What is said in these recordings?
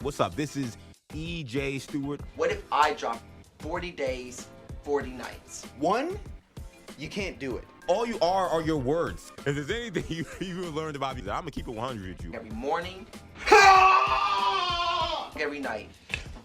What's up? This is EJ Stewart. What if I drop 40 days, 40 nights? One, you can't do it. All you are your words. If there's anything you learned about me, I'm gonna keep it 100 with you. Every morning, every night,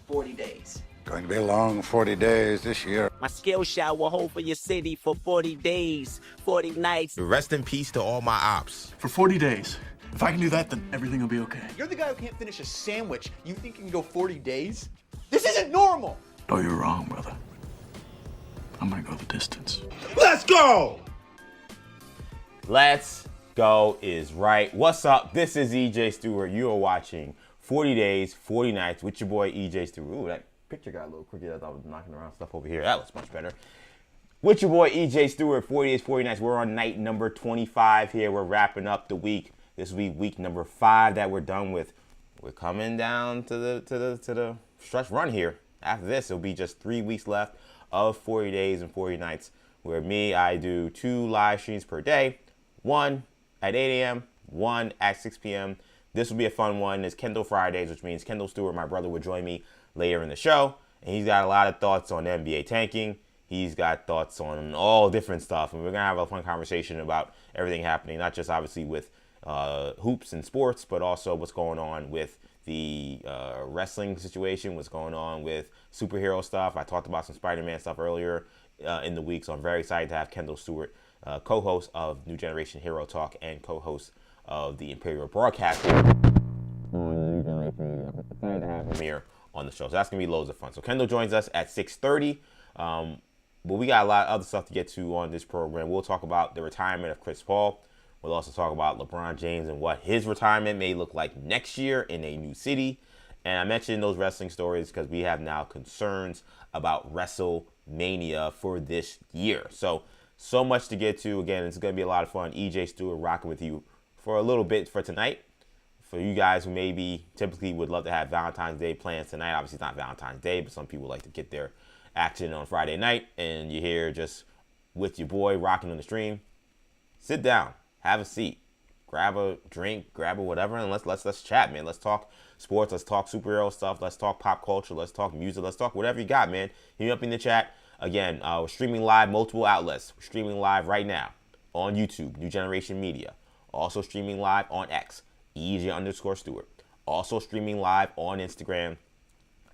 for 40 days. Going to be a long 40 days this year. My skill shot will hold for your city for 40 days, 40 nights. Rest in peace to all my ops. For 40 days. If I can do that, then everything will be okay. You're the guy who can't finish a sandwich. You think you can go 40 days? This isn't normal! Oh, you're wrong, brother. I'm gonna go the distance. Let's go! Let's go is right. What's up? This is EJ Stewart. You are watching 40 Days, 40 Nights with your boy EJ Stewart. Ooh, that picture got a little crooked as I was knocking around stuff over here. That looks much better. With your boy EJ Stewart, 40 Days, 40 Nights. We're on night number 25 here. We're wrapping up the week. This will be week number 5 that we're done with. We're coming down to the stretch run here. After this, it'll be just 3 weeks left of 40 Days and 40 Nights, where I do 2 live streams per day. One at 8 a.m., one at 6 p.m. This will be a fun one. It's Kendall Fridays, which means Kendall Stewart, my brother, will join me later in the show. And he's got a lot of thoughts on NBA tanking. He's got thoughts on all different stuff. And we're going to have a fun conversation about everything happening, not just obviously with hoops and sports, but also what's going on with the wrestling situation, what's going on with superhero stuff. I talked about some Spider-Man stuff earlier in the week, so I'm very excited to have Kendall Stewart, co-host of New Generation Hero Talk and co-host of the Imperial Broadcast on New Generation Media. I'm excited to have him here on the show, so that's going to be loads of fun. So Kendall joins us at 6:30, but we got a lot of other stuff to get to on this program. We'll talk about the retirement of Chris Paul. We'll also talk about LeBron James and what his retirement may look like next year in a new city. And I mentioned those wrestling stories because we have now concerns about WrestleMania for this year. So much to get to. Again, it's going to be a lot of fun. EJ Stewart rocking with you for a little bit for tonight. For you guys who maybe typically would love to have Valentine's Day plans tonight. Obviously, it's not Valentine's Day, but some people like to get their action on Friday night. And you're here just with your boy rocking on the stream. Sit down. Have a seat, grab a drink, grab a whatever, and let's chat, man. Let's talk sports. Let's talk superhero stuff. Let's talk pop culture. Let's talk music. Let's talk whatever you got, man. Hit me up in the chat. Again, we're streaming live, multiple outlets. We're streaming live right now on YouTube, New Generation Media. Also streaming live on X, EJ_Stewart. Also streaming live on Instagram,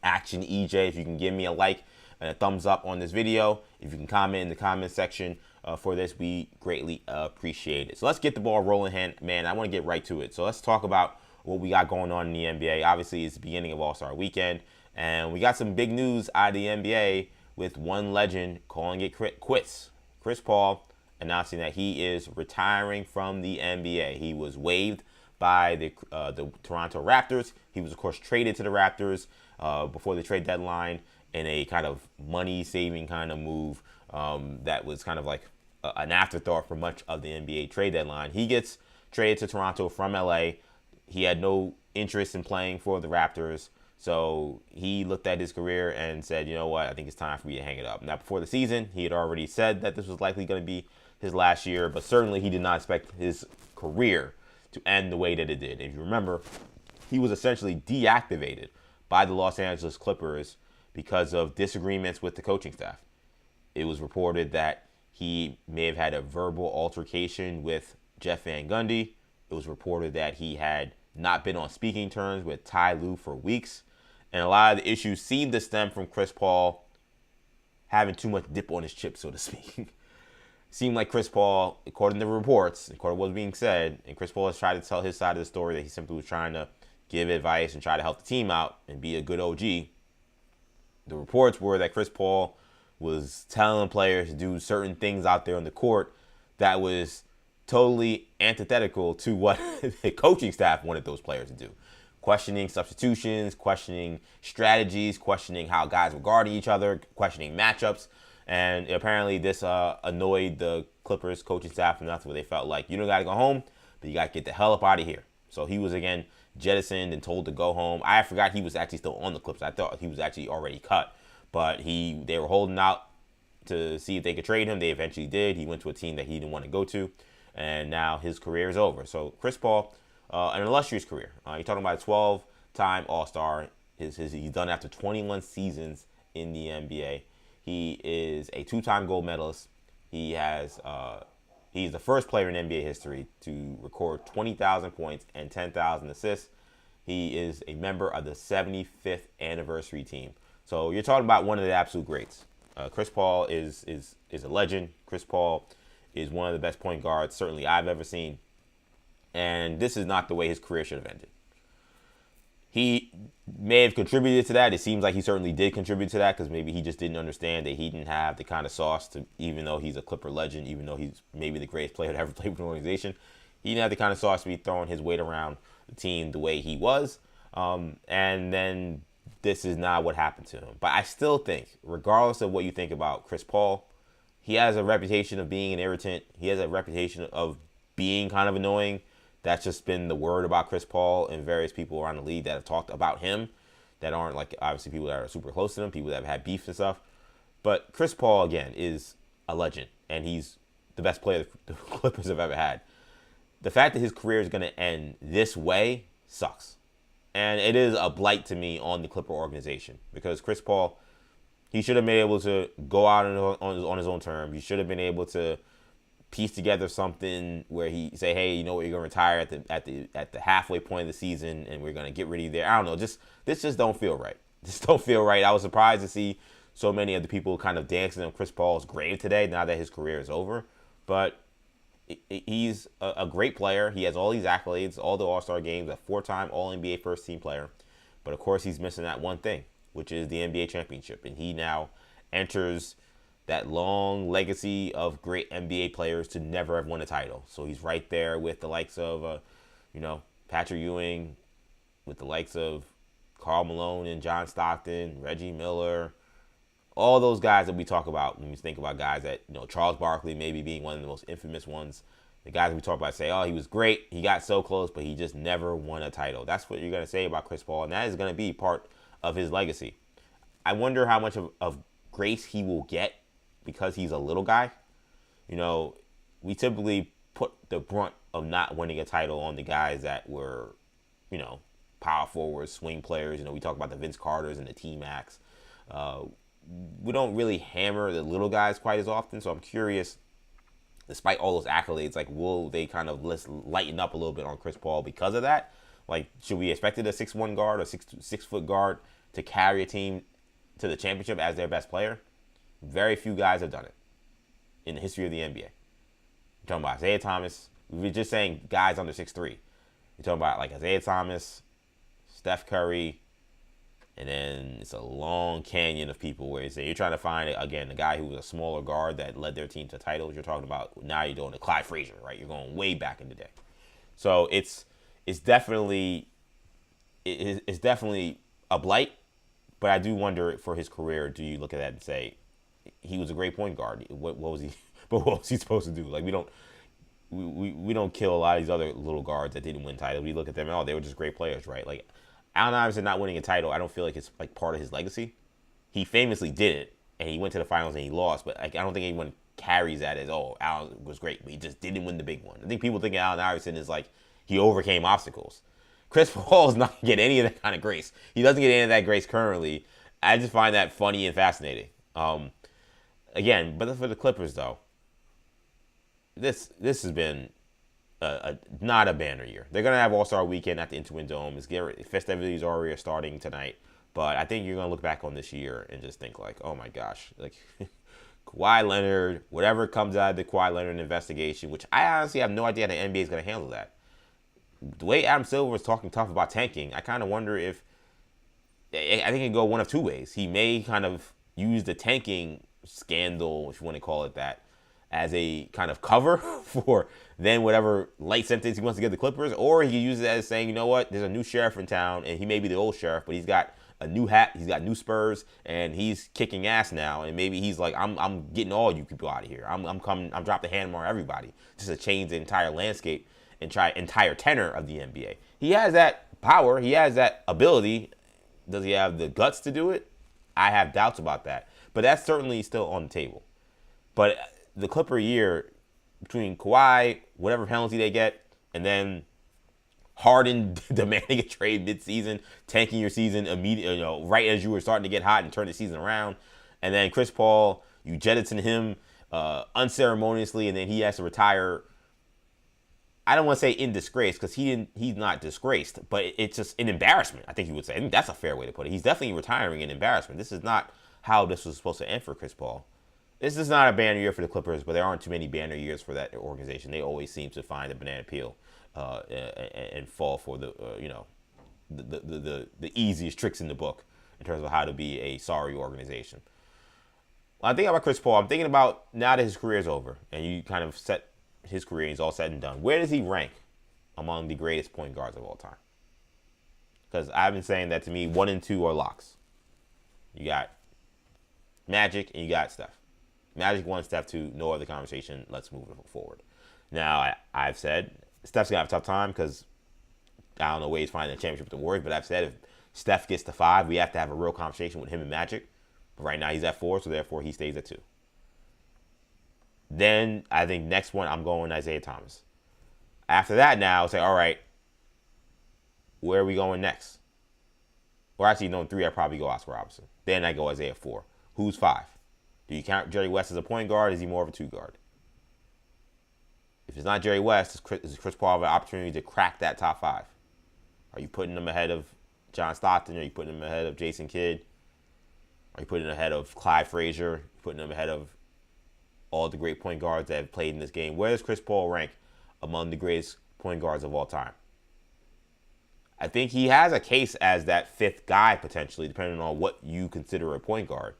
Action EJ. If you can give me a like and a thumbs up on this video, if you can comment in the comment section for this, we greatly appreciate it. So let's get the ball rolling, man. I want to get right to it. So let's talk about what we got going on in the NBA. Obviously, it's the beginning of All-Star Weekend, and we got some big news out of the NBA with one legend calling it quits. Chris Paul announcing that he is retiring from the NBA. He was waived by the Toronto Raptors. He was, of course, traded to the Raptors before the trade deadline in a kind of money-saving kind of move that was kind of like an afterthought for much of the NBA trade deadline. He gets traded to Toronto from LA. He had no interest in playing for the Raptors, so he looked at his career and said, you know what, I think it's time for me to hang it up. Now, before the season, he had already said that this was likely going to be his last year, but certainly he did not expect his career to end the way that it did. If you remember, he was essentially deactivated by the Los Angeles Clippers because of disagreements with the coaching staff. It was reported that he may have had a verbal altercation with Jeff Van Gundy. It was reported that he had not been on speaking terms with Ty Lue for weeks. And a lot of the issues seemed to stem from Chris Paul having too much dip on his chip, so to speak. Seemed like Chris Paul, according to reports, according to what was being said, and Chris Paul has tried to tell his side of the story that he simply was trying to give advice and try to help the team out and be a good OG. The reports were that Chris Paul was telling players to do certain things out there on the court that was totally antithetical to what the coaching staff wanted those players to do. Questioning substitutions, questioning strategies, questioning how guys were guarding each other, questioning matchups. And apparently this annoyed the Clippers coaching staff enough where they felt like, you don't got to go home, but you got to get the hell up out of here. So he was, again, jettisoned and told to go home. I forgot he was actually still on the Clippers. I thought he was actually already cut. But they were holding out to see if they could trade him. They eventually did. He went to a team that he didn't want to go to. And now his career is over. So Chris Paul, an illustrious career. You're talking about a 12-time All-Star, He's done after 21 seasons in the NBA. He is a 2-time gold medalist. He's the first player in NBA history to record 20,000 points and 10,000 assists. He is a member of the 75th anniversary team. So you're talking about one of the absolute greats. Chris Paul is a legend. Chris Paul is one of the best point guards certainly I've ever seen. And this is not the way his career should have ended. He may have contributed to that. It seems like he certainly did contribute to that because maybe he just didn't understand that he didn't have the kind of sauce to, even though he's a Clipper legend, even though he's maybe the greatest player to ever play with an organization, he didn't have the kind of sauce to be throwing his weight around the team the way he was. And then this is not what happened to him. But I still think, regardless of what you think about Chris Paul, he has a reputation of being an irritant. He has a reputation of being kind of annoying. That's just been the word about Chris Paul and various people around the league that have talked about him that aren't like obviously people that are super close to him, people that have had beef and stuff. But Chris Paul, again, is a legend, and he's the best player the Clippers have ever had. The fact that his career is going to end this way sucks. And it is a blight to me on the Clipper organization because Chris Paul, he should have been able to go out on his own terms. He should have been able to piece together something where he say, hey, you know what, you're gonna retire at the halfway point of the season, and we're gonna get rid of you there. I don't know, this just don't feel right. This don't feel right. I was surprised to see so many of the people kind of dancing on Chris Paul's grave today, now that his career is over. But he's a great player. He has all these accolades, all the All-Star games, a 4-time All-NBA first-team player. But of course, he's missing that one thing, which is the NBA championship, and he now enters that long legacy of great NBA players to never have won a title. So he's right there with the likes of, Patrick Ewing, with the likes of Karl Malone and John Stockton, Reggie Miller, all those guys that we talk about when we think about guys that, Charles Barkley maybe being one of the most infamous ones. The guys we talk about say, oh, he was great, he got so close, but he just never won a title. That's what you're going to say about Chris Paul, and that is going to be part of his legacy. I wonder how much of grace he will get because he's a little guy. We typically put the brunt of not winning a title on the guys that were, power forwards, swing players. We talk about the Vince Carters and the T-Macs. We don't really hammer the little guys quite as often, so I'm curious, despite all those accolades, will they kind of lighten up a little bit on Chris Paul because of that? Should we expect a 6'1" guard or 6-foot guard to carry a team to the championship as their best player? Very few guys have done it in the history of the NBA. You're talking about Isaiah Thomas. We were just saying guys under 6'3". You're talking about Isaiah Thomas, Steph Curry, and then it's a long canyon of people where you're trying to find, again, the guy who was a smaller guard that led their team to titles. You're talking about now you're doing the Clyde Frazier, right? You're going way back in the day. So it's definitely a blight, but I do wonder for his career, do you look at that and say, he was a great point guard. What was he? But what was he supposed to do? We don't kill a lot of these other little guards that didn't win titles. We look at them and they were just great players, right? Allen Iverson not winning a title, I don't feel like it's part of his legacy. He famously did it, and he went to the finals and he lost. But I don't think anyone carries that as, oh, Allen was great, but he just didn't win the big one. I think people think Allen Iverson is he overcame obstacles. Chris Paul is not getting any of that kind of grace. He doesn't get any of that grace currently. I just find that funny and fascinating. Again, but for the Clippers, though, this has been not a banner year. They're going to have All-Star Weekend at the Intuit Dome. Festivities already are starting tonight. But I think you're going to look back on this year and just think oh, my gosh. Kawhi Leonard, whatever comes out of the Kawhi Leonard investigation, which I honestly have no idea how the NBA is going to handle that. The way Adam Silver was talking tough about tanking, I kind of wonder if, I think it can go one of two ways. He may kind of use the tanking scandal, if you want to call it that, as a kind of cover for then whatever light sentence he wants to give the Clippers, or he can use it as saying, you know what, there's a new sheriff in town, and he may be the old sheriff, but he's got a new hat, he's got new spurs, and he's kicking ass now, and maybe he's like, I'm getting all you people out of here. I'm dropping the hammer on everybody, just to change the entire landscape and entire tenor of the NBA. He has that power, he has that ability. Does he have the guts to do it? I have doubts about that. But that's certainly still on the table. But the Clipper year, between Kawhi, whatever penalty they get, and then Harden demanding a trade midseason, tanking your season immediately, right as you were starting to get hot and turn the season around. And then Chris Paul, you jettison him unceremoniously, and then he has to retire. I don't want to say in disgrace because he's not disgraced, but it's just an embarrassment, I think you would say. I think that's a fair way to put it. He's definitely retiring in embarrassment. This is not how this was supposed to end for Chris Paul. This is not a banner year for the Clippers, but there aren't too many banner years for that organization. They always seem to find a banana peel and fall for the easiest tricks in the book in terms of how to be a sorry organization. When I think about Chris Paul, I'm thinking about now that his career is over and you kind of set his career, he's all said and done. Where does he rank among the greatest point guards of all time? Because I've been saying that to me, 1 and 2 are locks. You got Magic and you got Steph. Magic 1, Steph 2, no other conversation. Let's move forward. Now, I've said Steph's going to have a tough time because I don't know where he's finding the championship with the Warriors, but I've said if Steph gets to 5, we have to have a real conversation with him and Magic. But right now, he's at 4, so therefore he stays at 2. Then I think next one, I'm going Isaiah Thomas. After that now, I'll say, all right, where are we going next? Or actually, no, 3, I'd probably go Oscar Robertson. Then I go Isaiah 4. Who's 5? Do you count Jerry West as a point guard? Is he more of a 2 guard? If it's not Jerry West, does Chris Paul have an opportunity to crack that top 5? Are you putting him ahead of John Stockton? Are you putting him ahead of Jason Kidd? Are you putting him ahead of Clyde Frazier? Are you putting him ahead of all the great point guards that have played in this game? Where does Chris Paul rank among the greatest point guards of all time? I think he has a case as that 5th guy, potentially, depending on what you consider a point guard.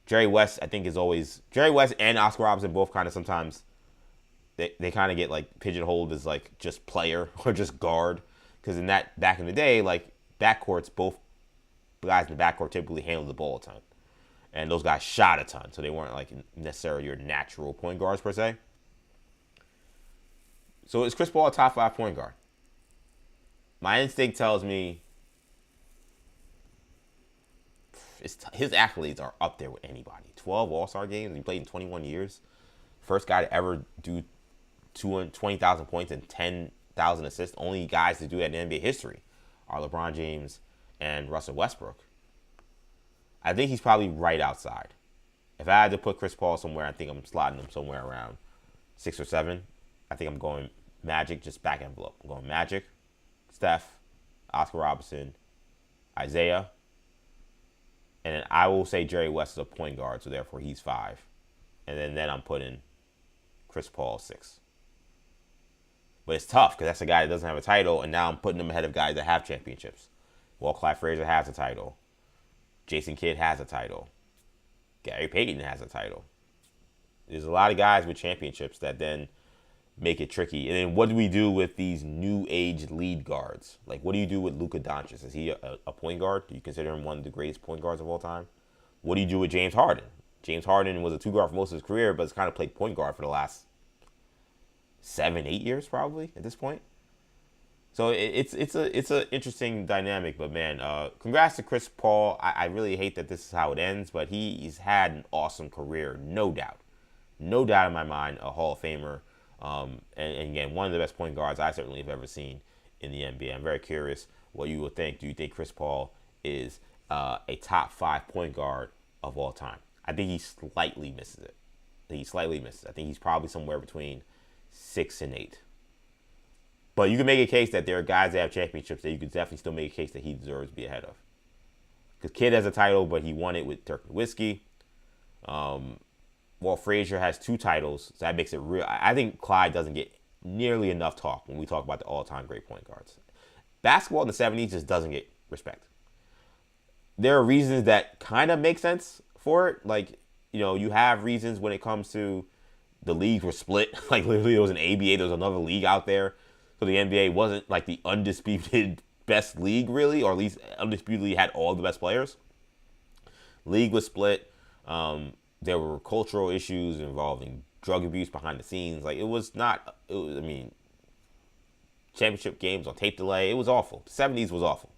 Jerry West, I think, is always... Jerry West and Oscar Robertson both kind of sometimes... They kind of get, like, pigeonholed as, like, just player or just guard. Because in that... Back in the day, like, backcourts, both guys in the backcourt typically handled the ball a ton. And those guys shot a ton. So they weren't, like, necessarily your natural point guards, per se. So is Chris Paul a top 5 point guard? My instinct tells me his accolades are up there with anybody. 12 All-Star games. He played in 21 years. First guy to ever do 20,000 points and 10,000 assists. Only guys to do that in NBA history are LeBron James and Russell Westbrook. I think he's probably right outside. If I had to put Chris Paul somewhere, I think I'm slotting him somewhere around 6 or 7. I think I'm going Magic, just back envelope. I'm going Magic, Steph, Oscar Robertson, Isaiah, and then I will say Jerry West is a point guard, so therefore he's 5. And then I'm putting Chris Paul 6. But it's tough because that's a guy that doesn't have a title, and now I'm putting him ahead of guys that have championships. Well, Clyde Frazier has a title. Jason Kidd has a title. Gary Payton has a title. There's a lot of guys with championships that then make it tricky. And then what do we do with these new age lead guards? Like, what do you do with Luka Doncic? Is he a point guard? Do you consider him one of the greatest point guards of all time? What do you do with James Harden? James Harden was a 2 guard for most of his career, but has kind of played point guard for the last 7, 8 years probably at this point. So it's an interesting dynamic, but man, congrats to Chris Paul. I really hate that this is how it ends, but he's had an awesome career, no doubt in my mind, a Hall of Famer. And again, one of the best point guards I certainly have ever seen in the NBA. I'm very curious what you would think. Do you think Chris Paul is a top 5 point guard of all time? I think he slightly misses it. I think he's probably somewhere between 6 and 8. But you can make a case that there are guys that have championships that you could definitely still make a case that he deserves to be ahead of. Because Kidd has a title, but he won it with Dirk Nowitzki. Well, Frazier has 2 titles, so that makes it real. I think Clyde doesn't get nearly enough talk when we talk about the all-time great point guards. Basketball in the 70s just doesn't get respect. There are reasons that kind of make sense for it. Like, you have reasons when it comes to the leagues were split. Like, literally, there was an ABA, there was another league out there. So the NBA wasn't like the undisputed best league, really, or at least undisputedly had all the best players. League was split. There were cultural issues involving drug abuse behind the scenes. Like, championship games on tape delay. It was awful. The 70s was awful.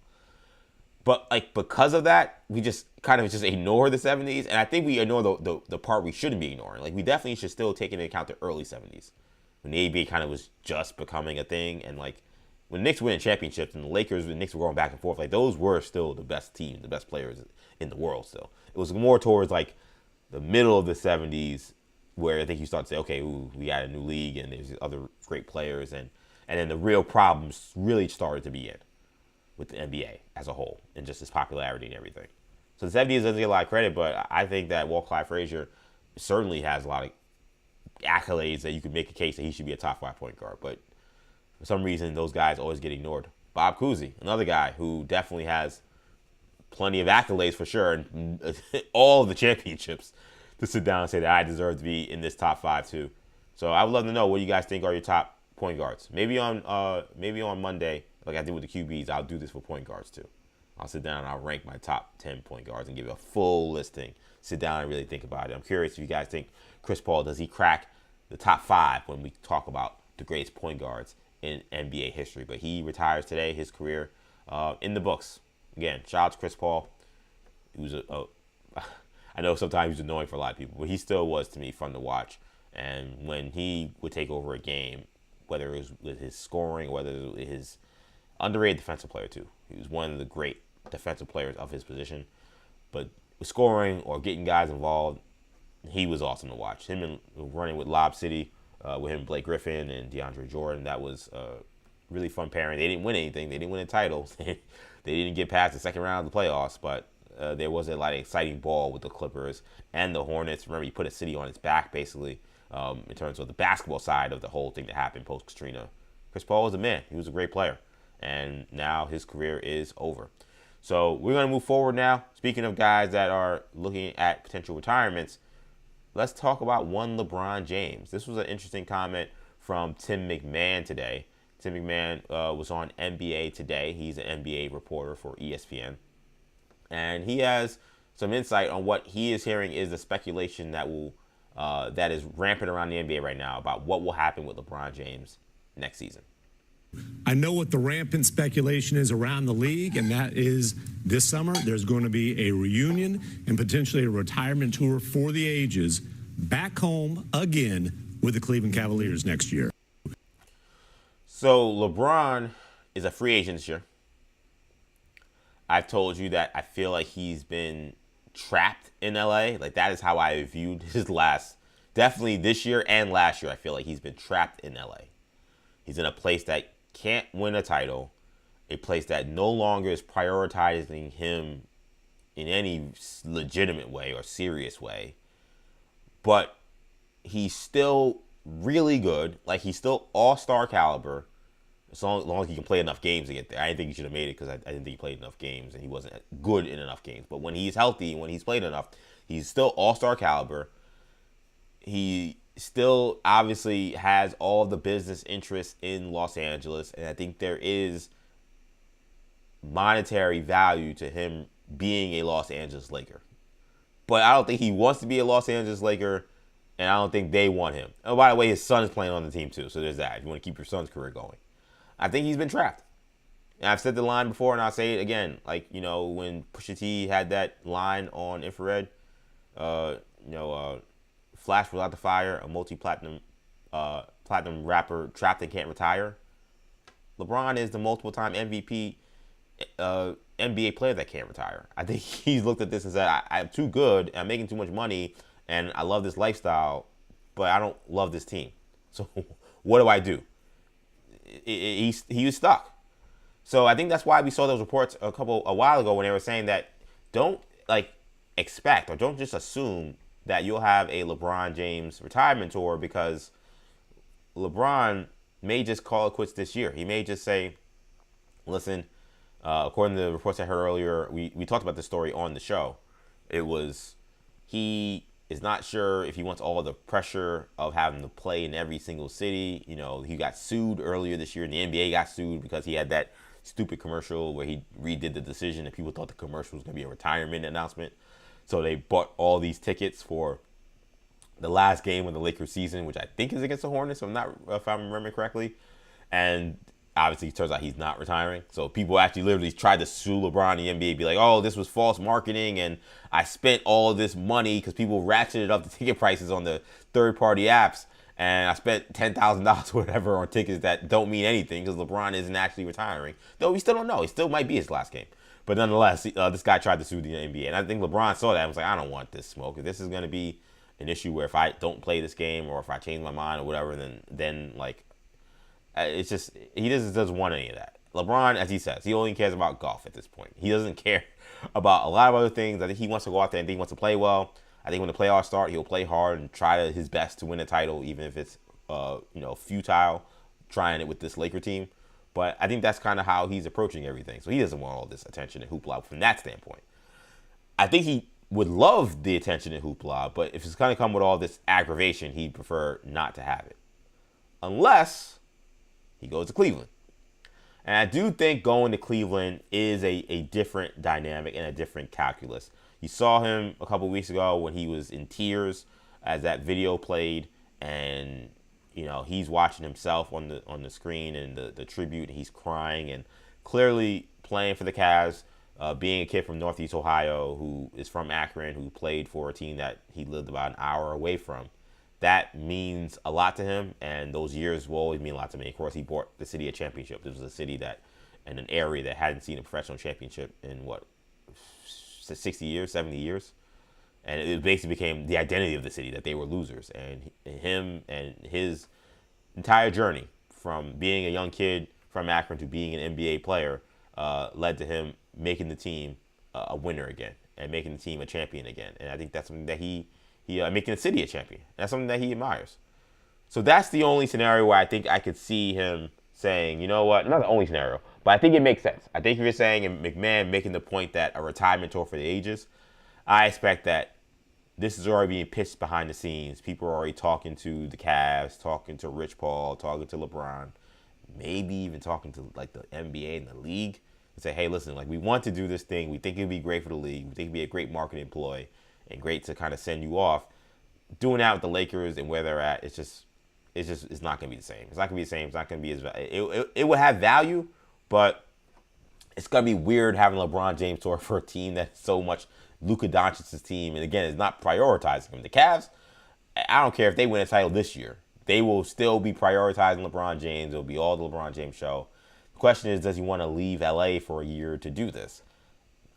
But, like, because of that, we just kind of just ignore the 70s. And I think we ignore the part we shouldn't be ignoring. Like, we definitely should still take into account the early 70s. When the ABA kind of was just becoming a thing. And, like, when Knicks win championships and the Lakers and Knicks were going back and forth, like those were still the best teams, the best players in the world still. It was more towards like the middle of the 70s where I think you start to say, okay, ooh, we got a new league and there's other great players, and then the real problems really started to begin with the NBA as a whole and just its popularity and everything. So the 70s doesn't get a lot of credit, but I think that Walt Clyde Frazier certainly has a lot of accolades that you could make a case that he should be a top 5 point guard. But for some reason, those guys always get ignored. Bob Cousy, another guy who definitely has plenty of accolades for sure, and all of the championships to sit down and say that I deserve to be in this top 5 too. So I would love to know what you guys think are your top point guards. Maybe on Monday, like I did with the QBs, I'll do this for point guards too. I'll sit down and I'll rank my top 10 point guards and give you a full listing. Sit down and really think about it. I'm curious if you guys think Chris Paul, does he crack the top 5 when we talk about the greatest point guards in NBA history? But he retires today, his career in the books. Again, shout out to Chris Paul. He was I know sometimes he was annoying for a lot of people, but he still was, to me, fun to watch. And when he would take over a game, whether it was with his scoring, whether it was his underrated defensive player too. He was one of the great defensive players of his position. But with scoring or getting guys involved, he was awesome to watch. Him and running with Lob City, with him, Blake Griffin and DeAndre Jordan, that was a really fun pairing. They didn't win anything. They didn't win a title. They didn't get past the second round of the playoffs, but there was a lot of exciting ball with the Clippers and the Hornets. Remember, he put a city on its back, basically, in terms of the basketball side of the whole thing that happened post-Katrina. Chris Paul was a man. He was a great player. And now his career is over. So we're going to move forward now. Speaking of guys that are looking at potential retirements, let's talk about one LeBron James. This was an interesting comment from Tim McMahon today. Tim McMahon was on NBA Today. He's an NBA reporter for ESPN. And he has some insight on what he is hearing is the speculation that is rampant around the NBA right now about what will happen with LeBron James next season. I know what the rampant speculation is around the league, and that is this summer there's going to be a reunion and potentially a retirement tour for the ages back home again with the Cleveland Cavaliers next year. So LeBron is a free agent this year. I've told you that I feel like he's been trapped in LA. Like, that is how I viewed his definitely this year and last year, I feel like he's been trapped in LA. He's in a place that can't win a title, a place that no longer is prioritizing him in any legitimate way or serious way. But he's still really good. Like, he's still all-star caliber. As long as he can play enough games to get there. I didn't think he should have made it because I didn't think he played enough games and he wasn't good in enough games. But when he's healthy, when he's played enough, he's still all-star caliber. He still obviously has all the business interests in Los Angeles. And I think there is monetary value to him being a Los Angeles Laker. But I don't think he wants to be a Los Angeles Laker. And I don't think they want him. Oh, by the way, his son is playing on the team too. So there's that. If you want to keep your son's career going. I think he's been trapped. And I've said the line before, and I'll say it again. Like, when Pusha T had that line on Infrared, Flash Without the Fire, a multi-platinum platinum rapper trapped and can't retire. LeBron is the multiple-time MVP NBA player that can't retire. I think he's looked at this and said, I'm too good, I'm making too much money, and I love this lifestyle, but I don't love this team. So what do I do? He was stuck. So I think that's why we saw those reports a while ago when they were saying that don't expect or don't just assume that you'll have a LeBron James retirement tour, because LeBron may just call it quits this year. He may just say, listen, according to the reports I heard earlier, we talked about this story on the show. It was he is not sure if he wants all the pressure of having to play in every single city. He got sued earlier this year, and the NBA got sued because he had that stupid commercial where he redid the decision, and people thought the commercial was going to be a retirement announcement. So they bought all these tickets for the last game of the Lakers season, which I think is against the Hornets, if I'm remembering correctly. And obviously, it turns out he's not retiring. So people actually literally tried to sue LeBron and the NBA, be like, oh, this was false marketing, and I spent all of this money because people ratcheted up the ticket prices on the third-party apps. and I spent $10,000 or whatever on tickets that don't mean anything because LeBron isn't actually retiring. Though we still don't know. He still might be his last game. But nonetheless, this guy tried to sue the NBA. And I think LeBron saw that and was like, I don't want this smoke. If this is going to be an issue where if I don't play this game or if I change my mind or whatever, then like, it's just, he doesn't want any of that. LeBron, as he says, he only cares about golf at this point. He doesn't care about a lot of other things. I think he wants to go out there and he wants to play well. I think when the playoffs start, he'll play hard and try his best to win a title, even if it's futile trying it with this Laker team. But I think that's kind of how he's approaching everything. So he doesn't want all this attention and hoopla from that standpoint. I think he would love the attention and hoopla, but if it's going to come with all this aggravation, he'd prefer not to have it. Unless he goes to Cleveland. And I do think going to Cleveland is a different dynamic and a different calculus. You saw him a couple weeks ago when he was in tears as that video played, and he's watching himself on the screen and the tribute, and he's crying and clearly playing for the Cavs, being a kid from Northeast Ohio who is from Akron, who played for a team that he lived about an hour away from. That means a lot to him, and those years will always mean a lot to me. Of course, he brought the city a championship. This was a city that, and an area that hadn't seen a professional championship in 60 years, 70 years. And it basically became the identity of the city, that they were losers. And him and his entire journey from being a young kid from Akron to being an NBA player led to him making the team a winner again and making the team a champion again. And I think that's something that he making the city a champion. That's something that he admires. So that's the only scenario where I think I could see him saying, you know what, not the only scenario, but I think it makes sense. I think if you're saying, and McMahon making the point that a retirement tour for the ages, I expect that this is already being pitched behind the scenes. People are already talking to the Cavs, talking to Rich Paul, talking to LeBron, maybe even talking to like the NBA and the league and say, hey, listen, like we want to do this thing. We think it'd be great for the league. We think it'd be a great marketing ploy and great to kind of send you off. Doing that with the Lakers and where they're at, it's not going to be the same. It's not going to be the same. It's not going to be as it would have value, but it's going to be weird having LeBron James tour for a team that's so much Luka Doncic's team, and again, it's not prioritizing him. The Cavs, I don't care if they win a title this year, they will still be prioritizing LeBron James. It'll be all the LeBron James show. The question is, does he want to leave LA for a year to do this?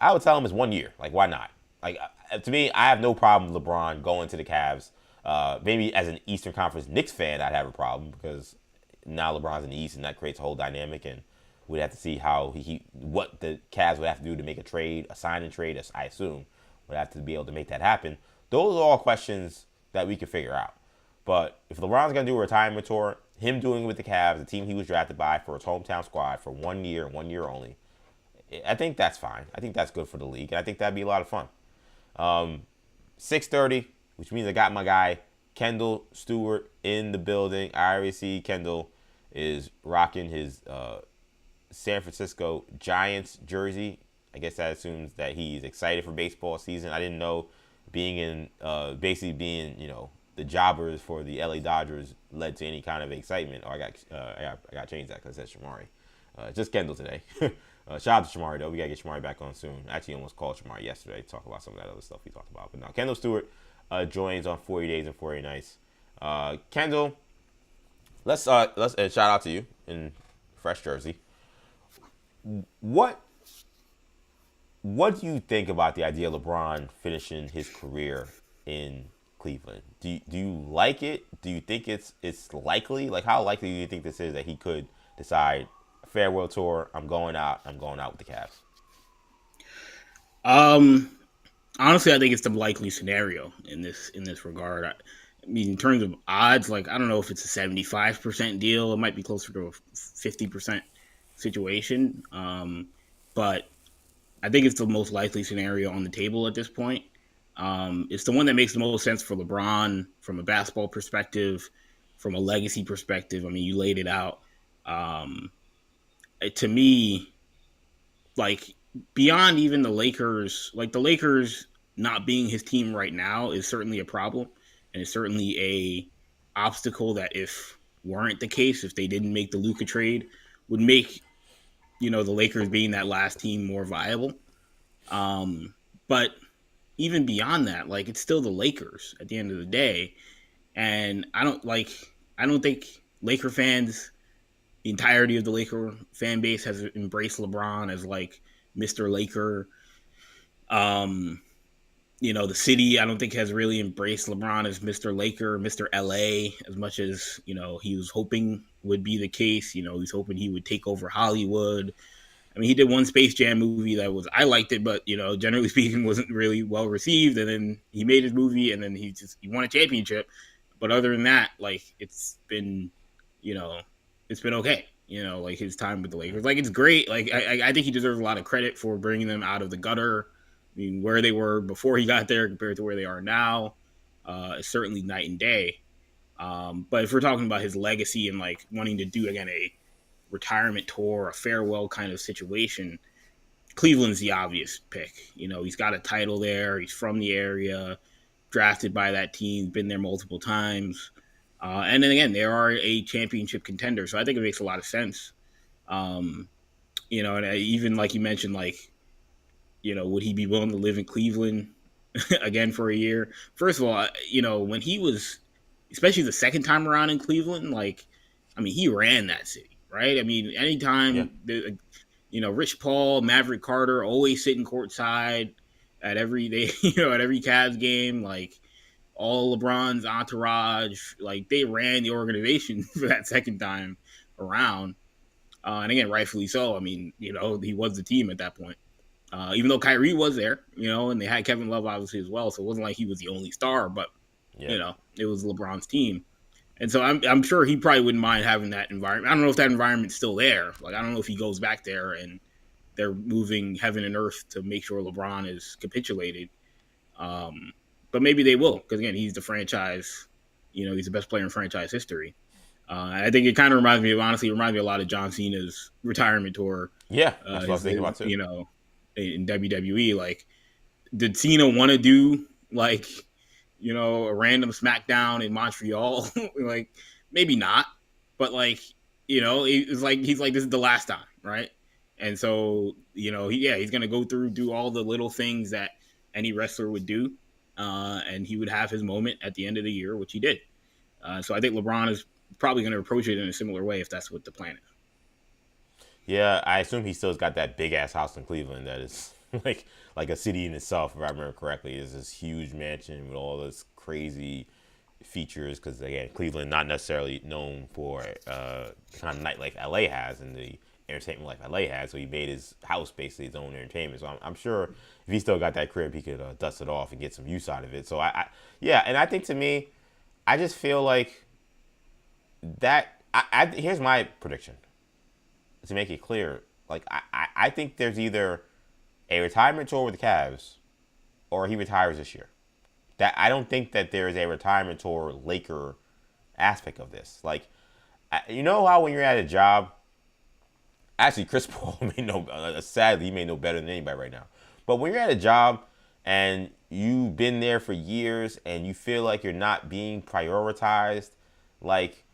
I would tell him it's 1 year. Like, why not? Like, to me, I have no problem with LeBron going to the Cavs. Maybe as an Eastern Conference Knicks fan, I'd have a problem because now LeBron's in the East, and that creates a whole dynamic, and we'd have to see how what the Cavs would have to do to make a trade, a sign and trade, I assume, would have to be able to make that happen. Those are all questions that we can figure out. But if LeBron's going to do a retirement tour, him doing it with the Cavs, the team he was drafted by for his hometown squad for 1 year, 1 year only, I think that's fine. I think that's good for the league, and I think that'd be a lot of fun. 6:30, which means I got my guy Kendall Stewart in the building. I already see Kendall is rocking his San Francisco Giants jersey. I guess that assumes that he's excited for baseball season. I didn't know basically being the jobbers for the LA Dodgers led to any kind of excitement. Oh, I got to change that because it says Shamari. Just Kendall today. Shout out to Shamari, though. We got to get Shamari back on soon. I actually almost called Shamari yesterday to talk about some of that other stuff we talked about. But now, Kendall Stewart joins on 40 Days and 40 Nights. Kendall, let's shout out to you in fresh jersey. What do you think about the idea of LeBron finishing his career in Cleveland? Do you like it? Do you think it's likely? Like, how likely do you think this is that he could decide, farewell tour, I'm going out with the Cavs? Honestly, I think it's the likely scenario in this regard. I mean, in terms of odds, like, I don't know if it's a 75% deal. It might be closer to a 50% situation. But I think it's the most likely scenario on the table at this point. It's the one that makes the most sense for LeBron from a basketball perspective, from a legacy perspective. I mean, you laid it out. To me, like, beyond even the Lakers, like the Lakers not being his team right now is certainly a problem, and it's certainly a obstacle that if weren't the case, if they didn't make the Luka trade, would make, the Lakers being that last team more viable. But even beyond that, like, it's still the Lakers at the end of the day. And I don't think Laker fans, the entirety of the Laker fan base has embraced LeBron as like Mr. Laker. The city, I don't think has really embraced LeBron as Mr. Laker, Mr. LA, as much as, he was hoping would be the case. He's hoping he would take over Hollywood. I mean, he did one Space Jam movie I liked it, but, generally speaking, wasn't really well received. And then he made his movie and then he won a championship. But other than that, like, it's been okay. Like his time with the Lakers, like it's great. Like I think he deserves a lot of credit for bringing them out of the gutter. I mean, where they were before he got there compared to where they are now, is certainly night and day. But if we're talking about his legacy and like wanting to do again a retirement tour, a farewell kind of situation, Cleveland's the obvious pick. He's got a title there. He's from the area, drafted by that team, been there multiple times. And then again, they are a championship contender. So I think it makes a lot of sense. And even like you mentioned, like, would he be willing to live in Cleveland again for a year? First of all, when he was, especially the second time around in Cleveland, like, I mean, he ran that city, right? I mean, anytime, Rich Paul, Maverick Carter, always sitting courtside at every day, at every Cavs game, like, all LeBron's entourage, like they ran the organization for that second time around. And again, rightfully so. I mean, he was the team at that point. Even though Kyrie was there, and they had Kevin Love obviously as well. So it wasn't like he was the only star, but, it was LeBron's team. And so I'm sure he probably wouldn't mind having that environment. I don't know if that environment's still there. Like, I don't know if he goes back there and they're moving heaven and earth to make sure LeBron is capitulated. But maybe they will, because again, he's the franchise. He's the best player in franchise history. I think it kind of reminds me a lot of John Cena's retirement tour. Yeah, that's what I was thinking about too. In WWE, like, did Cena want to do like, a random SmackDown in Montreal? Like, maybe not, but like, it's like he's like, this is the last time, right? And so, he's gonna go through, do all the little things that any wrestler would do. And he would have his moment at the end of the year, which he did. So I think LeBron is probably going to approach it in a similar way if that's what the plan is. Yeah, I assume he still's got that big ass house in Cleveland that is like a city in itself, if I remember correctly. It's this huge mansion with all this crazy features. Because again, Cleveland not necessarily known for the kind of nightlife LA has and the entertainment life LA has. So he made his house basically his own entertainment. So I'm sure if he still got that crib, he could dust it off and get some use out of it. So and I think to me, I just feel like that. Here's my prediction to make it clear. Like I think there's either a retirement tour with the Cavs, or he retires this year. That I don't think that there is a retirement tour Laker aspect of this. Like, how when you're at a job, actually Chris Paul sadly he may know better than anybody right now. But when you're at a job and you've been there for years and you feel like you're not being prioritized, like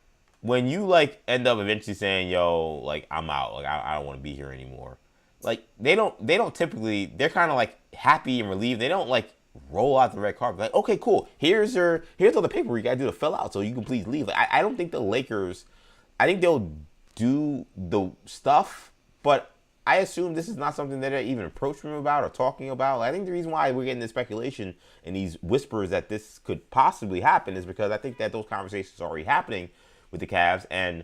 when you like end up eventually saying, yo, like I'm out, like I don't want to be here anymore. Like they don't typically, they're kind of like happy and relieved. They don't like roll out the red carpet. Like, okay, cool. Here's all the paperwork you gotta do to fill out so you can please leave. Like, I don't think the Lakers, I think they'll do the stuff, but I assume this is not something that they even approached him about or talking about. Like, I think the reason why we're getting this speculation and these whispers that this could possibly happen is because I think that those conversations are already happening with the Cavs, and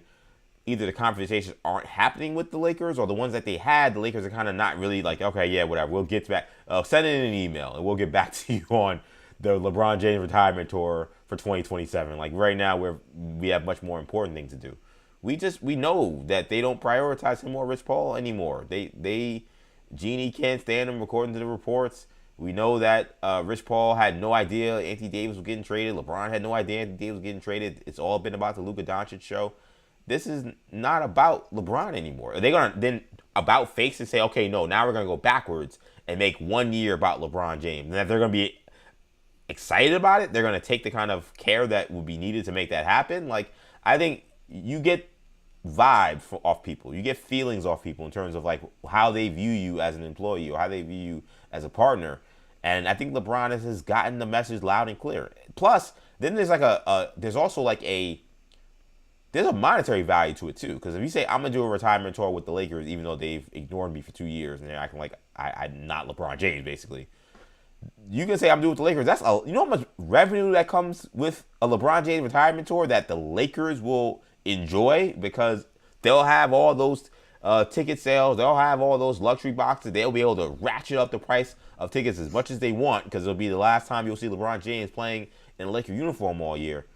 either the conversations aren't happening with the Lakers, or the ones that they had, the Lakers are kind of not really like, okay, yeah, whatever, we'll get back. Send in an email and we'll get back to you on the LeBron James retirement tour for 2027. Like right now, we have much more important things to do. We know that they don't prioritize him or Rich Paul anymore. Jeannie can't stand him according to the reports. We know that Rich Paul had no idea Anthony Davis was getting traded. LeBron had no idea Anthony Davis was getting traded. It's all been about the Luka Doncic show. This is not about LeBron anymore. Are they going to then about face and say, okay, no, now we're going to go backwards and make 1 year about LeBron James? And if they're going to be excited about it, they're going to take the kind of care that would be needed to make that happen. Like, I think you get vibes off people. You get feelings off people in terms of like how they view you as an employee or how they view you as a partner. And I think LeBron has gotten the message loud and clear. Plus, Then there's like there's also like there's a monetary value to it too. Because if you say I'm gonna do a retirement tour with the Lakers, even though they've ignored me for 2 years and they're acting like I'm not LeBron James, basically, you can say I'm doing it with the Lakers. You know how much revenue that comes with a LeBron James retirement tour that the Lakers will enjoy because they'll have all those ticket sales. They'll have all those luxury boxes. They'll be able to ratchet up the price of tickets as much as they want because it'll be the last time you'll see LeBron James playing in a Laker uniform all year.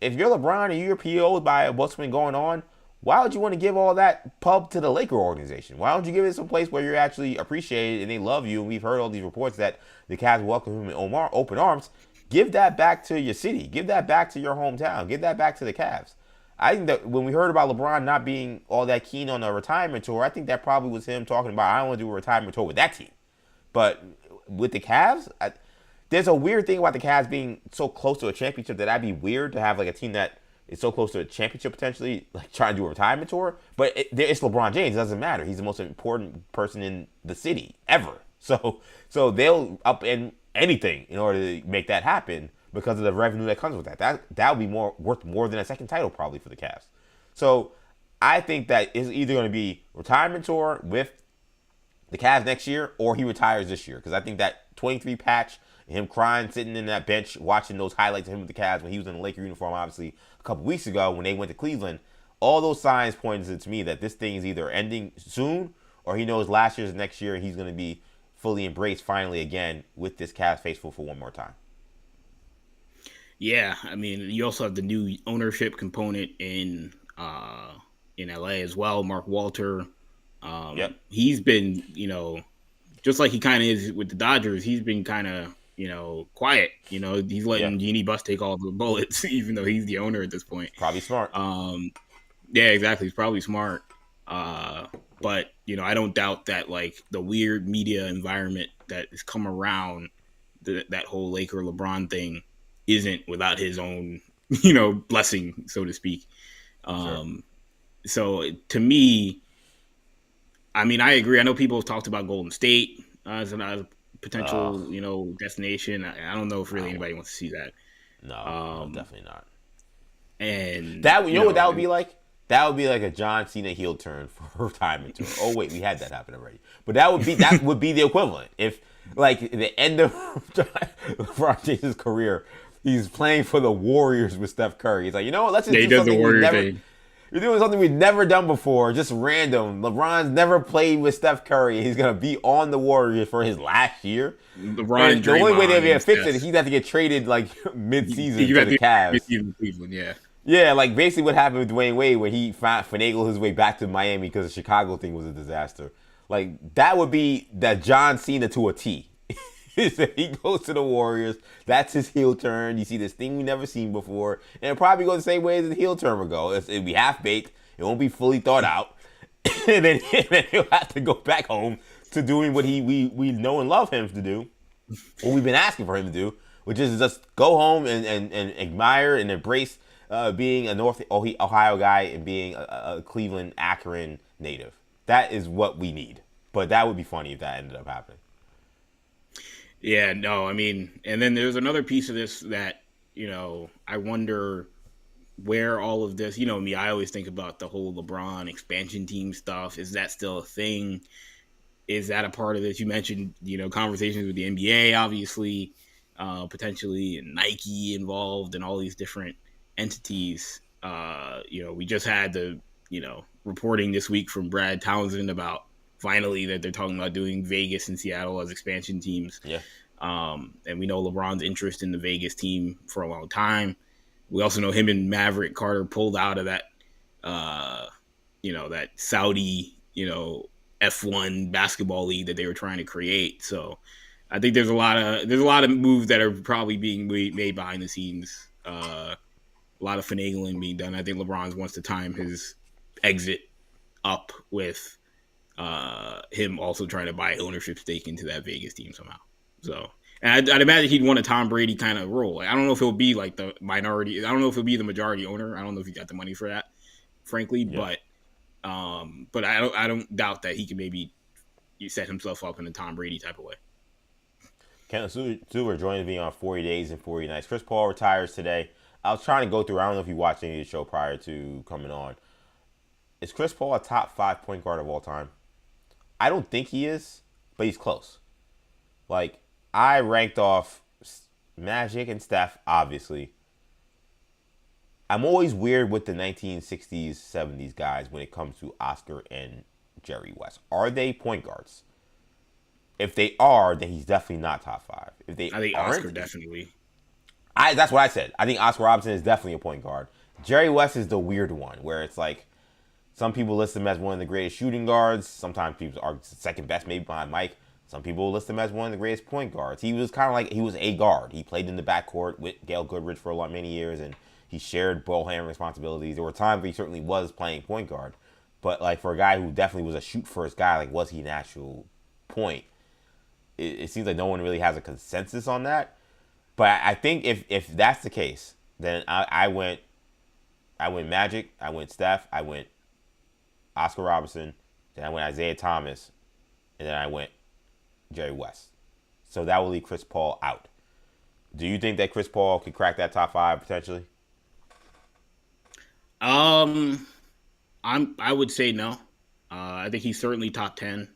If you're LeBron and you're PO'd by what's been going on, why would you want to give all that pub to the Laker organization? Why don't you give it some place where you're actually appreciated and they love you? And we've heard all these reports that the Cavs welcome him in open arms. Give that back to your city. Give that back to your hometown. Give that back to the Cavs. I think that when we heard about LeBron not being all that keen on a retirement tour, I think that probably was him talking about, I don't want to do a retirement tour with that team. But with the Cavs, there's a weird thing about the Cavs being so close to a championship that that'd be weird to have like a team that is so close to a championship potentially, like trying to do a retirement tour. But it's LeBron James. It doesn't matter. He's the most important person in the city ever. So they'll up in anything in order to make that happen because of the revenue that comes with that. That would be worth more than a second title probably for the Cavs. So I think that it's either going to be retirement tour with the Cavs next year or he retires this year because I think that 23 patch, him crying, sitting in that bench, watching those highlights of him with the Cavs when he was in the Laker uniform, obviously, a couple weeks ago when they went to Cleveland, all those signs pointed to me that this thing is either ending soon or he knows last year's next year and he's going to be fully embraced finally again with this Cavs faithful for one more time. Yeah, I mean, you also have the new ownership component in LA as well. Mark Walter, Yep. He's been, just like he kind of is with the Dodgers, he's been kind of, quiet. He's letting Jeannie Buss take all the bullets, even though he's the owner at this point. Probably smart. Yeah, exactly. He's probably smart. But, I don't doubt that, like, the weird media environment that has come around that whole Laker LeBron thing isn't without his own, blessing, so to speak. Sure. So to me, I mean, I agree. I know people have talked about Golden State as a potential, destination. I don't know if really anybody wants to see that. No, definitely not. And that what that would be like? That would be like a John Cena heel turn for a retirement tour. Oh wait, we had that happen already. But that would be the equivalent if, like, the end of LeBron James' career, he's playing for the Warriors with Steph Curry. He's like, you know what? Let's just do something we've never. You're doing something we've never done before, just random. LeBron's never played with Steph Curry. He's gonna be on the Warriors for his last year. LeBron, the only way they'll be able to fix it is he'd have to get traded like mid-season to the Cavs. Mid-season Cleveland, yeah. Yeah, like basically what happened with Dwayne Wade when he finagled his way back to Miami because the Chicago thing was a disaster. Like, that would be that John Cena to a T. He goes to the Warriors. That's his heel turn. You see this thing we never seen before. And it'll probably go the same way as the heel turn will go. It'll be half-baked. It won't be fully thought out. and then he'll have to go back home to doing what we know and love him to do. What we've been asking for him to do, which is just go home and admire and embrace being a North Ohio guy and being a Cleveland, Akron native. That is what we need. But that would be funny if that ended up happening. Yeah, no, I mean, and then there's another piece of this that, I wonder where all of this, me, I always think about the whole LeBron expansion team stuff. Is that still a thing? Is that a part of this? You mentioned, conversations with the NBA, obviously, potentially, and Nike involved and all these different entities. We just had the, reporting this week from Brad Townsend about finally that they're talking about doing Vegas and Seattle as expansion teams. Yeah. And we know LeBron's interest in the Vegas team for a long time. We also know him and Maverick Carter pulled out of that, that Saudi, F1 basketball league that they were trying to create. So I think there's a lot of moves that are probably being made behind the scenes. A lot of finagling being done. I think LeBron wants to time his exit up with him also trying to buy ownership stake into that Vegas team somehow. So, and I'd imagine he'd want a Tom Brady kind of role. Like, I don't know if he'll be like the minority. I don't know if he'll be the majority owner. I don't know if he got the money for that, frankly. Yeah. But I don't doubt that he can maybe set himself up in a Tom Brady type of way. Kendall Stewart joins me on 40 Days and 40 Nights. Chris Paul retires today. I was trying to go through, I don't know if you watched any of the show prior to coming on. Is Chris Paul a top 5 point guard of all time? I don't think he is, but he's close. Like, I ranked off Magic and Steph, obviously. I'm always weird with the 1960s, 70s guys when it comes to Oscar and Jerry West. Are they point guards? If they are, then he's definitely not top 5. If they I think aren't, Oscar definitely. That's what I said. I think Oscar Robertson is definitely a point guard. Jerry West is the weird one, where it's like some people list him as one of the greatest shooting guards. Sometimes people are second best, maybe behind Mike. Some people list him as one of the greatest point guards. He was kind of like, he was a guard. He played in the backcourt with Gail Goodrich for many years, and he shared ball handling responsibilities. There were times where he certainly was playing point guard. But like for a guy who definitely was a shoot first guy, like was he an actual point? It seems like no one really has a consensus on that. But I think if that's the case, then I went Magic, I went Steph, I went Oscar Robertson, then I went Isaiah Thomas, and then I went Jerry West. So that will leave Chris Paul out. Do you think that Chris Paul could crack that top 5 potentially? I would say no. I think he's certainly top 10.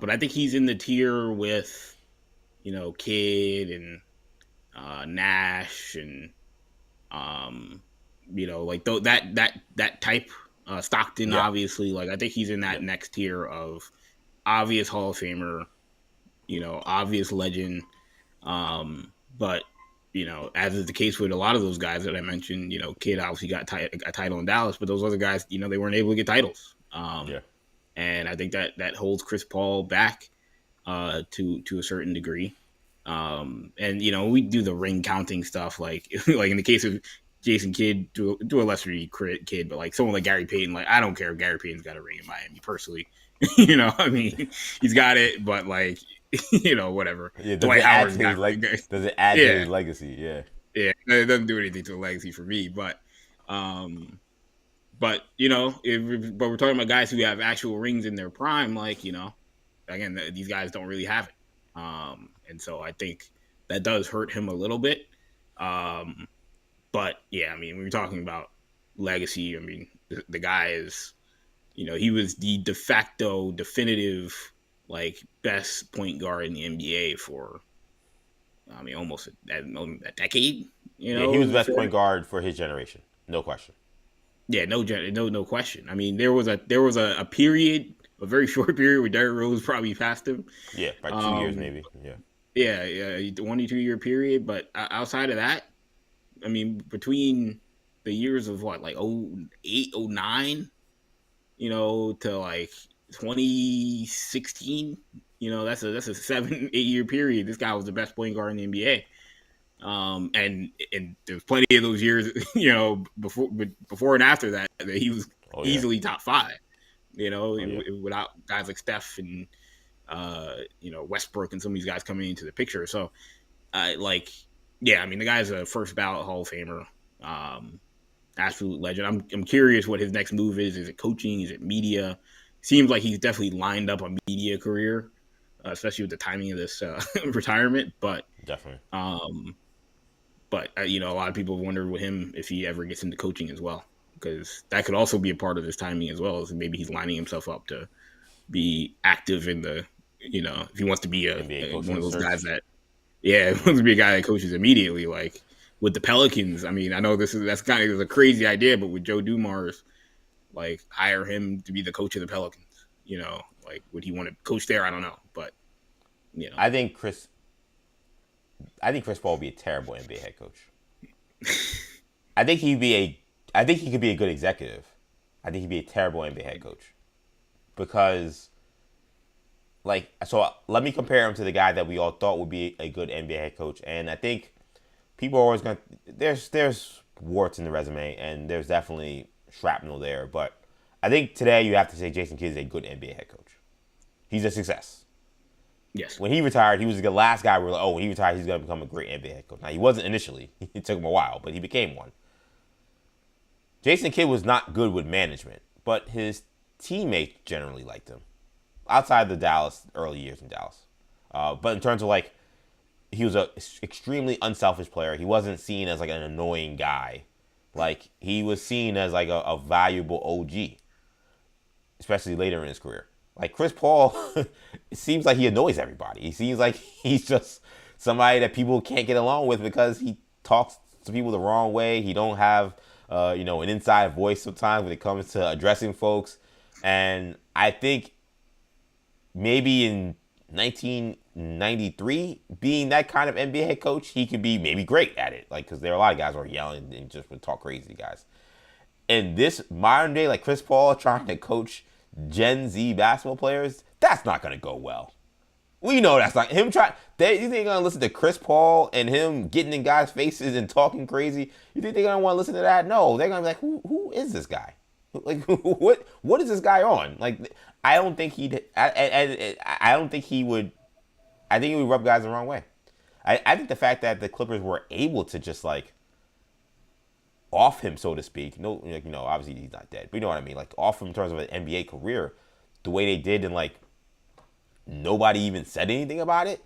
But I think he's in the tier with, Kidd and Nash and like that type. Stockton, yeah. Obviously, like I think he's in that next tier of obvious Hall of Famer, obvious legend. But as is the case with a lot of those guys that I mentioned, Kidd obviously got a title in Dallas, but those other guys, they weren't able to get titles. And I think that holds Chris Paul back to a certain degree. And we do the ring counting stuff, like in the case of Jason Kidd, to a lesser degree Kidd, but like someone like Gary Payton, like I don't care if Gary Payton's got a ring in Miami personally. I mean, he's got it, but like, whatever. Yeah, Dwight Howard's got does it add to his legacy? Yeah. Yeah, it doesn't do anything to the legacy for me, but but we're talking about guys who have actual rings in their prime, like, again, these guys don't really have it. And so I think that does hurt him a little bit. But yeah, I mean, when you're talking about legacy, I mean, the guy is, he was the de facto definitive, like, best point guard in the NBA for, I mean, almost a decade, Yeah, he was the best point guard for his generation. No question. Yeah, no question. I mean, there was a period, a very short period where Derrick Rose probably passed him. Yeah, by 2 years maybe. Yeah. Yeah, 1 to 2 year period. But outside of that, I mean, between the years of what, like 08, 09, to like 2016, that's a 7-8 year period. This guy was the best point guard in the NBA. And there's plenty of those years, before and after that he was easily top 5, without guys like Steph and, Westbrook and some of these guys coming into the picture. So, I mean, the guy's a first ballot Hall of Famer, absolute legend. I'm curious what his next move is. Is it coaching? Is it media? Seems like he's definitely lined up a media career, especially with the timing of this retirement. But definitely. But a lot of people wonder with him if he ever gets into coaching as well, because that could also be a part of his timing as well. As maybe he's lining himself up to be active in the, if he wants to be one of those guys that, he wants to be a guy that coaches immediately, like with the Pelicans. I mean, I know that's kind of a crazy idea, but with Joe Dumars, like hire him to be the coach of the Pelicans. Like would he want to coach there? I don't know, but I think Chris Paul would be a terrible NBA head coach. I think he could be a good executive. I think he'd be a terrible NBA head coach. Because, so let me compare him to the guy that we all thought would be a good NBA head coach. And I think people are always going to, there's warts in the resume, and there's definitely shrapnel there. But I think today you have to say Jason Kidd is a good NBA head coach. He's a success. Yes. When he retired, he was the last guy we were like, when he retired, he's going to become a great NBA head coach. Now, he wasn't initially. It took him a while, but he became one. Jason Kidd was not good with management, but his teammates generally liked him. Outside the early years in Dallas. But in terms of, he was a extremely unselfish player. He wasn't seen as like an annoying guy. Like he was seen as like a valuable OG, especially later in his career. Like Chris Paul, it seems like he annoys everybody. He seems like he's just somebody that people can't get along with because he talks to people the wrong way. He don't have, an inside voice sometimes when it comes to addressing folks. And I think maybe in 1993, being that kind of NBA head coach, he could be maybe great at it. Like, because there are a lot of guys who are yelling and just would talk crazy to guys. In this modern day, like Chris Paul trying to coach Gen Z basketball players, that's not going to go well. We know that's not him trying. You think they're going to listen to Chris Paul and him getting in guys' faces and talking crazy? You think they're going to want to listen to that? No, they're going to be like, who is this guy? Like, what is this guy on? Like, I don't think he'd. I don't think he would. I think he would rub guys the wrong way. I think the fact that the Clippers were able to just like off him, so to speak. No, like, obviously he's not dead, but you know what I mean. Like off him in terms of an NBA career, the way they did, and like nobody even said anything about it.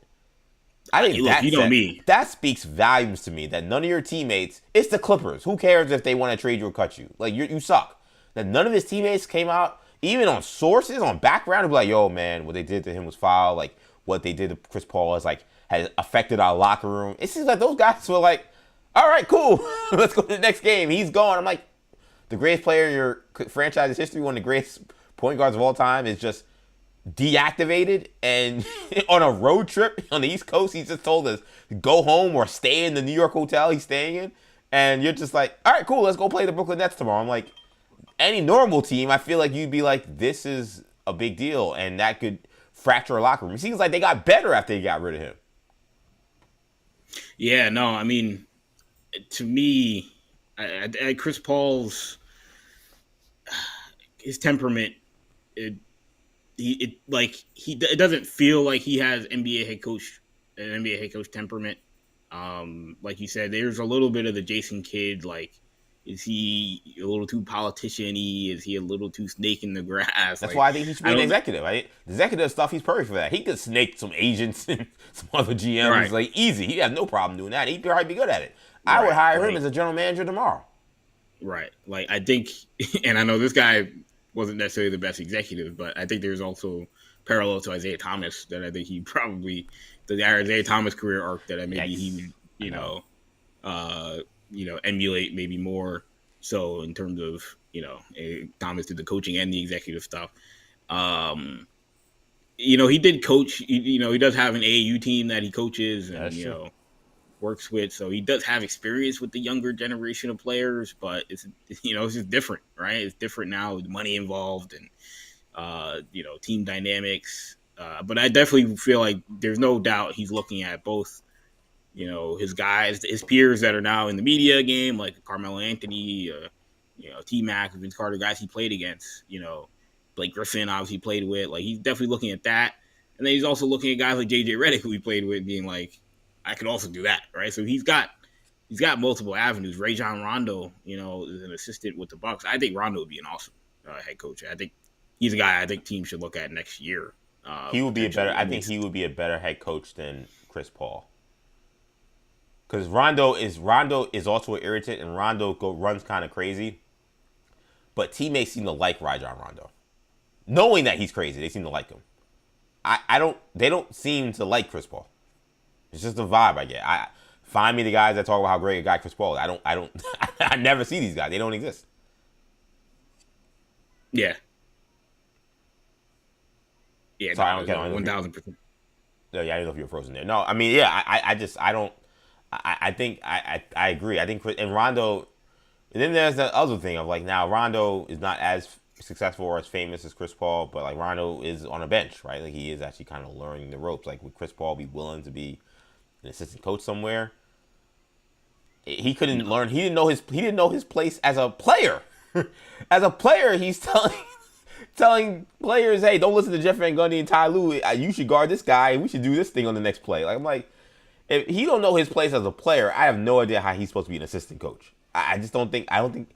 I think that speaks volumes to me. That none of your teammates. It's the Clippers. Who cares if they want to trade you or cut you? Like you suck. That none of his teammates came out, even on sources, on background, and be like, "Yo, man, what they did to him was foul. Like what they did to Chris Paul has affected our locker room." It seems like those guys were like, "All right, cool, let's go to the next game." He's gone. I'm like, the greatest player in your franchise's history, one of the greatest point guards of all time, is just deactivated and on a road trip on the East Coast. He's just told us go home or stay in the New York hotel he's staying in, and you're just like, all right, cool, let's go play the Brooklyn Nets tomorrow. I'm like, any normal team, I feel like you'd be like, this is a big deal, and that could fracture a locker room. It seems like they got better after they got rid of him. Yeah, no, I mean, to me, Chris Paul's his temperament, it doesn't feel like he has an NBA head coach temperament. Like you said, there's a little bit of the Jason Kidd. Like, is he a little too politician-y? Is he a little too snake in the grass? That's why I think he should be an executive. Right? The executive stuff, he's perfect for that. He could snake some agents and some other GMs. Right. Like, easy. He has no problem doing that. He'd probably be good at it. I would hire him as a general manager tomorrow. Right. Like, I think, and I know this guy wasn't necessarily the best executive, but I think there's also parallel to Isaiah Thomas that I think he probably, the Isaiah Thomas career arc that maybe he would, emulate maybe more so in terms of, Thomas did the coaching and the executive stuff. He did coach, he does have an AAU team that he coaches and, works with. So he does have experience with the younger generation of players, but it's just different, right? It's different now with money involved and, team dynamics. But I definitely feel like there's no doubt he's looking at both, his guys, his peers that are now in the media game, like Carmelo Anthony, T-Mac, Vince Carter, guys he played against, Blake Griffin, obviously played with. Like, he's definitely looking at that. And then he's also looking at guys like JJ Redick, who he played with, being like, I could also do that, right? So he's got multiple avenues. Rajon Rondo, is an assistant with the Bucks. I think Rondo would be an awesome head coach. I think he's a guy I think teams should look at next year. He would be I think he would be a better head coach than Chris Paul. Because Rondo is also an irritant, and Rondo runs kind of crazy. But teammates seem to like Rajon Rondo, knowing that he's crazy. They seem to like him. They don't seem to like Chris Paul. It's just the vibe I get. Find me the guys that talk about how great a guy Chris Paul is. I never see these guys. They don't exist. Yeah. Yeah. Sorry, no, 1,000%. Yeah, I didn't know if you were frozen there. No, I mean, yeah, I think I agree. I think, and Rondo, and then there's the other thing of like, now Rondo is not as successful or as famous as Chris Paul, but like Rondo is on a bench, right? Like, he is actually kind of learning the ropes. Like, would Chris Paul be willing to be an assistant coach somewhere? He couldn't learn. He didn't know his place as a player. As a player, he's telling players, "Hey, don't listen to Jeff Van Gundy and Ty Lue. You should guard this guy. We should do this thing on the next play." Like, I'm like, if he don't know his place as a player, I have no idea how he's supposed to be an assistant coach. I just don't think. I don't think.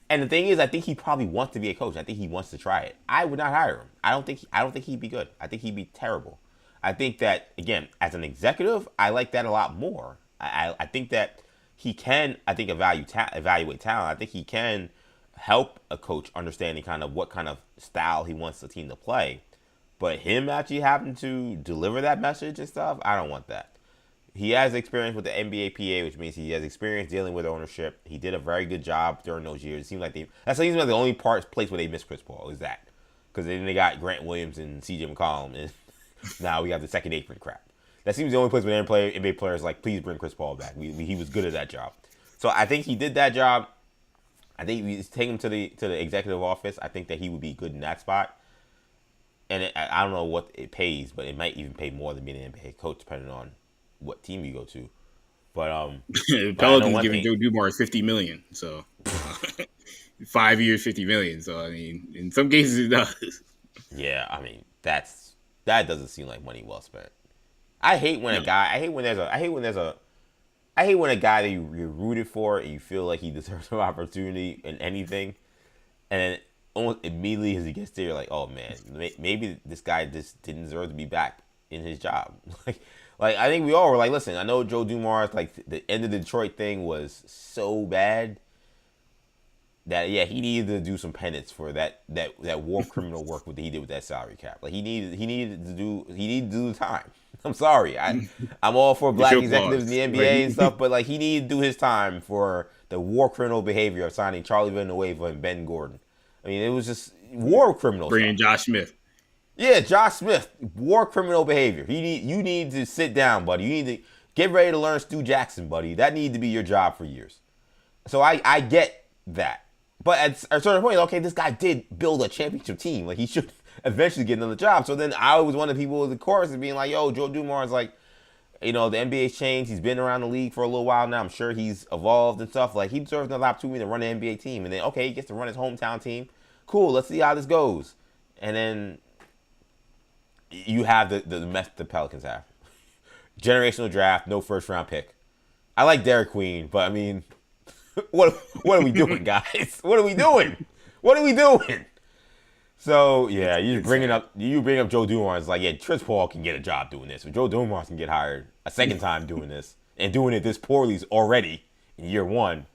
And the thing is, I think he probably wants to be a coach. I think he wants to try it. I would not hire him. I don't think he'd be good. I think he'd be terrible. I think that, again, as an executive, I like that a lot more. I think that he can, I think, evaluate talent. I think he can help a coach understanding kind of what kind of style he wants the team to play. But him actually having to deliver that message and stuff, I don't want that. He has experience with the NBA PA, which means he has experience dealing with ownership. He did a very good job during those years. It seems like that's the only place where they miss Chris Paul is that. Because then they got Grant Williams and CJ McCollum, and now we got the second apron crap. That seems the only place where NBA players like, please bring Chris Paul back. He was good at that job. So I think he did that job. I think we take him to the executive office. I think that he would be good in that spot. And I don't know what it pays, but it might even pay more than being an NBA coach, depending on what team you go to. But Pelicans giving Joe Dumars $50 million, so 5 years, $50 million. So I mean, in some cases it does. Yeah, I mean that doesn't seem like money well spent. I hate when a guy that you're rooted for and you feel like he deserves an opportunity in anything, and then almost immediately as he gets there, you're like, oh man, maybe this guy just didn't deserve to be back in his job. Like I think we all were like, listen, I know Joe Dumars, like the end of the Detroit thing was so bad that he needed to do some penance for that war criminal work that he did with that salary cap. Like he needed to do the time. I'm sorry, I'm all for black executives in the NBA and stuff, but like he needed to do his time for the war criminal behavior of signing Charlie Villanueva and Ben Gordon. I mean, it was just war criminal. Bringing Josh Smith. Yeah, Josh Smith, war criminal behavior. You need to sit down, buddy. You need to get ready to learn Stu Jackson, buddy. That needed to be your job for years. So I get that. But at a certain point, okay, this guy did build a championship team. Like, he should eventually get another job. So then I was one of the people in the chorus and being like, yo, Joe Dumars, like, the NBA's changed. He's been around the league for a little while now. I'm sure he's evolved and stuff. Like, he deserves another opportunity to run an NBA team. And then, okay, he gets to run his hometown team. Cool, let's see how this goes. And then you have the mess the Pelicans have. Generational draft, no first-round pick. I like Derek Queen, but, I mean, what are we doing, guys? What are we doing? What are we doing? So, yeah, you bring up Joe Dumars. Like, yeah, Chris Paul can get a job doing this. But Joe Dumars can get hired a second time doing this. And doing it this poorly already in year one.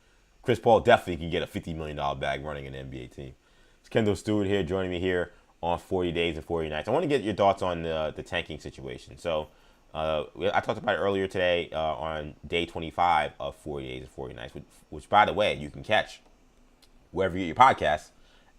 Chris Paul definitely can get a $50 million bag running an NBA team. It's Kendall Stewart here, joining me here on 40 Days and 40 Nights. I want to get your thoughts on the tanking situation. So, I talked about it earlier today on day 25 of 40 Days and 40 Nights, which, by the way, you can catch wherever you get your podcasts.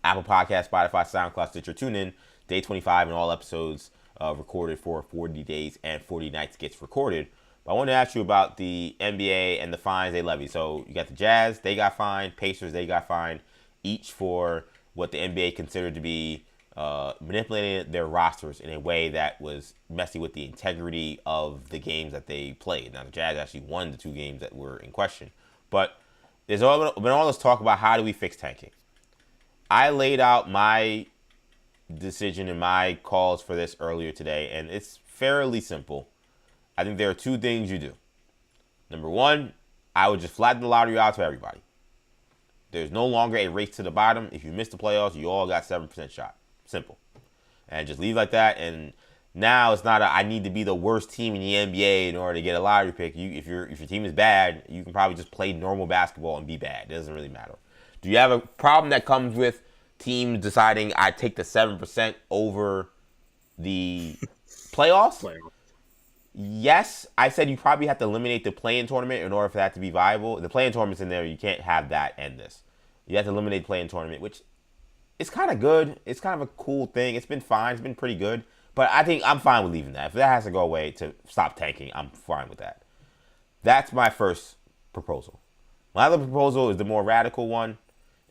Apple Podcasts, Spotify, SoundCloud, Stitcher, TuneIn. Day 25 and all episodes recorded for 40 Days and 40 Nights gets recorded. But I want to ask you about the NBA and the fines they levy. So you got the Jazz, they got fined. Pacers, they got fined. Each for what the NBA considered to be manipulating their rosters in a way that was messy with the integrity of the games that they played. Now, the Jazz actually won the 2 games that were in question. But there's been all this talk about how do we fix tanking. I laid out my decision and my calls for this earlier today, and it's fairly simple. I think there are 2 things you do. Number 1, I would just flatten the lottery out to everybody. There's no longer a race to the bottom. If you miss the playoffs, you all got 7% shot. Simple. And just leave like that. And now it's not I need to be the worst team in the NBA in order to get a lottery pick. If your team is bad, you can probably just play normal basketball and be bad. It doesn't really matter. Do you have a problem that comes with teams deciding I take the 7% over the playoffs? Yes, I said you probably have to eliminate the play-in tournament in order for that to be viable. The play-in tournament's in there. You can't have that and this. You have to eliminate the play-in tournament, which is kind of good. It's kind of a cool thing. It's been fine. It's been pretty good. But I think I'm fine with leaving that. If that has to go away to stop tanking, I'm fine with that. That's my first proposal. My other proposal is the more radical one.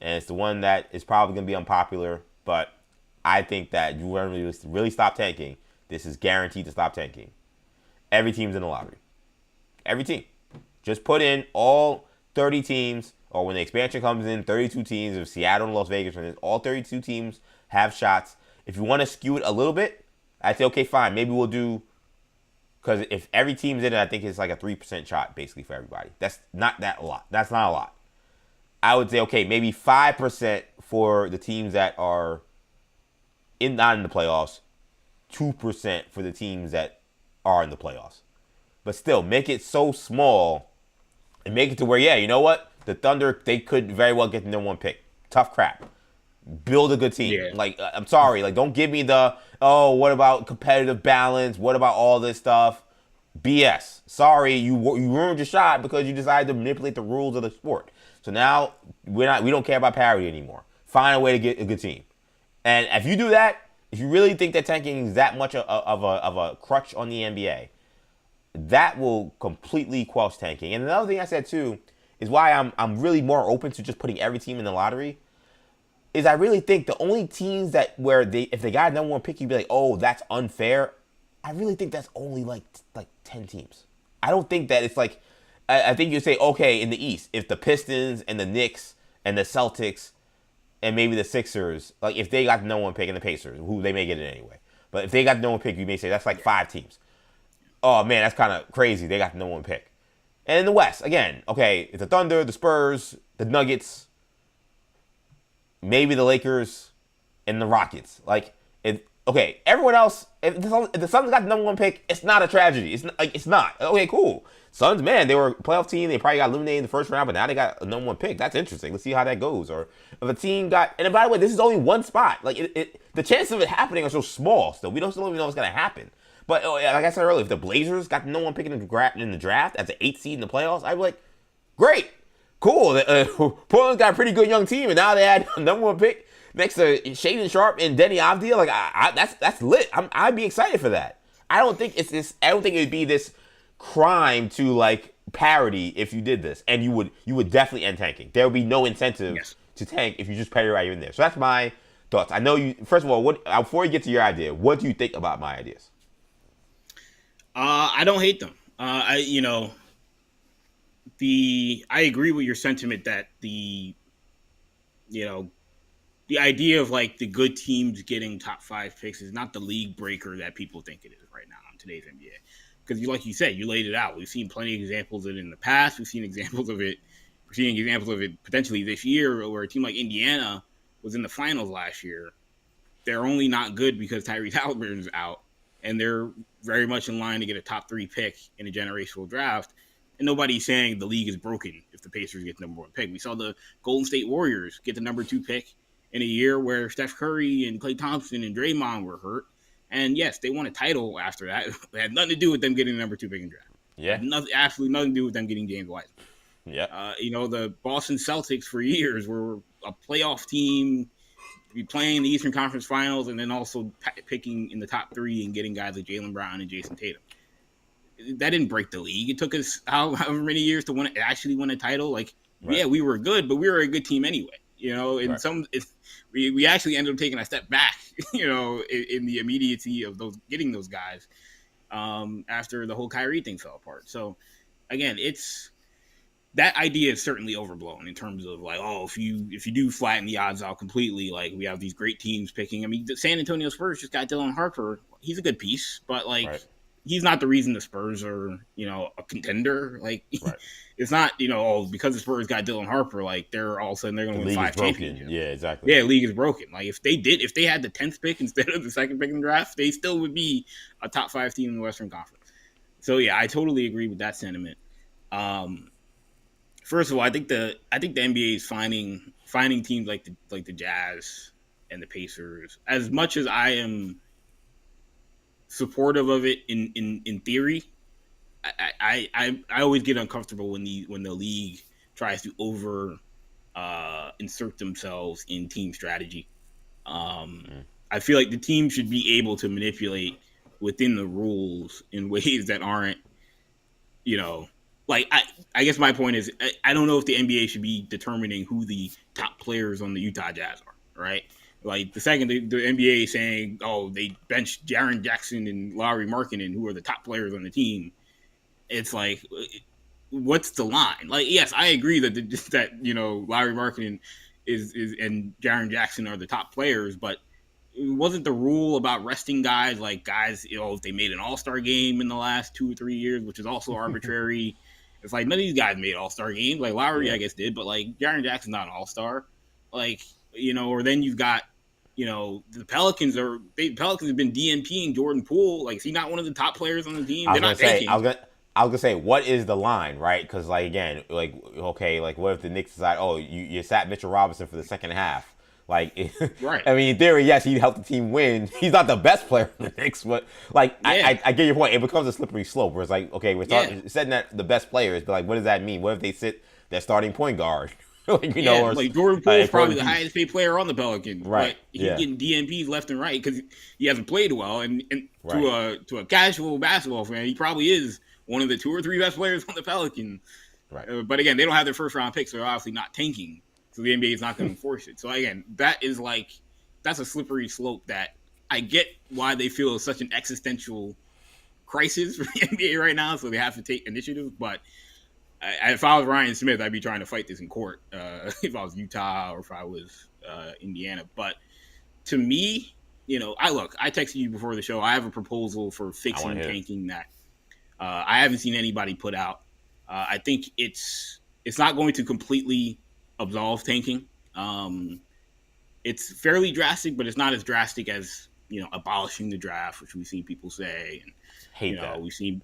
And it's the one that is probably going to be unpopular, but I think that you want to really stop tanking. This is guaranteed to stop tanking. Every team's in the lottery. Every team. Just put in all 30 teams, or when the expansion comes in, 32 teams of Seattle and Las Vegas. When all 32 teams have shots. If you want to skew it a little bit, I'd say, okay, fine. Maybe we'll do, because if every team's in it, I think it's like a 3% shot basically for everybody. That's not that a lot. That's not a lot. I would say, okay, maybe 5% for the teams that are not in the playoffs, 2% for the teams that are in the playoffs. But still, make it so small and make it to where, yeah, you know what? The Thunder, they could very well get the number one pick. Tough crap. Build a good team. Yeah. Like, I'm sorry. Like, don't give me the, oh, what about competitive balance? What about all this stuff? BS. Sorry, you ruined your shot because you decided to manipulate the rules of the sport. So now we don't care about parity anymore. Find a way to get a good team. And if you do that, if you really think that tanking is that much of a crutch on the NBA, that will completely quash tanking. And another thing I said too is why I'm really more open to just putting every team in the lottery. Is I really think the only teams that if they got a number one pick, you'd be like, oh, that's unfair. I really think that's only like 10 teams. I don't think that it's like, I think you say, okay, in the East, if the Pistons and the Knicks and the Celtics and maybe the Sixers, like if they got the number one pick and the Pacers, who they may get it anyway. But if they got the number one pick, you may say that's like 5 teams. Oh man, that's kind of crazy. They got the number one pick. And in the West, again, okay, it's the Thunder, the Spurs, the Nuggets, maybe the Lakers, and the Rockets. Like, okay, everyone else, if the Suns got the number one pick, it's not a tragedy. It's not. Okay, cool. Suns, man, they were a playoff team. They probably got eliminated in the first round, but now they got a number one pick. That's interesting. Let's see how that goes. Or if a team got, and by the way, this is only one spot. Like, the chances of it happening are so small still. We don't still even know what's going to happen. But like I said earlier, if the Blazers got the number one pick in the draft as an 8th seed in the playoffs, I'd be like, great, cool. Portland's got a pretty good young team, and now they had a number one pick next to Shaedon Sharp and Denny Avdija. Like, that's lit. I'd be excited for that. I don't think it's this. I don't think it would be this crime to like parody if you did this, and you would definitely end tanking. There would be no incentive to tank if you just parody right in there. So that's my thoughts. I know you. First of all, before you get to your idea, what do you think about my ideas? I don't hate them. I agree with your sentiment that the idea of like the good teams getting top 5 picks is not the league breaker that people think it is right now in today's NBA. Because like you said, you laid it out. We've seen plenty of examples of it in the past. We've seen examples of it. We're seeing examples of it potentially this year, where a team like Indiana was in the finals last year. They're only not good because Tyrese Halliburton's out, and they're very much in line to get a top 3 pick in a generational draft. And nobody's saying the league is broken if the Pacers get the number 1 pick. We saw the Golden State Warriors get the number 2 pick in a year where Steph Curry and Klay Thompson and Draymond were hurt. And yes, they won a title after that. It had nothing to do with them getting the number 2 pick in the draft. Yeah. Absolutely nothing to do with them getting James Wiseman. Yeah. The Boston Celtics for years were a playoff team, to be playing the Eastern Conference Finals, and then also picking in the top 3 and getting guys like Jaylen Brown and Jason Tatum. That didn't break the league. It took us however many years to actually win a title. Like, right. Yeah, we were good, but we were a good team anyway. We actually ended up taking a step back, in the immediacy of getting those guys after the whole Kyrie thing fell apart. So, again, that idea is certainly overblown in terms of like, oh, if you do flatten the odds out completely, like we have these great teams picking. I mean, the San Antonio Spurs just got Dylan Harper. He's a good piece, but like, right. He's not the reason the Spurs are, a contender. Like, right. It's not, because the Spurs got Dylan Harper, like they're all of a sudden they're going to win 5 championships. Yeah, exactly. Yeah, league is broken. Like if they had the 10th pick instead of the 2nd pick in the draft, they still would be a top 5 team in the Western Conference. So yeah, I totally agree with that sentiment. First of all, I think the NBA is finding teams like the Jazz and the Pacers. As much as I am supportive of it in theory, I always get uncomfortable when the league tries to insert themselves in team strategy. I feel like the team should be able to manipulate within the rules in ways that aren't, like I guess my point is I don't know if the NBA should be determining who the top players on the Utah Jazz are, right? Like the second the NBA is saying, oh, they benched Jaren Jackson and Lauri Markkanen, who are the top players on the team. It's like, what's the line? Like, yes, I agree that Lauri Markkanen is and Jaren Jackson are the top players, but it wasn't the rule about resting guys, if they made an All-Star game in the last 2 or 3 years, which is also arbitrary. It's like none of these guys made All-Star games. Like Lowry, I guess, did, but like Jaren Jackson's not an All-Star. Like, or then you've got the Pelicans have been DNPing Jordan Poole. Like, is he not one of the top players on the team? I They're was gonna not say, tanking. I was gonna say, what is the line, right? Because like again, like okay, like what if the Knicks decide, oh, you sat Mitchell Robinson for the second half? Like, Right. I mean, in theory, yes, he helped the team win. He's not the best player in the Knicks, but like, Yeah. I get your point. It becomes a slippery slope where it's like, okay, we're Yeah. setting that the best players, but like, what does that mean? What if they sit their starting point guard? Like, or like Jordan Poole is probably the piece. highest paid player on the Pelicans. Right, But he's yeah. getting DNPs left and right because he hasn't played well. And Right. to a casual basketball fan, he probably is one of the 2 or 3 best players on the Pelicans. Right. But again, they don't have their first round picks, so they're obviously not tanking. So the NBA is not going to enforce it. So again, that's a slippery slope that I get why they feel is such an existential crisis for the NBA right now. So they have to take initiative. But if I was Ryan Smith, I'd be trying to fight this in court. If I was Utah or if I was Indiana. But to me, I texted you before the show. I have a proposal for fixing tanking that I haven't seen anybody put out. I think it's not going to completely absolve tanking. It's fairly drastic, but it's not as drastic as abolishing the draft, which we've seen people say. And Hate that. we've seen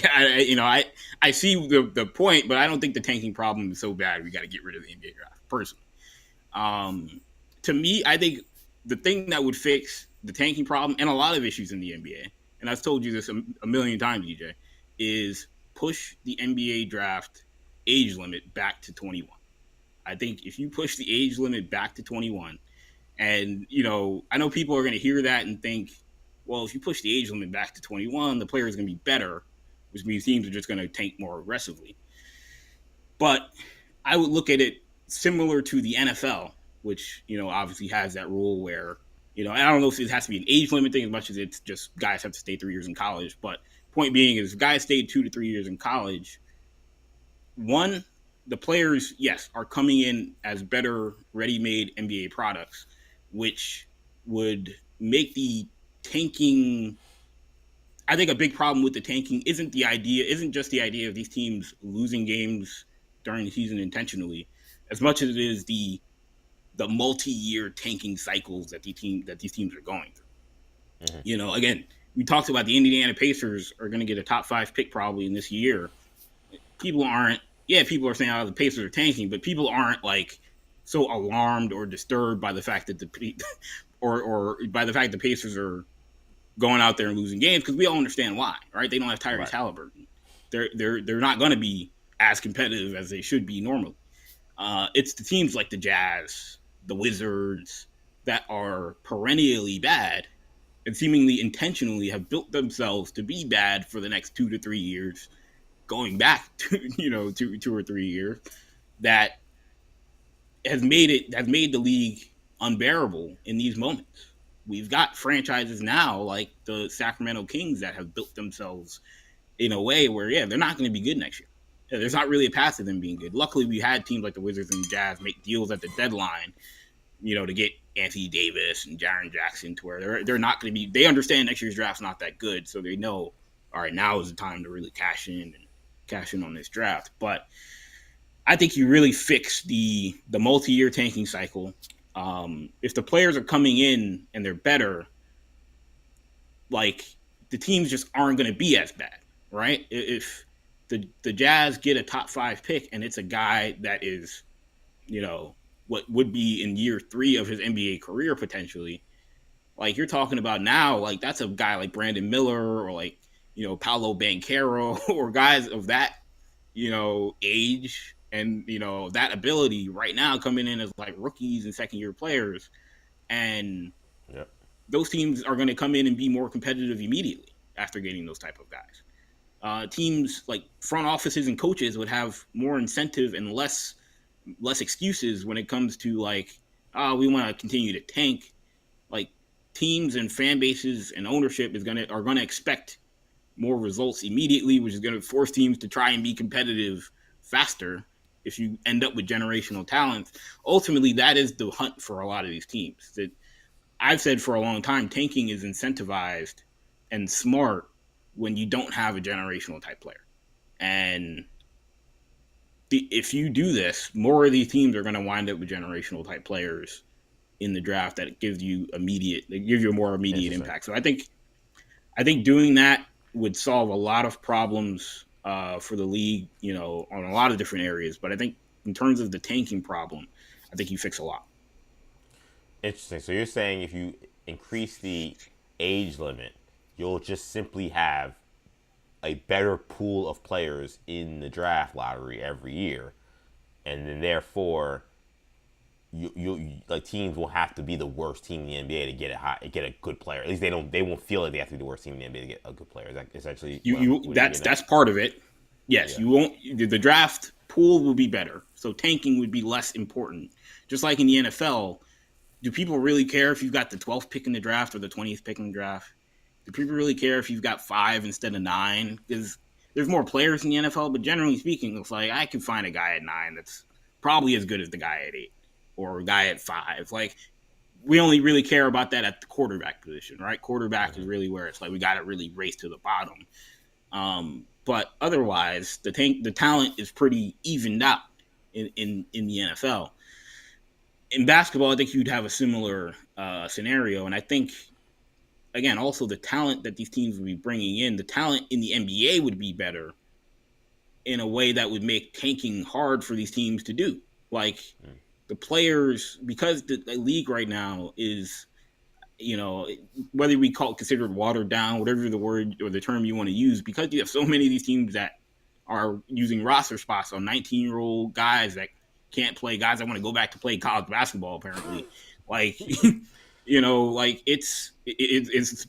I see the point, but I don't think the tanking problem is so bad. We got to get rid of the NBA draft, personally. To me, I think the thing that would fix the tanking problem and a lot of issues in the NBA, and I've told you this a million times, DJ, is push the NBA draft age limit back to 21. I think if you push the age limit back to 21, and, I know people are going to hear that and think, well, if you push the age limit back to 21, the player is going to be better, which means teams are just going to tank more aggressively. But I would look at it similar to the NFL, which, obviously has that rule where, and I don't know if it has to be an age limit thing as much as it's just guys have to stay 3 years in college. But point being is if guys stayed 2 to 3 years in college, one, the players, yes, are coming in as better ready-made NBA products, which would make the tanking. I think a big problem with the tanking isn't just the idea of these teams losing games during the season intentionally, as much as it is the multi-year tanking cycles that these teams are going through. Mm-hmm. Again, we talked about the Indiana Pacers are going to get a top 5 pick probably in this year. People are saying, oh, the Pacers are tanking, but people aren't like so alarmed or disturbed by the fact that or by the fact the Pacers are going out there and losing games, because we all understand why, right? They don't have Tyrese Halliburton. They're not going to be as competitive as they should be normally. It's the teams like the Jazz, the Wizards, that are perennially bad and seemingly intentionally have built themselves to be bad for the next 2 to 3 years, going back to 2 or 3 years, that has made the league unbearable in these moments. We've got franchises now like the Sacramento Kings that have built themselves in a way where, they're not going to be good next year. There's not really a path to them being good. Luckily, we had teams like the Wizards and the Jazz make deals at the deadline, to get Anthony Davis and Jaren Jackson to where they're not going to be. They understand next year's draft's not that good, so they know, all right, now is the time to really cash in on this draft. But I think you really fix the multi-year tanking cycle. If the players are coming in and they're better, like, the teams just aren't going to be as bad, right? If the Jazz get a top 5 pick and it's a guy that is, what would be in year 3 of his NBA career potentially, like, you're talking about now, like, that's a guy like Brandon Miller or like, Paolo Banchero or guys of that, age and, that ability right now coming in as like rookies and second-year players. And those teams are going to come in and be more competitive immediately after getting those type of guys. Teams like front offices and coaches would have more incentive and less excuses when it comes to like, we want to continue to tank. Like, teams and fan bases and ownership are going to expect more results immediately, which is going to force teams to try and be competitive faster. If you end up with generational talent, ultimately that is the hunt for a lot of these teams. That I've said for a long time, tanking is incentivized and smart when you don't have a generational type player. And if you do this, more of these teams are going to wind up with generational type players in the draft that give you a more immediate Interesting. impact. So I think doing that would solve a lot of problems for the league, on a lot of different areas. But I think in terms of the tanking problem, I think you fix a lot. Interesting. So you're saying if you increase the age limit, you'll just simply have a better pool of players in the draft lottery every year, and then therefore, you like teams will have to be the worst team in the NBA to get a good player. At least they won't feel like they have to be the worst team in the NBA to get a good player. Is that essentially that's part of it. Yes, Yeah. you won't. The draft pool will be better, so tanking would be less important. Just like in the NFL, do people really care if you've got the 12th pick in the draft or the 20th pick in the draft? Do people really care if you've got 5 instead of 9? Because there's more players in the NFL, but generally speaking, it's like I can find a guy at 9 that's probably as good as the guy at 8 or a guy at 5. Like, we only really care about that at the quarterback position, right? Quarterback is really where it's like we got to really race to the bottom. But otherwise, the talent is pretty evened out in the NFL. In basketball, I think you'd have a similar scenario, and I think, again, also the talent that these teams would be bringing in, the talent in the NBA would be better in a way that would make tanking hard for these teams to do. Like, the players, because the league right now is, whether we consider it watered down, whatever the word or the term you want to use, because you have so many of these teams that are using roster spots on 19-year-old guys that can't play, guys that want to go back to play college basketball, apparently. Like, like it's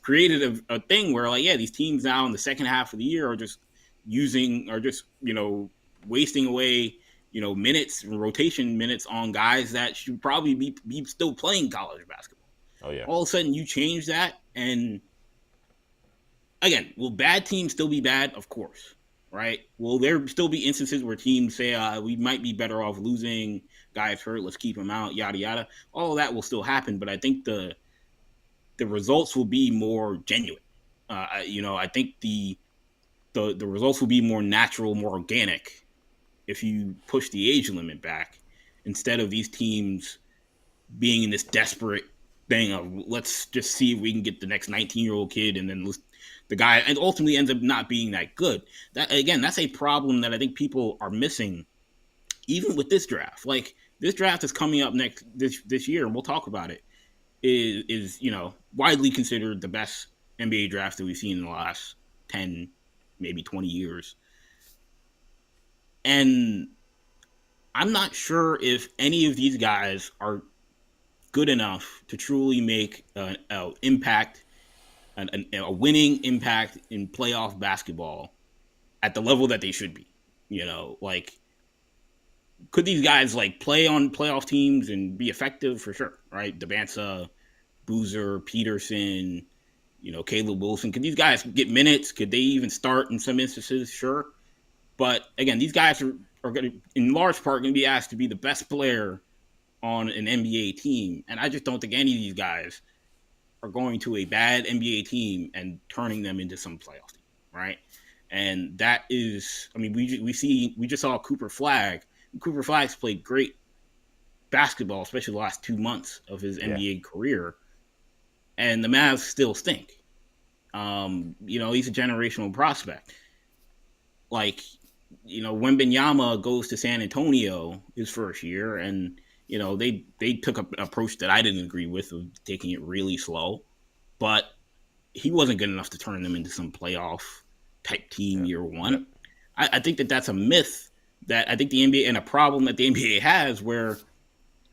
created a thing where, like, yeah, these teams now in the second half of the year are just wasting away, minutes, rotation minutes on guys that should probably be still playing college basketball. Oh yeah. All of a sudden you change that, and again, will bad teams still be bad? Of course, right? Will there still be instances where teams say we might be better off losing, guys hurt, let's keep them out, yada yada? All of that will still happen, but I think the results will be more genuine. I think the results will be more natural, more organic if you push the age limit back instead of these teams being in this desperate thing of let's just see if we can get the next 19-year-old kid, and then the guy and ultimately ends up not being that good. That's a problem that I think people are missing even with this draft. Like, this draft is coming up this year, and we'll talk about it, is widely considered the best NBA draft that we've seen in the last 10, maybe 20 years. And I'm not sure if any of these guys are good enough to truly make an impact, a winning impact in playoff basketball at the level that they should be. Like, could these guys play on playoff teams and be effective? For sure, right? Devanza, Boozer, Peterson, Caleb Wilson. Could these guys get minutes? Could they even start in some instances? Sure. But again, these guys are going to, in large part, going to be asked to be the best player on an NBA team. And I just don't think any of these guys are going to a bad NBA team and turning them into some playoff team, right? And that is, we just saw Cooper Flagg. Cooper Flagg's played great basketball, especially the last 2 months of his NBA career. And the Mavs still stink. He's a generational prospect. Wembanyama goes to San Antonio his first year, and they took an approach that I didn't agree with, of taking it really slow, but he wasn't good enough to turn them into some playoff type team year one. I think that's a myth that I think the NBA, and a problem that the NBA has, where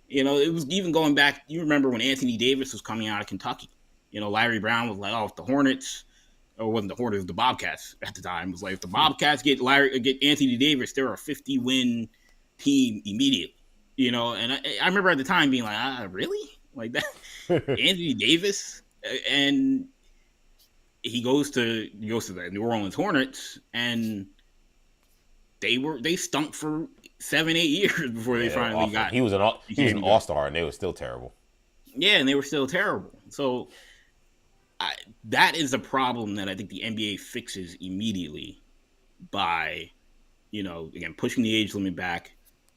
it was even going back. You remember when Anthony Davis was coming out of Kentucky? Larry Brown was like, "Oh, if the Hornets." Or it wasn't the Hornets, it was the Bobcats at the time. It was like, if the Bobcats get Anthony Davis, they're a 50-win team immediately. And I remember at the time being like, really? Like that? Anthony Davis? And he goes to the New Orleans Hornets, and they stunk for 7-8 years before they finally got. He was an all-star, and they were still terrible. Yeah, and they were still terrible. So that is a problem that I think the NBA fixes immediately by, again, pushing the age limit back,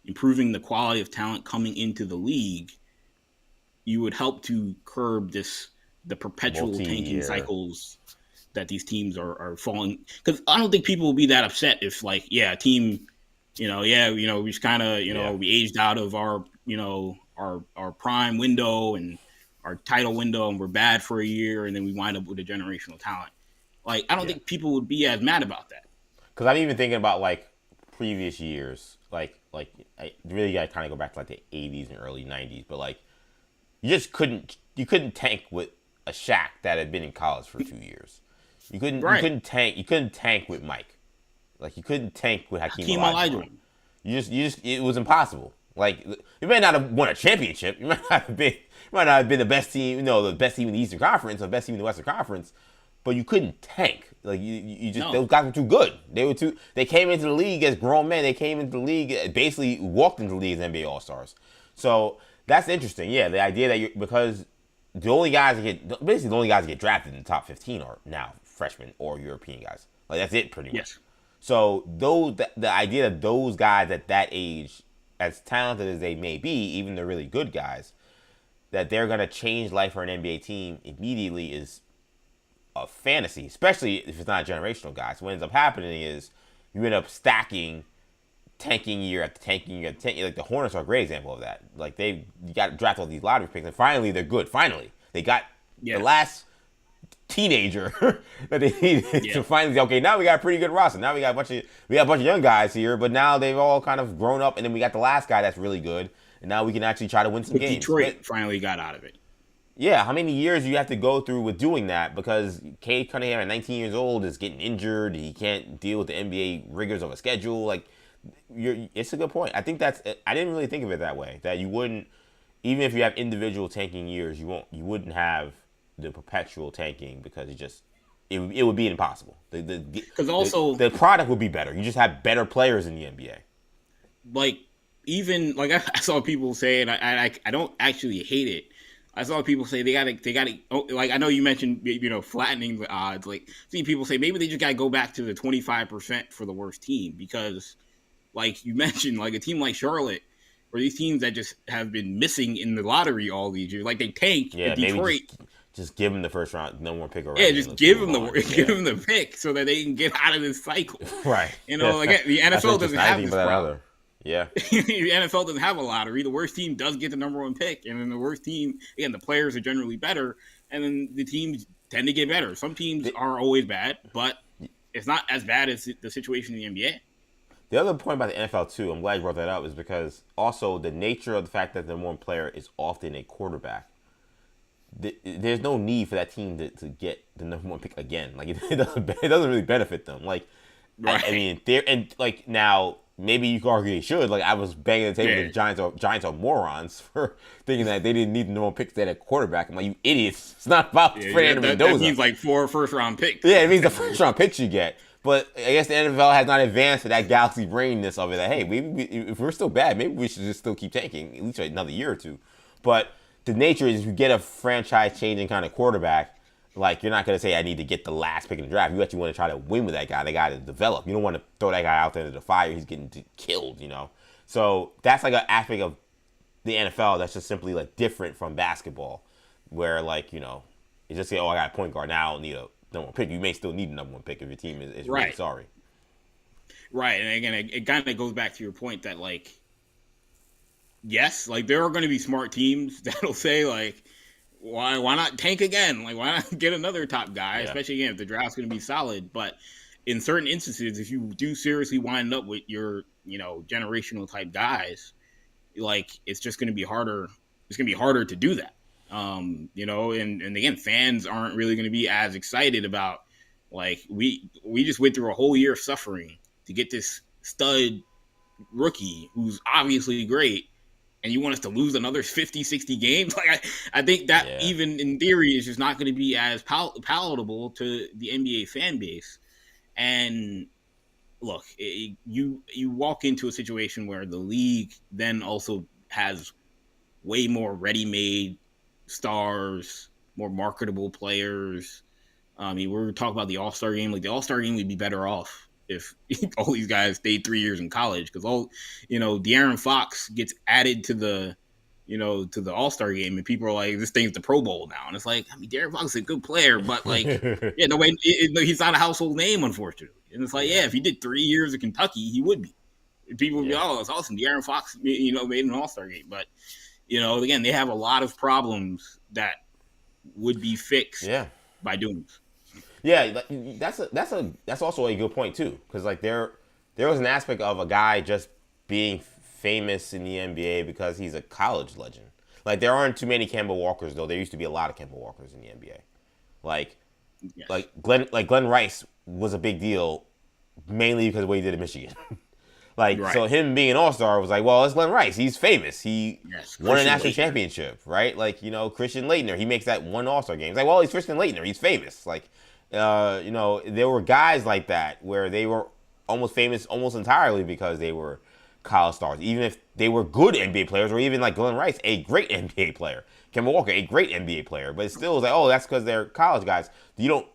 improving the quality of talent coming into the league. you would help to curb the perpetual tanking Multi-year. cycles that these teams are falling. Because I don't think people will be that upset if, like, a team, we just kind of, we aged out of our, our prime window and our title window, and we're bad for a year, and then we wind up with a generational talent. Like, I don't think people would be as mad about that. Because I'm even thinking about, like, previous years. Like I really got to kind of go back to, like, the 80s and early 90s. But, like, you couldn't tank with a Shaq that had been in college for 2 years. You couldn't tank with Mike. Like, you couldn't tank with Hakeem Olajuwon. It was impossible. Like, you might not have won a championship. You might not have been the best team, the best team in the Eastern Conference, or the best team in the Western Conference, but you couldn't tank. Like, those guys were too good. They came into the league as grown men. They came into the league, basically walked into the league as NBA All-Stars. So that's interesting. Yeah, the idea that because the only guys that get drafted in the top 15 are now freshmen or European guys. Like, that's it pretty much. Yes. So the idea that those guys at that age, as talented as they may be, even the really good guys, that they're going to change life for an NBA team immediately is a fantasy, especially if it's not a generational guy. So what ends up happening is you end up stacking tanking year after tanking year after tanking year. Like, the Hornets are a great example of that. Like, you got to draft all these lottery picks, and finally they're good. Finally. They got the last teenager that they needed to finally say, okay, now we got a pretty good roster. Now we got a bunch of young guys here, but now they've all kind of grown up, and then we got the last guy that's really good, and now we can actually try to win some games. Detroit finally got out of it. Yeah, how many years you have to go through with doing that? Because Cade Cunningham at 19 years old is getting injured. He can't deal with the NBA rigors of a schedule. Like, it's a good point. I think I didn't really think of it that way. That you wouldn't, even if you have individual tanking years, you wouldn't have the perpetual tanking, because it would be impossible. Because also the product would be better. You just have better players in the NBA. Like, even like I saw people say, and I don't actually hate it. I saw people say they gotta like, I know you mentioned, flattening the odds. Like, see people say maybe they just gotta go back to the 25% for the worst team, because, like you mentioned, like a team like Charlotte, or these teams that just have been missing in the lottery all these years, like they tank. Yeah, Detroit. maybe just give them the first round, no more pick already. Yeah, just give them the pick so that they can get out of this cycle. Right. Again, the NFL doesn't have this problem. Yeah. The NFL doesn't have a lottery. The worst team does get the number one pick, and then the worst team, again, the players are generally better, and then the teams tend to get better. Some teams are always bad, but it's not as bad as the situation in the NBA. The other point about the NFL, too, I'm glad you brought that up, is because also the nature of the fact that the number one player is often a quarterback. There's no need for that team to get the number one pick again. Like, it doesn't really benefit them. Like, right. I mean, now, maybe you could argue they should. Like, I was banging the table with the Giants are morons for thinking that they didn't need the number one picks. They had a quarterback. I'm like, you idiots. It's not about Fernando Mendoza. That means like 4 first-round picks. Yeah, it means the first-round picks you get. But I guess the NFL has not advanced to that galaxy brainness of it. That, hey, if we're still bad, maybe we should just still keep tanking, at least another year or two. But the nature is, if you get a franchise-changing kind of quarterback, like, you're not going to say, I need to get the last pick in the draft. You actually want to try to win with that guy. They got to develop. You don't want to throw that guy out there into the fire. He's getting killed, So that's like an aspect of the NFL that's just simply, like, different from basketball, where, like, you just say, oh, I got a point guard. Now I don't need a number one pick. You may still need a number one pick if your team is right. Really sorry. Right. And again, it kind of goes back to your point that, like, yes, like, there are going to be smart teams that'll say, like, why not tank again? Like, why not get another top guy? Yeah. Especially, again, if the draft's going to be solid. But in certain instances, if you do seriously wind up with your, generational type guys, like, it's just going to be harder. It's going to be harder to do that. And again, fans aren't really going to be as excited about, like, we just went through a whole year of suffering to get this stud rookie who's obviously great, and you want us to lose another 50, 60 games? Like, I think that even in theory is just not going to be as palatable to the NBA fan base. And look, you walk into a situation where the league then also has way more ready-made stars, more marketable players. I mean, we're talking about the All-Star game. Like, the All-Star game would be better off if all these guys stayed 3 years in college, because De'Aaron Fox gets added to the to the All-Star game, and people are like, this thing's the Pro Bowl now. And it's like, I mean, De'Aaron Fox is a good player, but like, yeah, no way, he's not a household name, unfortunately. And it's like, yeah, if he did 3 years of Kentucky, he would be. People would be, oh, it's awesome. De'Aaron Fox, made an All-Star game. But, again, they have a lot of problems that would be fixed by doing this. Yeah, that's also a good point too, because like there was an aspect of a guy just being famous in the NBA because he's a college legend. Like there aren't too many Kemba Walkers though. There used to be a lot of Kemba Walkers in the NBA. Like Glenn Rice was a big deal mainly because of what he did at Michigan. So him being an all-star was like, well, it's Glenn Rice. He's famous. He won a national championship, right? Like, Christian Laettner, he makes that one all-star game. It's like, well, he's Christian Laettner. He's famous. Like, there were guys like that where they were almost famous almost entirely because they were college stars, even if they were good NBA players, or even like Glenn Rice, a great NBA player. Kemba Walker, a great NBA player. But it still was like, oh, that's because they're college guys.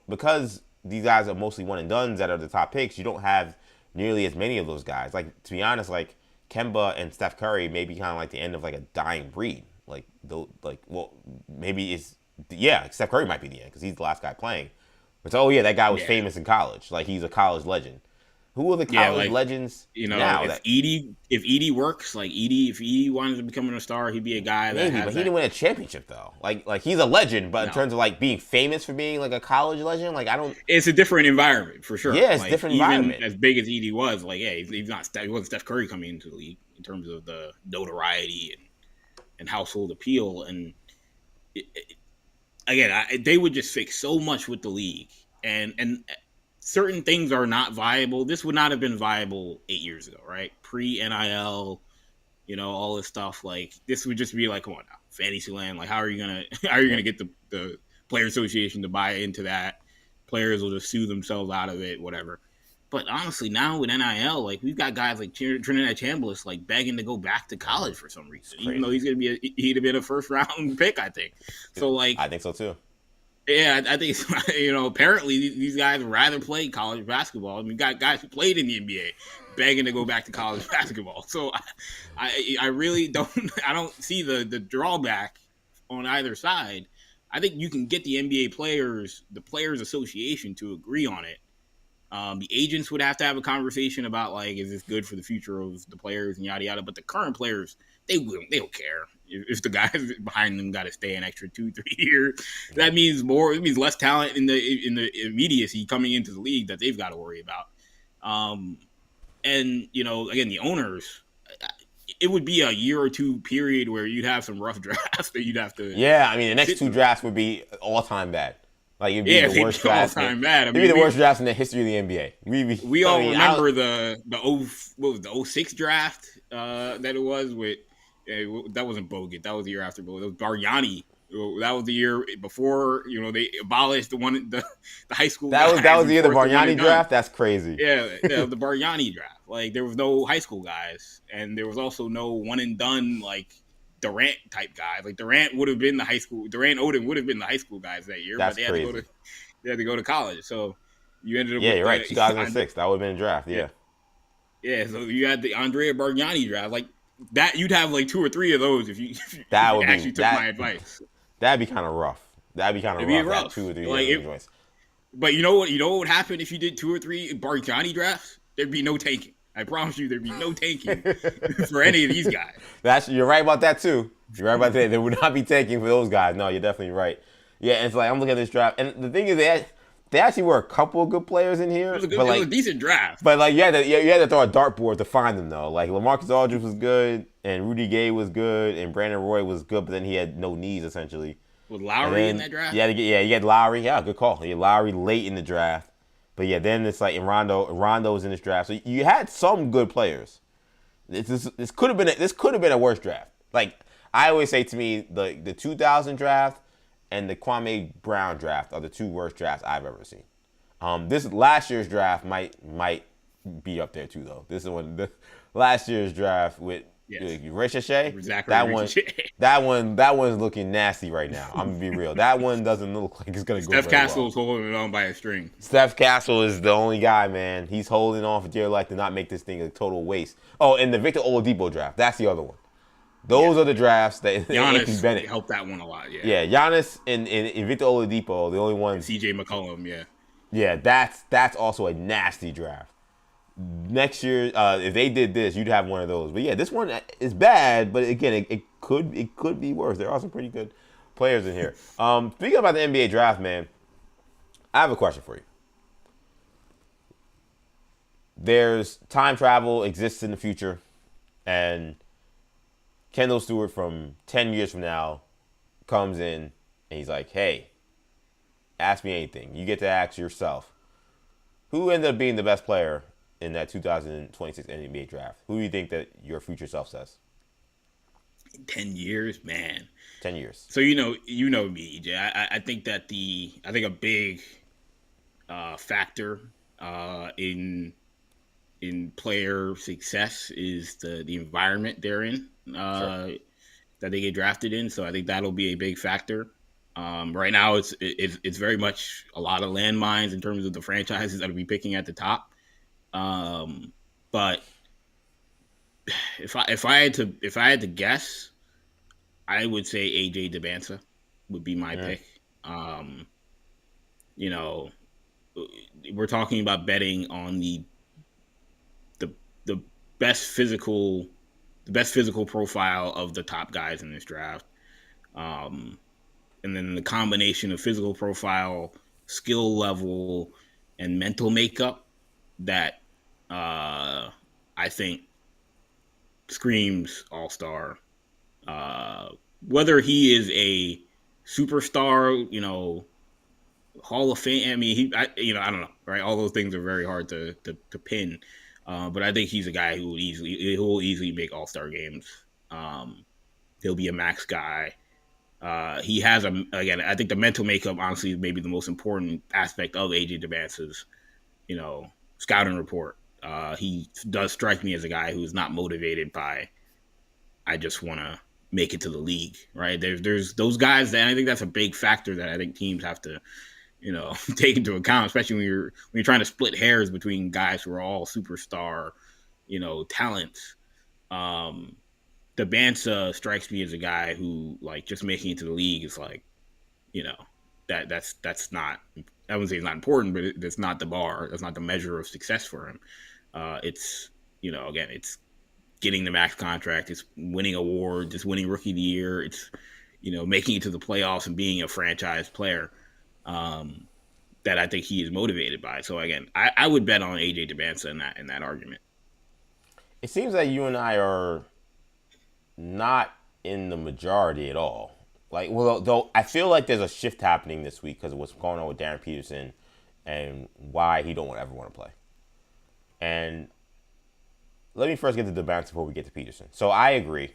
Because these guys are mostly one and dones that are the top picks, you don't have nearly as many of those guys. Like, to be honest, like Kemba and Steph Curry may be kind of like the end of like a dying breed. Steph Curry might be the end because he's the last guy playing. But that guy was famous in college. Like, he's a college legend. Who are the college legends now? If Edie works, like if Edie wanted to become a star, he'd be a guy that but he didn't win a championship though. Like he's a legend, but in terms of like being famous for being like a college legend, like I don't. It's a different environment for sure. Yeah, it's a different environment. As big as Edie was, like he wasn't Steph Curry coming into the league in terms of the notoriety and household appeal. And they would just fix so much with the league and. Certain things are not viable. This would not have been viable 8 years ago, right? Pre-NIL, all this stuff. Like, this would just be like, come on now, Fantasyland. Like, how are you gonna get the Player Association to buy into that? Players will just sue themselves out of it, whatever. But honestly, now with NIL, like we've got guys like Trinidad Chambliss like begging to go back to college for some reason, even though he'd have been a first round pick, I think. So like, I think so too. Yeah, I think apparently these guys would rather play college basketball. I mean, we got guys who played in the NBA begging to go back to college basketball. So I really don't see the drawback on either side. I think you can get the NBA players, the Players Association, to agree on it. The agents would have to have a conversation about like, is this good for the future of the players and yada yada. But the current players, they don't care. If the guys behind them got to stay an extra 2-3 years, that means more. It means less talent in the immediacy coming into the league that they've got to worry about. And again, the owners, it would be a year or two period where you'd have some rough drafts that you'd have to. Yeah, I mean, the next two drafts would be all time bad. Like it'd be the worst draft. All time bad. It'd be the worst draft in the history of the NBA. We all remember the 06 draft that it was with. That wasn't Bogut. That was the year after Bogut. That was Bargnani. That was the year before they abolished the high school. That was the year the Bargnani draft. That's crazy. Yeah, the Bargnani draft. Like there was no high school guys, and there was also no one and done like Durant type guys. Like Durant would have been the high school. Durant Odin would have been the high school guys that year, That's but they had to go to college. So you ended up. Yeah, you're right. 2006. That would have been a draft. Yeah. Yeah. So you had the Andrea Bargnani draft. Like that, you'd have like 2 or 3 of those if you actually took my advice. That'd be kind of rough. That'd be kind of rough. 2 or 3 like joints. But you know what would happen if you did 2 or 3 Bargnani drafts? There'd be no tanking. I promise you, there'd be no tanking for any of these guys. You're right about that too. You're right about that. There would not be tanking for those guys. No, you're definitely right. Yeah, it's like I'm looking at this draft, and the thing is, they actually were a couple of good players in here. It was a decent draft. But like you had to throw a dartboard to find them though. Like LaMarcus Aldridge was good, and Rudy Gay was good, and Brandon Roy was good, but then he had no knees essentially. Was Lowry in that draft? You had Lowry. Yeah, good call. You had Lowry late in the draft. But yeah, then it's like Rondo's in this draft. So you had some good players. This could have been a worse draft. Like I always say to me, the 2000 draft and the Kwame Brown draft are the 2 worst drafts I've ever seen. This last year's draft might be up there too though. Last year's draft with Ricochet. Exactly. That one's looking nasty right now. I'm gonna be real. That one doesn't look like it's gonna go. Steph Castle's holding it on by a string. Steph Castle is the only guy, man. He's holding on for dear life to not make this thing a total waste. Oh, and the Victor Oladipo draft. That's the other one. Those are the drafts that Anthony Giannis Bennett helped that one a lot. Yeah. Yeah, Giannis and Victor Oladipo, the only ones. C.J. McCollum. Yeah. Yeah, that's also a nasty draft. Next year, if they did this, you'd have one of those. But yeah, this one is bad. But again, it could be worse. There are some pretty good players in here. Speaking about the NBA draft, man, I have a question for you. There's time travel exists in the future, and Kendall Stewart from 10 years from now comes in and he's like, hey, ask me anything. You get to ask yourself, who ended up being the best player in that 2026 NBA draft? Who do you think that your future self says? 10 years, man. 10 years. So you know me, EJ. I think that a big factor in player success is the environment they're in, Sure. that they get drafted in. So I think that'll be a big factor. Right now, it's very much a lot of landmines in terms of the franchises that will be picking at the top. But if I had to guess, I would say AJ DeBanza would be my pick. You know, we're talking about betting on the best physical profile of the top guys in this draft. And then the combination of physical profile, skill level, and mental makeup that I think screams all-star. Whether he is a superstar, Hall of Fame. I mean, I don't know, right? All those things are very hard to pin. But I think he's a guy who will easily make all-star games. He'll be a max guy. He has I think the mental makeup honestly is maybe the most important aspect of AJ DeBance's, scouting report. He does strike me as a guy who is not motivated by, I just want to make it to the league, right? There's those guys that I think that's a big factor that I think teams have to, take into account, especially when you're trying to split hairs between guys who are all superstar, talents. DeBanza strikes me as a guy who, like, just making it to the league is like, that's not, I wouldn't say it's not important, but that's not the bar. That's not the measure of success for him. It's, again, it's getting the max contract. It's winning awards. It's winning Rookie of the Year. It's, making it to the playoffs and being a franchise player that I think he is motivated by. So, again, I would bet on AJ DeBanza in that argument. It seems that you and I are not in the majority at all. Like, well, though I feel like there's a shift happening this week because of what's going on with Darren Peterson and why he don't ever want to play. And let me first get to DeBanza before we get to Peterson. So I agree.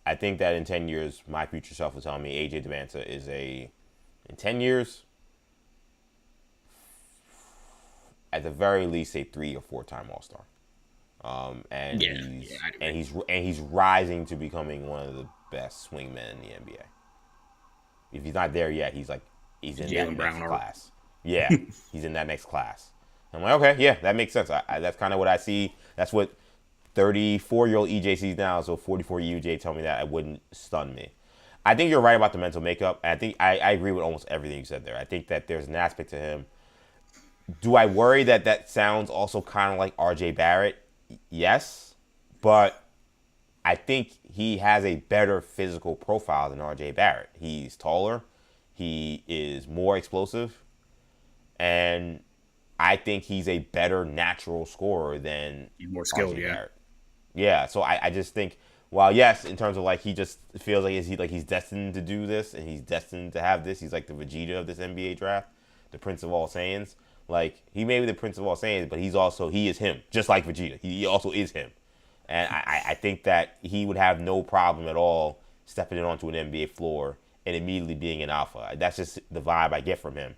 I think that in 10 years, my future self will tell me AJ DeBanza is in 10 years, at the very least, a 3 or 4 time All-Star. He's rising to becoming one of the best swingmen in the NBA. If he's not there yet, he's in that next class. Yeah, he's in that next class. I'm like, okay, yeah, that makes sense. That's kind of what I see. That's what 34-year-old EJ sees now. So 44-year-old EJ tell me that, it wouldn't stun me. I think you're right about the mental makeup. I think I agree with almost everything you said there. I think that there's an aspect to him. Do I worry that sounds also kind of like RJ Barrett? Yes, but I think he has a better physical profile than RJ Barrett. He's taller, he is more explosive, and I think he's a better natural scorer than he's more skilled, RJ yeah. Barrett. Yeah, so I just think, while yes, in terms of like he just feels like he's destined to do this and he's destined to have this. He's like the Vegeta of this NBA draft, the Prince of All Saiyans. Like, he may be the Prince of All Saiyans, but he is him, just like Vegeta. He also is him. And I think that he would have no problem at all stepping onto an NBA floor and immediately being an alpha. That's just the vibe I get from him.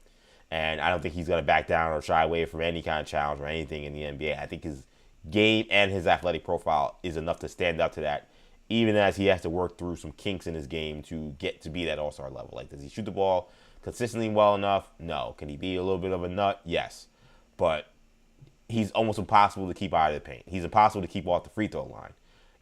And I don't think he's going to back down or shy away from any kind of challenge or anything in the NBA. I think his game and his athletic profile is enough to stand up to that, even as he has to work through some kinks in his game to get to be that all-star level. Like, does he shoot the ball consistently well enough? No. Can he be a little bit of a nut? Yes. But he's almost impossible to keep out of the paint. He's impossible to keep off the free throw line.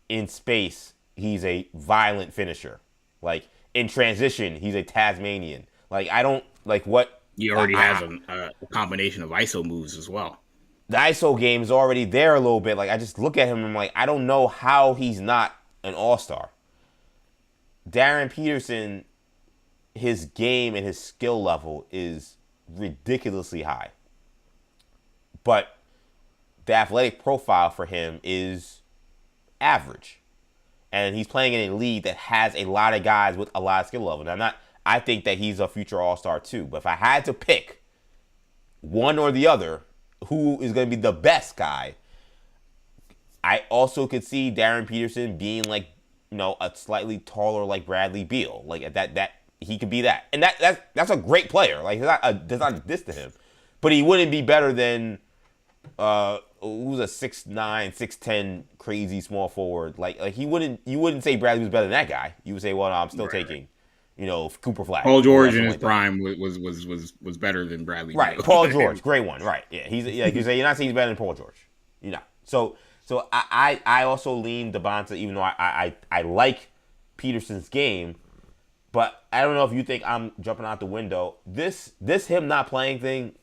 In space, he's a violent finisher. Like in transition, he's a Tasmanian. Like I don't like what He already has a combination of ISO moves as well. the ISO game is already there a little bit. Like I just look at him and I'm like, I don't know how he's not an all-star. Darren Peterson, his game and his skill level is ridiculously high. But the athletic profile for him is average. And he's playing in a league that has a lot of guys with a lot of skill level. Now, I think that he's a future all-star too. But if I had to pick one or the other, who is going to be the best guy, I also could see Darren Peterson being like, a slightly taller like Bradley Beal. Like that he could be that. And that's a great player. Like there's not a diss to him. But he wouldn't be better than who's a 6'9", 6'10" crazy small forward. Like you wouldn't say Bradley was better than that guy. You would say, well, no, I'm still taking, Cooper Flag. Paul George in his prime was better than Bradley. Right, Beal. Paul George, great one. Right, yeah, you say you're not saying he's better than Paul George. You're not. So I also lean Devonta, even though I like Peterson's game, but I don't know if you think I'm jumping out the window. This him not playing thing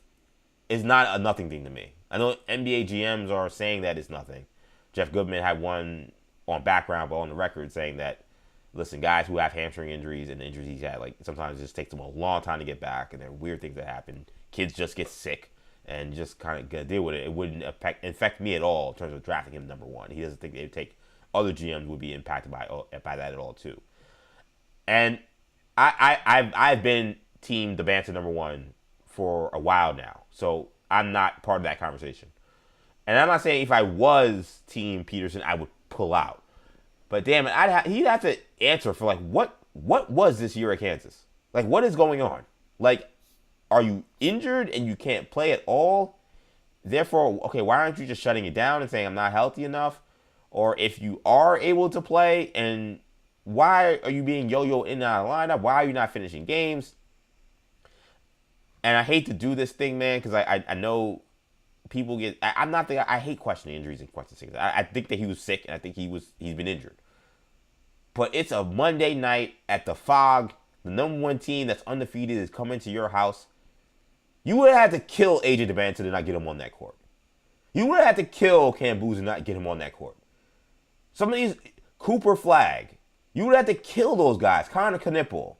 is not a nothing thing to me. I know NBA GMs are saying that it's nothing. Jeff Goodman had one on background, but on the record saying that, listen, guys who have hamstring injuries and injuries he's had, like sometimes it just takes them a long time to get back, and there are weird things that happen. Kids just get sick and just kind of gotta deal with it. It wouldn't infect me at all in terms of drafting him number one. He doesn't think it would take other GMs would be impacted by that at all too. And I've been team Devonta number one for a while now, so I'm not part of that conversation. And I'm not saying if I was team Peterson, I would pull out. But damn it, he'd have to answer for like what was this year at Kansas? Like what is going on? Like, are you injured and you can't play at all? Therefore, okay, why aren't you just shutting it down and saying I'm not healthy enough? Or if you are able to play, and why are you being yo-yo in and out of lineup? Why are you not finishing games? And I hate to do this thing, man, because I know people get. I'm not the. I hate questioning injuries and questioning things. I think that he was sick, and I think he's been injured. But it's a Monday night at the Fog. The number one team that's undefeated is coming to your house. You would have had to kill AJ Devonta to not get him on that court. You would have had to kill Cam Booz and not get him on that court. Some of these Cooper Flag, you would have to kill those guys. Connor Knippel.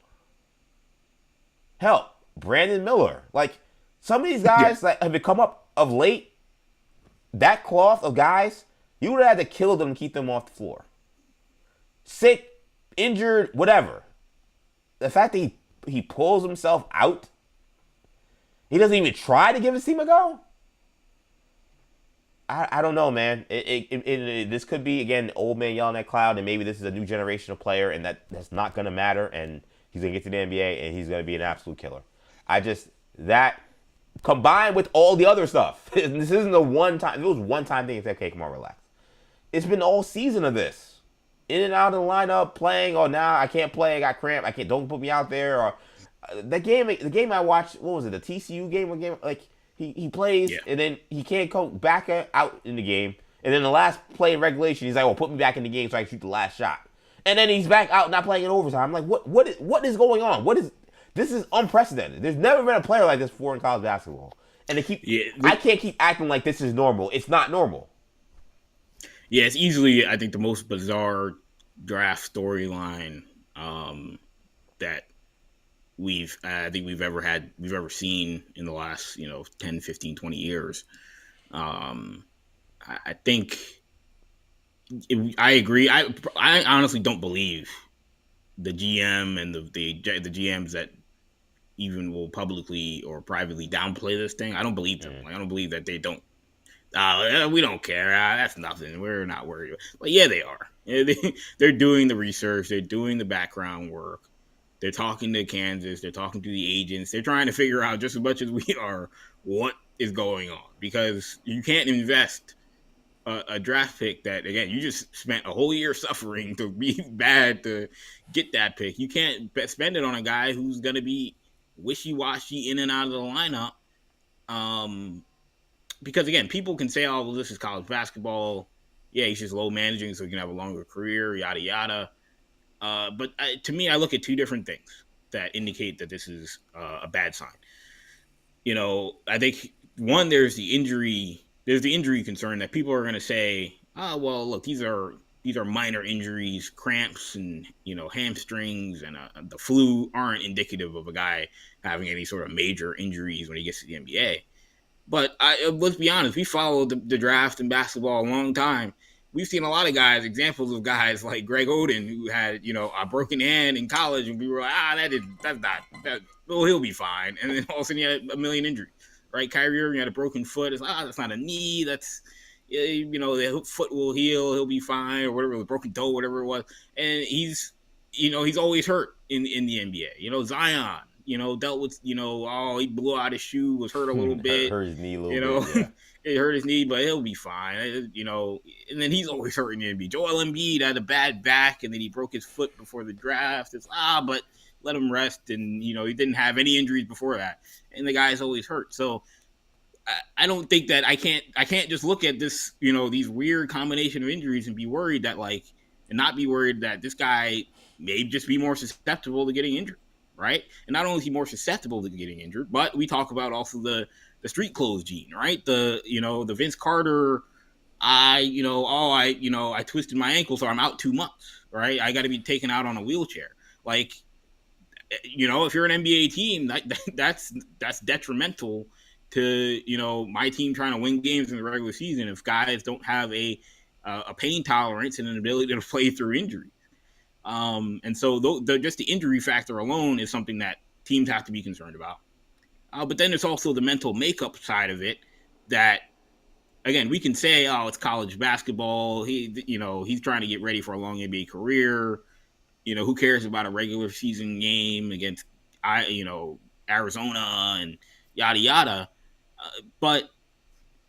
Hell, Brandon Miller. Like, some of these guys that have come up of late, that cloth of guys, you would have had to kill them and keep them off the floor. Sick, injured, whatever. The fact that he pulls himself out, he doesn't even try to give his team a go. I don't know, man. This could be, again, old man yelling at cloud, and maybe this is a new generation of player, and that's not going to matter, and he's going to get to the NBA, and he's going to be an absolute killer. That combined with all the other stuff, this isn't a one-time, if it was one-time thing, it's okay, come on, relax. It's been all season of this. In and out of the lineup, playing, oh, now I can't play, I got cramp, don't put me out there, or the game I watched, what was it, the TCU game, like, he plays, and then he can't go back out in the game, and then the last play in regulation, he's like, well, put me back in the game so I can shoot the last shot. And then he's back out, not playing in overtime. I'm like, what is going on? This is unprecedented. There's never been a player like this before in college basketball. And I can't keep acting like this is normal. It's not normal. Yeah, it's easily, I think, the most bizarre draft storyline that we've ever seen in the last 10, 15, 20 years. I think I agree. I honestly don't believe the GM and the GMs that even will publicly or privately downplay this thing. I don't believe them. Like, I don't believe that they don't. We don't care. That's nothing. We're not worried. But yeah, they are. They're doing the research. They're doing the background work. They're talking to Kansas. They're talking to the agents. They're trying to figure out just as much as we are what is going on, because you can't invest a draft pick that, again, you just spent a whole year suffering to be bad to get that pick. You can't spend it on a guy who's going to be wishy-washy in and out of the lineup. Because, again, people can say, oh, well, this is college basketball. yeah, he's just low managing so he can have a longer career, yada yada. But to me, I look at two different things that indicate that this is a bad sign. I think one, there's the injury concern that people are going to say, oh, well, look, these are minor injuries, cramps and, hamstrings and the flu aren't indicative of a guy having any sort of major injuries when he gets to the NBA. But let's be honest, we followed the draft in basketball a long time. We've seen a lot of guys, examples of guys like Greg Oden, who had, a broken hand in college, and we were like, he'll be fine. And then all of a sudden he had a million injuries, right? Kyrie Irving had a broken foot. It's like, that's not a knee. That's, the foot will heal. He'll be fine, or whatever, broken toe, whatever it was. And he's always hurt in the NBA. Zion, dealt with, he blew out his shoe, was hurt a little bit. Hurt his knee a little bit, yeah. It hurt his knee, but he'll be fine, and then he's always hurting the NBA. Joel Embiid had a bad back, and then he broke his foot before the draft. It's, but let him rest, and, he didn't have any injuries before that, and the guy's always hurt. So I don't think that I can't just look at this, these weird combination of injuries and be worried that, and not be worried that this guy may just be more susceptible to getting injured, right? And not only is he more susceptible to getting injured, but we talk about also the street clothes gene, right? The Vince Carter, I twisted my ankle, so I'm out 2 months, right? I got to be taken out on a wheelchair. If you're an NBA team, that's detrimental to, my team trying to win games in the regular season if guys don't have a pain tolerance and an ability to play through injury. And so just the injury factor alone is something that teams have to be concerned about. But then there's also the mental makeup side of it that, again, we can say, oh, it's college basketball. He's trying to get ready for a long NBA career. Who cares about a regular season game against, Arizona and yada, yada. But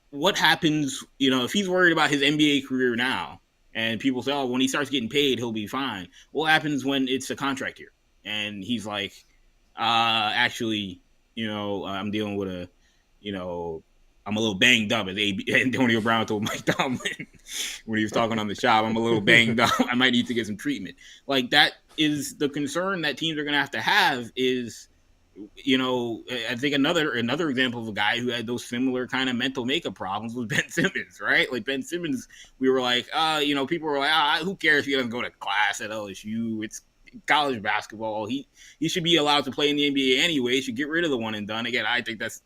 what happens, if he's worried about his NBA career now and people say, oh, when he starts getting paid, he'll be fine. What happens when it's a contract year and he's like, actually, I'm dealing with I'm a little banged up, as Antonio Brown told Mike Tomlin when he was talking on the shop. I'm a little banged up. I might need to get some treatment. That is the concern that teams are going to have is, I think another example of a guy who had those similar kind of mental makeup problems was Ben Simmons, right? Ben Simmons, we were like, people were like, who cares if he doesn't go to class at LSU? It's college basketball. He should be allowed to play in the NBA anyway. He should get rid of the one and done. Again, I think that's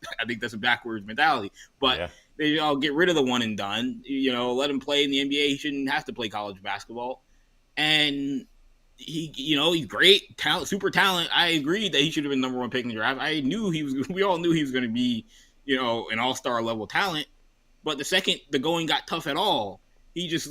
a backwards mentality. But they all get rid of the one and done. Let him play in the NBA. He shouldn't have to play college basketball. And he's great, talent, super talent. I agreed that he should have been number one pick in the draft. We all knew he was going to be, an all-star level talent. But the second the going got tough at all, he just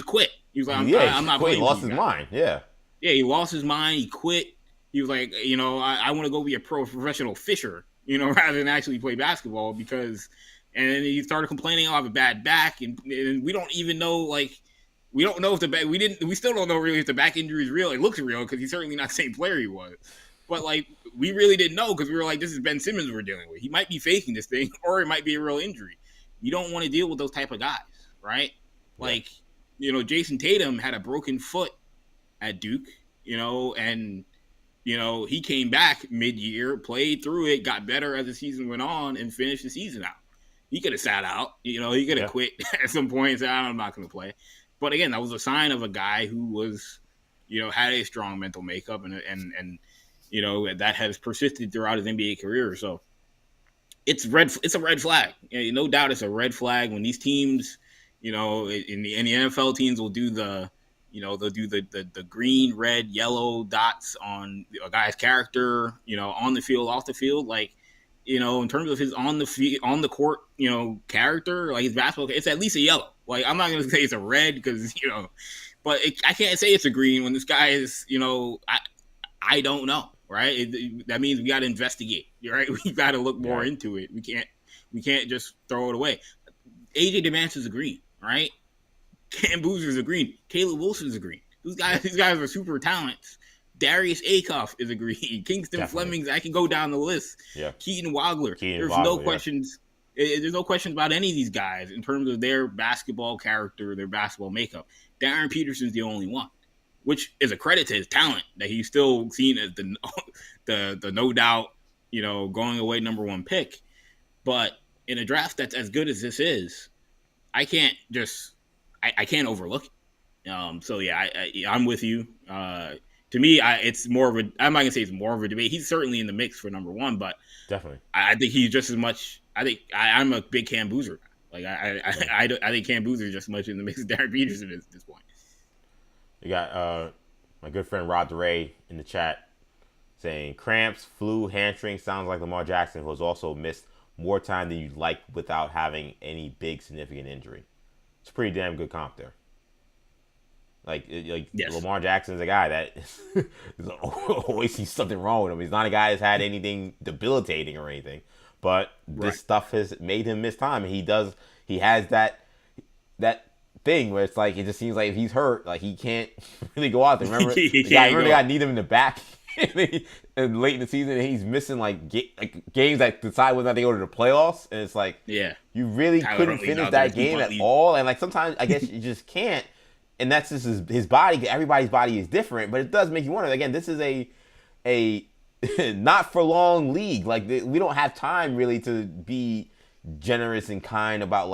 quit. He was like, I'm not playing. He lost his mind. Yeah. Yeah, he lost his mind. He quit. He was like, I want to go be a professional fisher, rather than actually play basketball and then he started complaining, I have a bad back. And we don't even know, we don't know if we still don't know really if the back injury is real. It looks real because he's certainly not the same player he was. But, we really didn't know because we were like, this is Ben Simmons we're dealing with. He might be faking this thing or it might be a real injury. You don't want to deal with those type of guys, right? Jason Tatum had a broken foot at Duke, and, he came back mid-year, played through it, got better as the season went on, and finished the season out. He could have sat out, he could have quit at some point and said, I'm not going to play. But again, that was a sign of a guy who was, had a strong mental makeup and that has persisted throughout his NBA career. So it's a red flag. No doubt it's a red flag when these teams, in the NFL teams will do they'll do the green, red, yellow dots on a guy's character, on the field, off the field. In terms of his on the court, character, his basketball, it's at least a yellow. I'm not going to say it's a red because, but I can't say it's a green when this guy is, I don't know, right? That means we got to investigate, right? We got to look more into it. We can't just throw it away. AJ DeMance is a green, right? Cam Boozer's a green. Caleb Wilson's a green. These guys are super talents. Darius Acuff is a green. Kingston Flemings, I can go down the list. Yeah. Keaton Wagler. There's no questions. There's no question about any of these guys in terms of their basketball character, their basketball makeup. Darren Peterson's the only one, which is a credit to his talent that he's still seen as the no doubt, going away number one pick. But in a draft that's as good as this is, I can't overlook it. So yeah, I'm with you. To me, it's more of a. I'm not gonna say it's more of a debate. He's certainly in the mix for number one, but Definitely. I think he's just as much. I think I'm a big Cam Boozer guy. Like I think Cam Boozer is just as much in the mix as Darren Peterson is at this point. You got my good friend Rod DeRay in the chat saying cramps, flu, hamstring sounds like Lamar Jackson, who has also missed more time than you'd like without having any big significant injury. It's a pretty damn good comp there. Yes. Lamar Jackson's a guy that always sees something wrong with him. He's not a guy that's had anything debilitating or anything, but this stuff has made him miss time. And he has that thing where it's like, it just seems like if he's hurt, like he can't really go out there. Remember the guy need him in the back and late in the season, and he's missing games that decide whether or not they go to the playoffs. And it's like, you really couldn't finish that game at all. And sometimes I guess you just can't. And that's just his body. Everybody's body is different, but it does make you wonder. Again, this is a not for long league. We don't have time really to be generous and kind about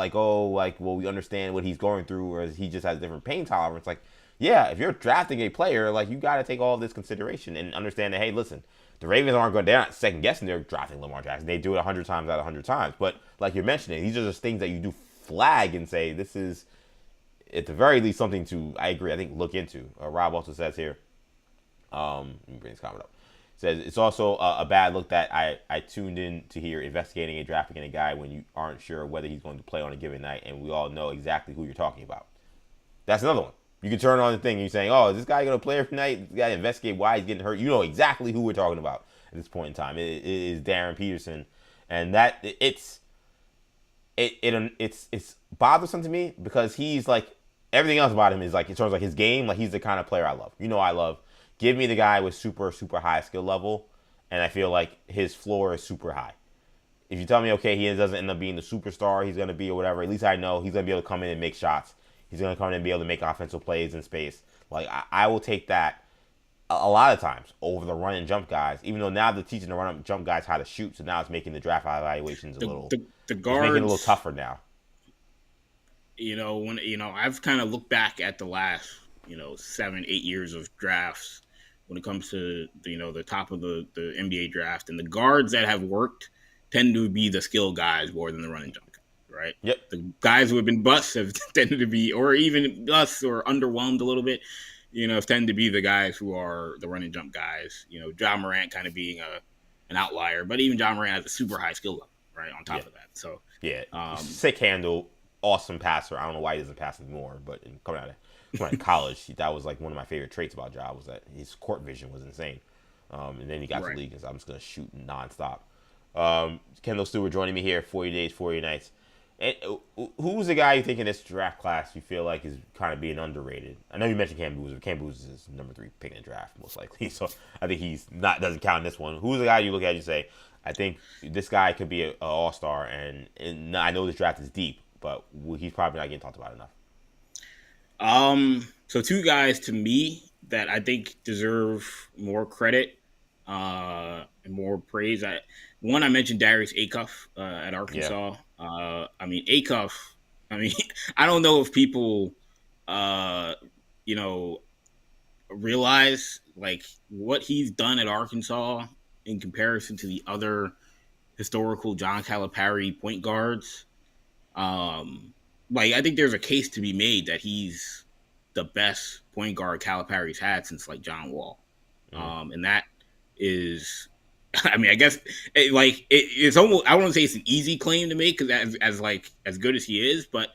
we understand what he's going through, or he just has different pain tolerance. If you're drafting a player, you got to take all of this consideration and understand that, hey, listen, the Ravens they're not second guessing they're drafting Lamar Jackson. They do it 100 times out of 100 times. But like you're mentioning, these are just things that you do flag and say, this is, at the very least, something to, I agree, I think, look into. Rob also says here, let me bring this comment up. Says, it's also a bad look that I tuned in to hear investigating and drafting a guy when you aren't sure whether he's going to play on a given night, and we all know exactly who you're talking about. That's another one. You can turn on the thing and you're saying, oh, is this guy going to play every night? You got to investigate why he's getting hurt. You know exactly who we're talking about at this point in time. It is Darren Peterson. And that, it's bothersome to me because he's everything else about him is in terms of his game, he's the kind of player I love. I love. Give me the guy with super, super high skill level, and I feel like his floor is super high. If you tell me, okay, he doesn't end up being the superstar he's going to be or whatever, at least I know he's going to be able to come in and make shots. He's going to come in and be able to make offensive plays in space. I will take that a lot of times over the run and jump guys, even though now they're teaching the run and jump guys how to shoot, so now it's making the draft evaluations the guards, making it a little tougher now. I've kind of looked back at the last 7-8 years of drafts when it comes to the top of the NBA draft, and the guards that have worked tend to be the skill guys more than the run and jump guys, right? Yep. The guys who have been busts have tended to be, or even busts or underwhelmed a little bit, have tended to be the guys who are the run and jump guys. John Morant kind of being an outlier, but even John Morant has a super high skill level, right? On top of that, so sick handle, awesome passer. I don't know why he doesn't pass anymore, but coming out of college, that was one of my favorite traits about Ja, was that his court vision was insane. And then he got to the league and said, I'm just going to shoot nonstop. Kendall Stewart joining me here, 40 days, 40 nights. And who's the guy you think in this draft class you feel like is kind of being underrated? I know you mentioned Cam Boozer. Cam Boozer is number 3 pick in the draft, most likely. So I think doesn't count in this one. Who's the guy you look at and you say, I think this guy could be an all-star, and I know this draft is deep, but he's probably not getting talked about enough. So 2 guys to me that I think deserve more credit and more praise. One, I mentioned Darius Acuff at Arkansas. Yeah. Acuff. I don't know if people, realize what he's done at Arkansas in comparison to the other historical John Calipari point guards. I think there's a case to be made that he's the best point guard Calipari's had since John Wall. And that is, I guess it's almost, I wouldn't say it's an easy claim to make because as good as he is, but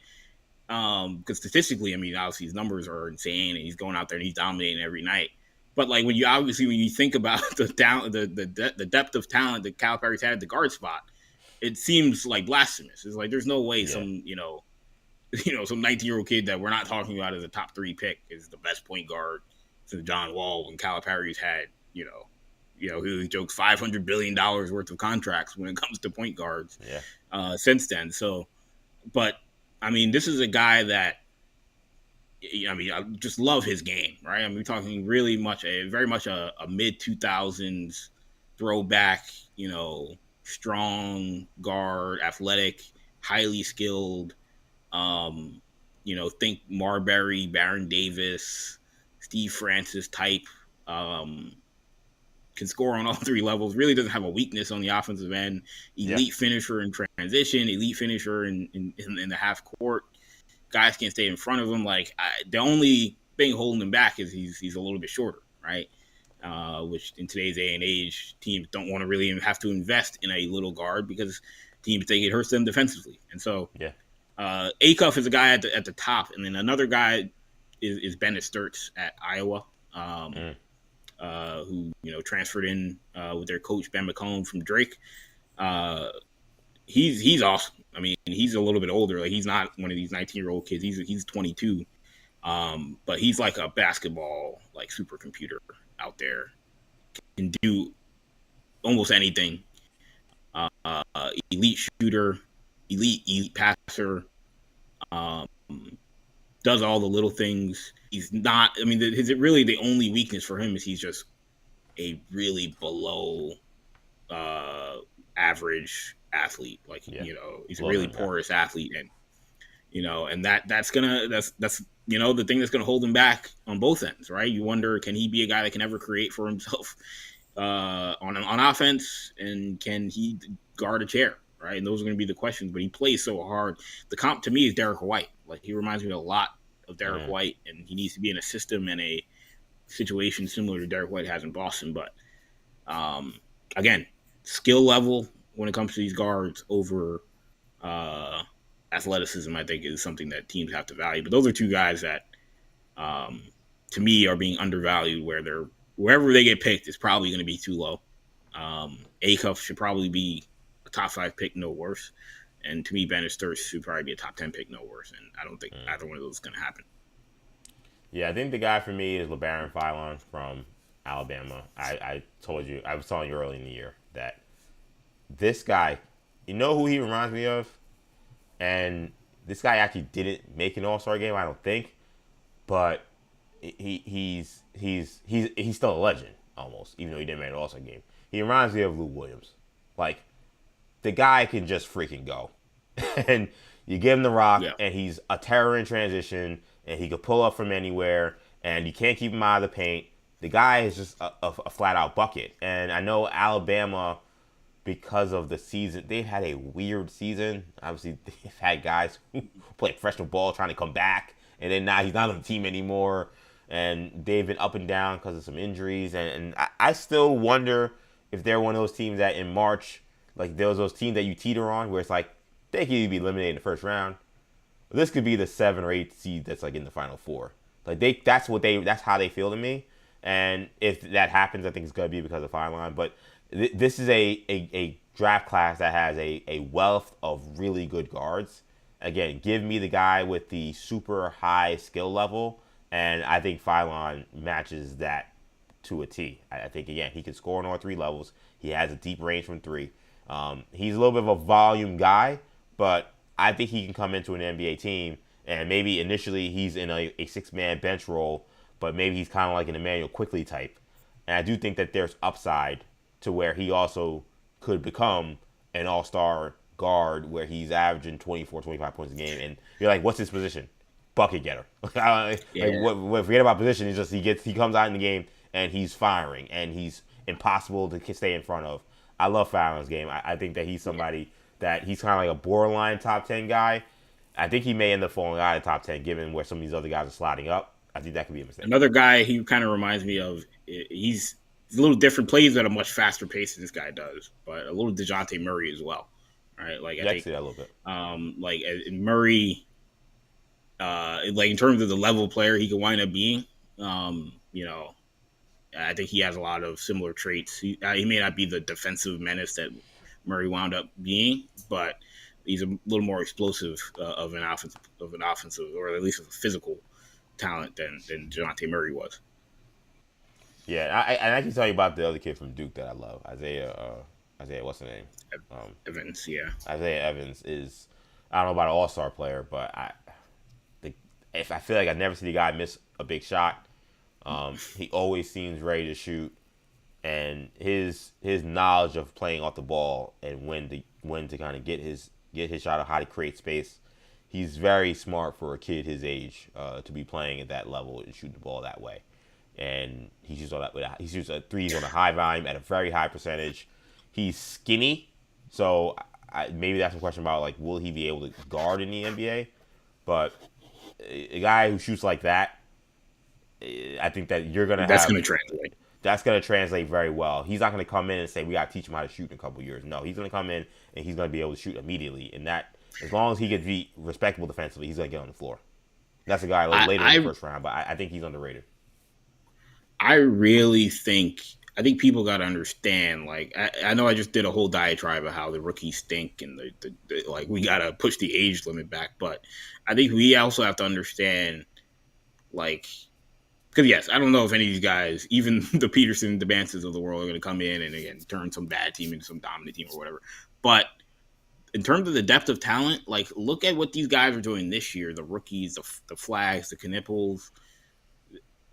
because statistically, obviously his numbers are insane and he's going out there and he's dominating every night. But when you think about the depth of talent that Calipari's had at the guard spot, it seems blasphemous. It's there's no way some 19-year-old kid that we're not talking about as a top 3 pick is the best point guard since John Wall when Calipari's had He jokes $500 billion worth of contracts when it comes to point guards. Yeah. Since then, but I mean, this is a guy that I just love his game, right? I mean, we're talking really very much a mid 2000s throwback, strong guard, athletic, highly skilled. Think Marbury, Baron Davis, Steve Francis type. Can score on all three levels. Really doesn't have a weakness on the offensive end. Elite finisher in transition. Elite finisher in the half court. Guys can't stay in front of him. The only thing holding him back is he's a little bit shorter, right? Which in today's day and age, teams don't want to really even have to invest in a little guard because teams think it hurts them defensively. And so, Acuff is a guy at the top, and then another guy is Bennett Sturts at Iowa, who transferred in with their coach Ben McCollum from Drake. He's awesome. I mean, he's a little bit older. Like, he's not one of these 19-year-old kids. He's 22, but he's like a basketball supercomputer out there. Can do almost anything. Elite shooter, elite passer. Does all the little things. He's not. I mean, really the only weakness for him is he's just a really below average athlete. He's a really porous athlete, and that's the thing that's gonna hold him back on both ends, right? You wonder, can he be a guy that can ever create for himself on offense, and can he guard a chair, right? And those are going to be the questions. But he plays so hard. The comp to me is Derek White. He reminds me a lot of Derek White, and he needs to be in a system and a situation similar to Derek White has in Boston. But again, skill level when it comes to these guards over athleticism, I think, is something that teams have to value. But those are two guys that, to me, are being undervalued. Wherever they get picked, it's probably going to be too low. Acuff should probably be a top 5 pick, no worse. And to me, Bennett Sturts should probably be a top 10 pick, no worse. And I don't think either one of those is going to happen. Yeah, I think the guy for me is LeBaron Philon from Alabama. I was telling you early in the year that this guy, you know who he reminds me of? And this guy actually didn't make an All-Star game, I don't think. But he's still a legend, almost, even though he didn't make an All-Star game. He reminds me of Lou Williams. The guy can just freaking go. And you give him the rock, and he's a terror in transition, and he could pull up from anywhere, and you can't keep him out of the paint. The guy is just a flat-out bucket. And I know Alabama, because of the season, they've had a weird season. Obviously, they've had guys who play freshman ball trying to come back, and then now he's not on the team anymore. And they've been up and down because of some injuries. And I still wonder if they're one of those teams that in March, there was those teams that you teeter on where it's they could either be eliminated in the first round. This could be the 7 or 8 seed that's in the Final Four. That's how they feel to me. And if that happens, I think it's going to be because of Philon. But this is a draft class that has a wealth of really good guards. Again, give me the guy with the super high skill level, and I think Philon matches that to a T. I think, again, he can score on all 3 levels. He has a deep range from 3. He's a little bit of a volume guy, but I think he can come into an NBA team, and maybe initially he's in a 6-man bench role, but maybe he's kind of like an Emmanuel Quickley type. And I do think that there's upside to where he also could become an all-star guard where he's averaging 24, 25 points a game. And you're like, what's his position? Bucket getter. Forget about position. It's just he comes out in the game and he's firing and he's impossible to stay in front of. I love Philon's game. I think that he's somebody that he's kind of like a borderline top 10 guy. I think he may end up falling out of top 10 given where some of these other guys are sliding up. I think that could be a mistake. Another guy he kind of reminds me of, he's a little different, plays at a much faster pace than this guy does, but a little DeJounte Murray as well, right? I think see that a little bit. Murray, in terms of the level of player he could wind up being, I think he has a lot of similar traits. He may not be the defensive menace that Murray wound up being, but he's a little more explosive of an offensive, or at least of a physical talent than DeJounte Murray was. Yeah, I can tell you about the other kid from Duke that I love, Isaiah. What's the name? Evans, yeah. Isaiah Evans is. I don't know about an all-star player, but if I feel like I never see the guy miss a big shot. He always seems ready to shoot, and his knowledge of playing off the ball and when to kind of get his shot, of how to create space. He's very smart for a kid his age to be playing at that level and shooting the ball that way. And he shoots threes on a high volume at a very high percentage. He's skinny, so maybe that's a question about like will he be able to guard in the NBA? But a guy who shoots like that, I think that that's going to translate. That's going to translate very well. He's not going to come in and say we got to teach him how to shoot in a couple years. No, he's going to come in and he's going to be able to shoot immediately. And that, as long as he can be respectable defensively, he's going to get on the floor. That's a guy later in the first round, but I think he's underrated. I think people got to understand. Like, I know I just did a whole diatribe of how the rookies stink and the like we got to push the age limit back, but I think we also have to understand, like, because yes, I don't know if any of these guys, even the Peterson, the Bances of the world, are going to come in and again turn some bad team into some dominant team or whatever. But in terms of the depth of talent, like look at what these guys are doing this year. The rookies, the Flags, the Knipples.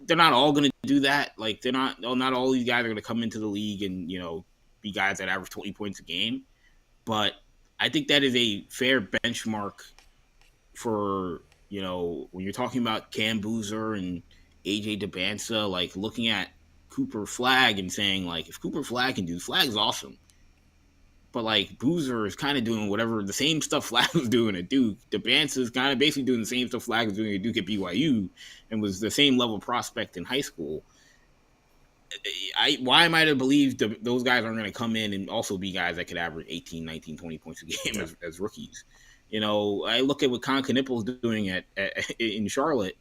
They're not all going to do that. Like they're not all these guys are going to come into the league and, you know, be guys that average 20 points a game. But I think that is a fair benchmark for, you know, when you're talking about Cam Boozer and AJ DeBanza, like looking at Cooper Flag and saying like, if Cooper Flag can do, Flag's awesome. But like Boozer is kind of doing whatever the same stuff Flag was doing at Duke. DeBanza is kind of basically doing the same stuff Flag was doing at Duke at BYU, and was the same level prospect in high school. Why am I to believe those guys aren't going to come in and also be guys that could average 18, 19, 20 points a game as rookies? You know, I look at what Con Knipple's doing in Charlotte,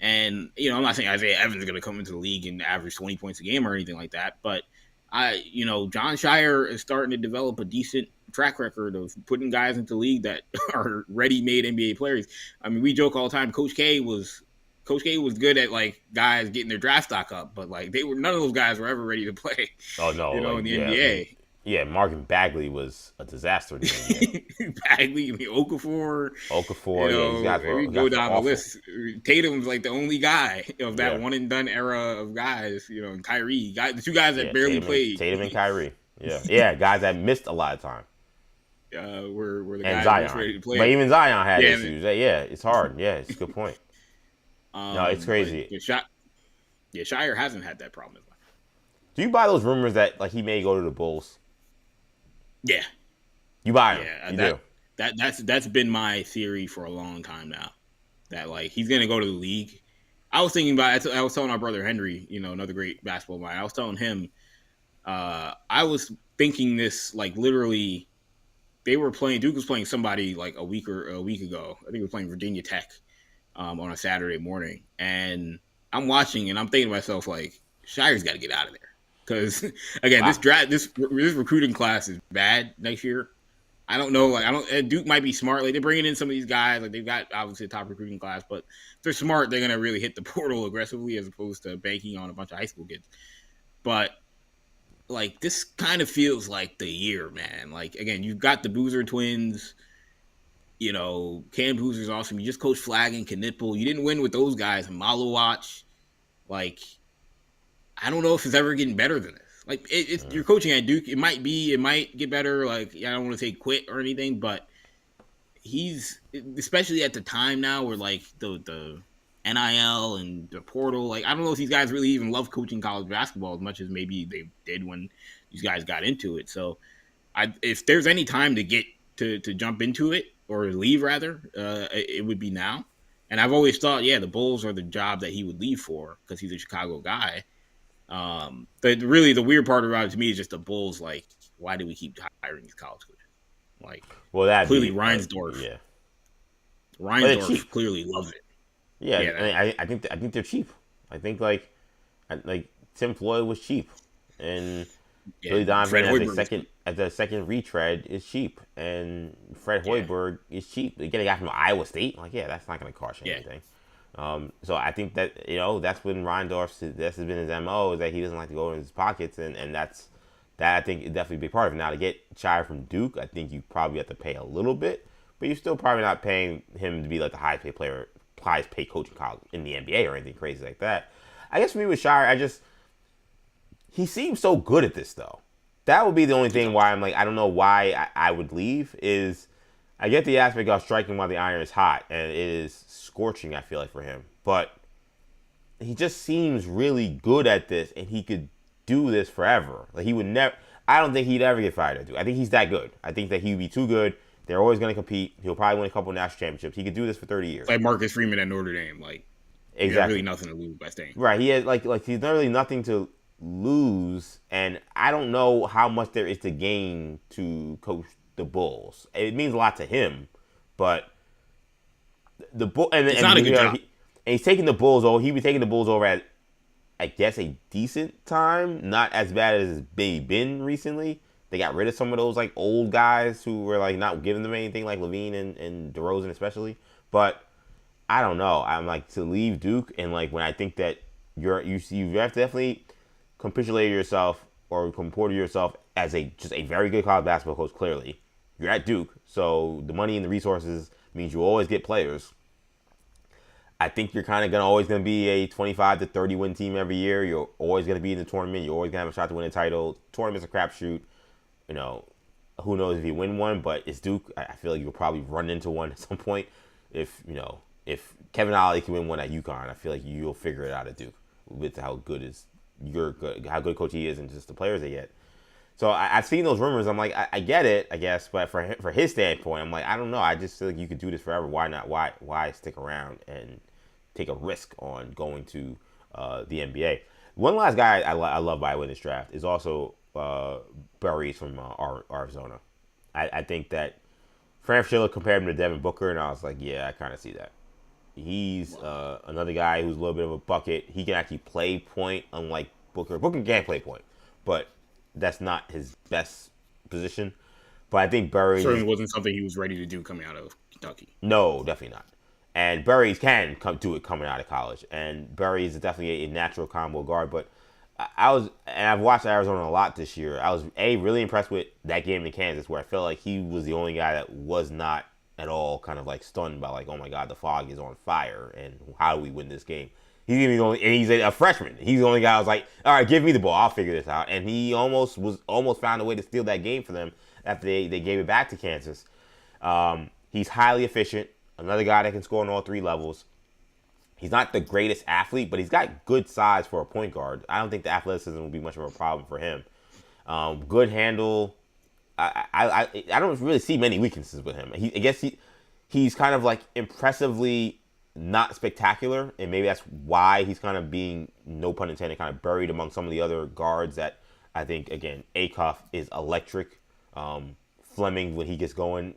and you know, I'm not saying Isaiah Evans is going to come into the league and average 20 points a game or anything like that, but John Shire is starting to develop a decent track record of putting guys into the league that are ready-made NBA players. I mean, we joke all the time. Coach K was good at like guys getting their draft stock up, but like none of those guys were ever ready to play. Oh no, in the NBA. Yeah, Marvin Bagley was a disaster in the NBA. Bagley, Okafor. These guys were, we go down the list. Tatum's like the only guy of that one and done era of guys, you know, and Kyrie. The two guys that barely played. Tatum and Kyrie. Yeah, guys that missed a lot of time. Were the and guys ready to play. But even Zion had issues. Yeah, it's hard. Yeah, it's a good point. No, it's crazy. Shire hasn't had that problem. Do you buy those rumors that like he may go to the Bulls? Yeah. You buy them. You do. That's been my theory for a long time now. That like he's gonna go to the league. I was thinking about it. I was telling our brother Henry, you know, another great basketball mind. I was telling him, I was thinking this like literally. Duke was playing somebody like a week ago. I think he was playing Virginia Tech on a Saturday morning, and I'm watching and I'm thinking to myself like, Shire's got to get out of there. Because again, this recruiting class is bad next year. I don't know. Like Duke might be smart. Like they're bringing in some of these guys. Like they've got obviously a top recruiting class, but if they're smart, they're gonna really hit the portal aggressively as opposed to banking on a bunch of high school kids. But like this kind of feels like the year, man. Like again, you've got the Boozer twins. You know, Cam Boozer's awesome. You just coached Flag and Knipple. You didn't win with those guys. And Malowatch. Like, I don't know if it's ever getting better than this. Like, you're coaching at Duke. It might get better. Like, I don't want to say quit or anything, but he's, especially at the time now where, like, the NIL and the portal, like, I don't know if these guys really even love coaching college basketball as much as maybe they did when these guys got into it. So, if there's any time to get to jump into it, or leave rather, it would be now. And I've always thought, the Bulls are the job that he would leave for because he's a Chicago guy. But really, the weird part about it to me is just the Bulls. Like, why do we keep hiring these college coaches? Like, that clearly Reinsdorf. Reinsdorf clearly loves it. Yeah. I think they're cheap. I think like Tim Floyd was cheap, and Billy Donovan as a second retread is cheap, and Fred Hoiberg is cheap. They get a guy from Iowa State, like that's not going to cost you anything. So I think that that's when Reindorf's this has been his MO, is that he doesn't like to go in his pockets, and that I think is definitely a big part of it. Now to get Shire from Duke, I think you probably have to pay a little bit, but you're still probably not paying him to be like the highest paid coach in the NBA or anything crazy like that. I guess for me with Shire, he seems so good at this though. That would be the only thing why I'm like, I don't know why I would leave. Is I get the aspect of striking while the iron is hot, and it is scorching, I feel like, for him. But he just seems really good at this, and he could do this forever. Like, he would never... I don't think he'd ever get fired at Duke. I think he's that good. I think that he would be too good. They're always going to compete. He'll probably win a couple of national championships. He could do this for 30 years. Like Marcus Freeman at Notre Dame. Like, exactly. He has really nothing to lose by staying. Right. He has, like he's not really nothing to lose, and I don't know how much there is to gain to coach the Bulls. It means a lot to him, but the Bull and it's not a good job. And he's taking the Bulls over. He be taking the Bulls over at, I guess, a decent time, not as bad as it's been recently. They got rid of some of those like old guys who were like not giving them anything, like Levine and DeRozan especially. But I don't know. I'm like, to leave Duke, and like when I think that you have to definitely capitulate yourself or comport yourself as just a very good college basketball coach. Clearly, you're at Duke, so the money and the resources means you always get players. I think you're kind of always going to be a 25 to 30 win team every year. You're always going to be in the tournament. You're always going to have a shot to win a title. Tournament's a crapshoot. Who knows if you win one, but it's Duke. I feel like you'll probably run into one at some point. If Kevin Ollie can win one at UConn, I feel like you'll figure it out at Duke with how good a coach he is and just the players they get. So I've seen those rumors. I'm like, I get it, I guess, but for his standpoint, I'm like, I don't know. I just feel like you could do this forever. Why not? Why stick around and take a risk on going to the NBA? One last guy I love by the way in this draft is also Burries from Arizona. I think that Fran Schiller compared him to Devin Booker, and I was like, yeah, I kind of see that. He's another guy who's a little bit of a bucket. He can actually play point, unlike Booker. Booker can't play point, but that's not his best position. But I think Burries certainly wasn't something he was ready to do coming out of Kentucky. No, definitely not. And Burries can do it coming out of college. And Burries is definitely a natural combo guard. But I've watched Arizona a lot this year. I was really impressed with that game in Kansas, where I felt like he was the only guy that was not at all kind of like stunned by like, oh my God, the fog is on fire, and how do we win this game? He's a freshman. He's the only guy I was like, all right, give me the ball, I'll figure this out. And he almost found a way to steal that game for them after they gave it back to Kansas. He's highly efficient. Another guy that can score on all three levels. He's not the greatest athlete, but he's got good size for a point guard. I don't think the athleticism will be much of a problem for him. Good handle. I don't really see many weaknesses with him. I guess he's kind of like impressively not spectacular, and maybe that's why he's kind of being, no pun intended, kind of buried among some of the other guards that I think, again, Acuff is electric. Fleming, when he gets going,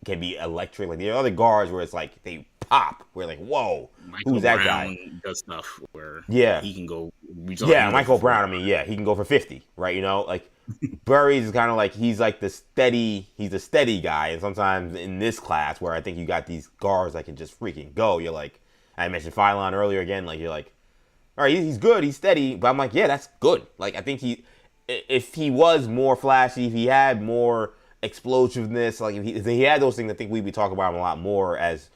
can be electric. Like, there are other guards where it's like they pop. We're like, whoa, who's that guy? Does stuff where he can go. Michael Brown. I mean, he can go for 50, right? Like Burries is kind of like he's the steady guy. And sometimes in this class where I think you got these guards that can just freaking go, you're like, I mentioned Phylon earlier again. Like, you're like, all right, he's good, he's steady, but I'm like, yeah, that's good. Like, I think if he was more flashy, if he had more explosiveness, like if he had those things, I think we'd be talking about him a lot more as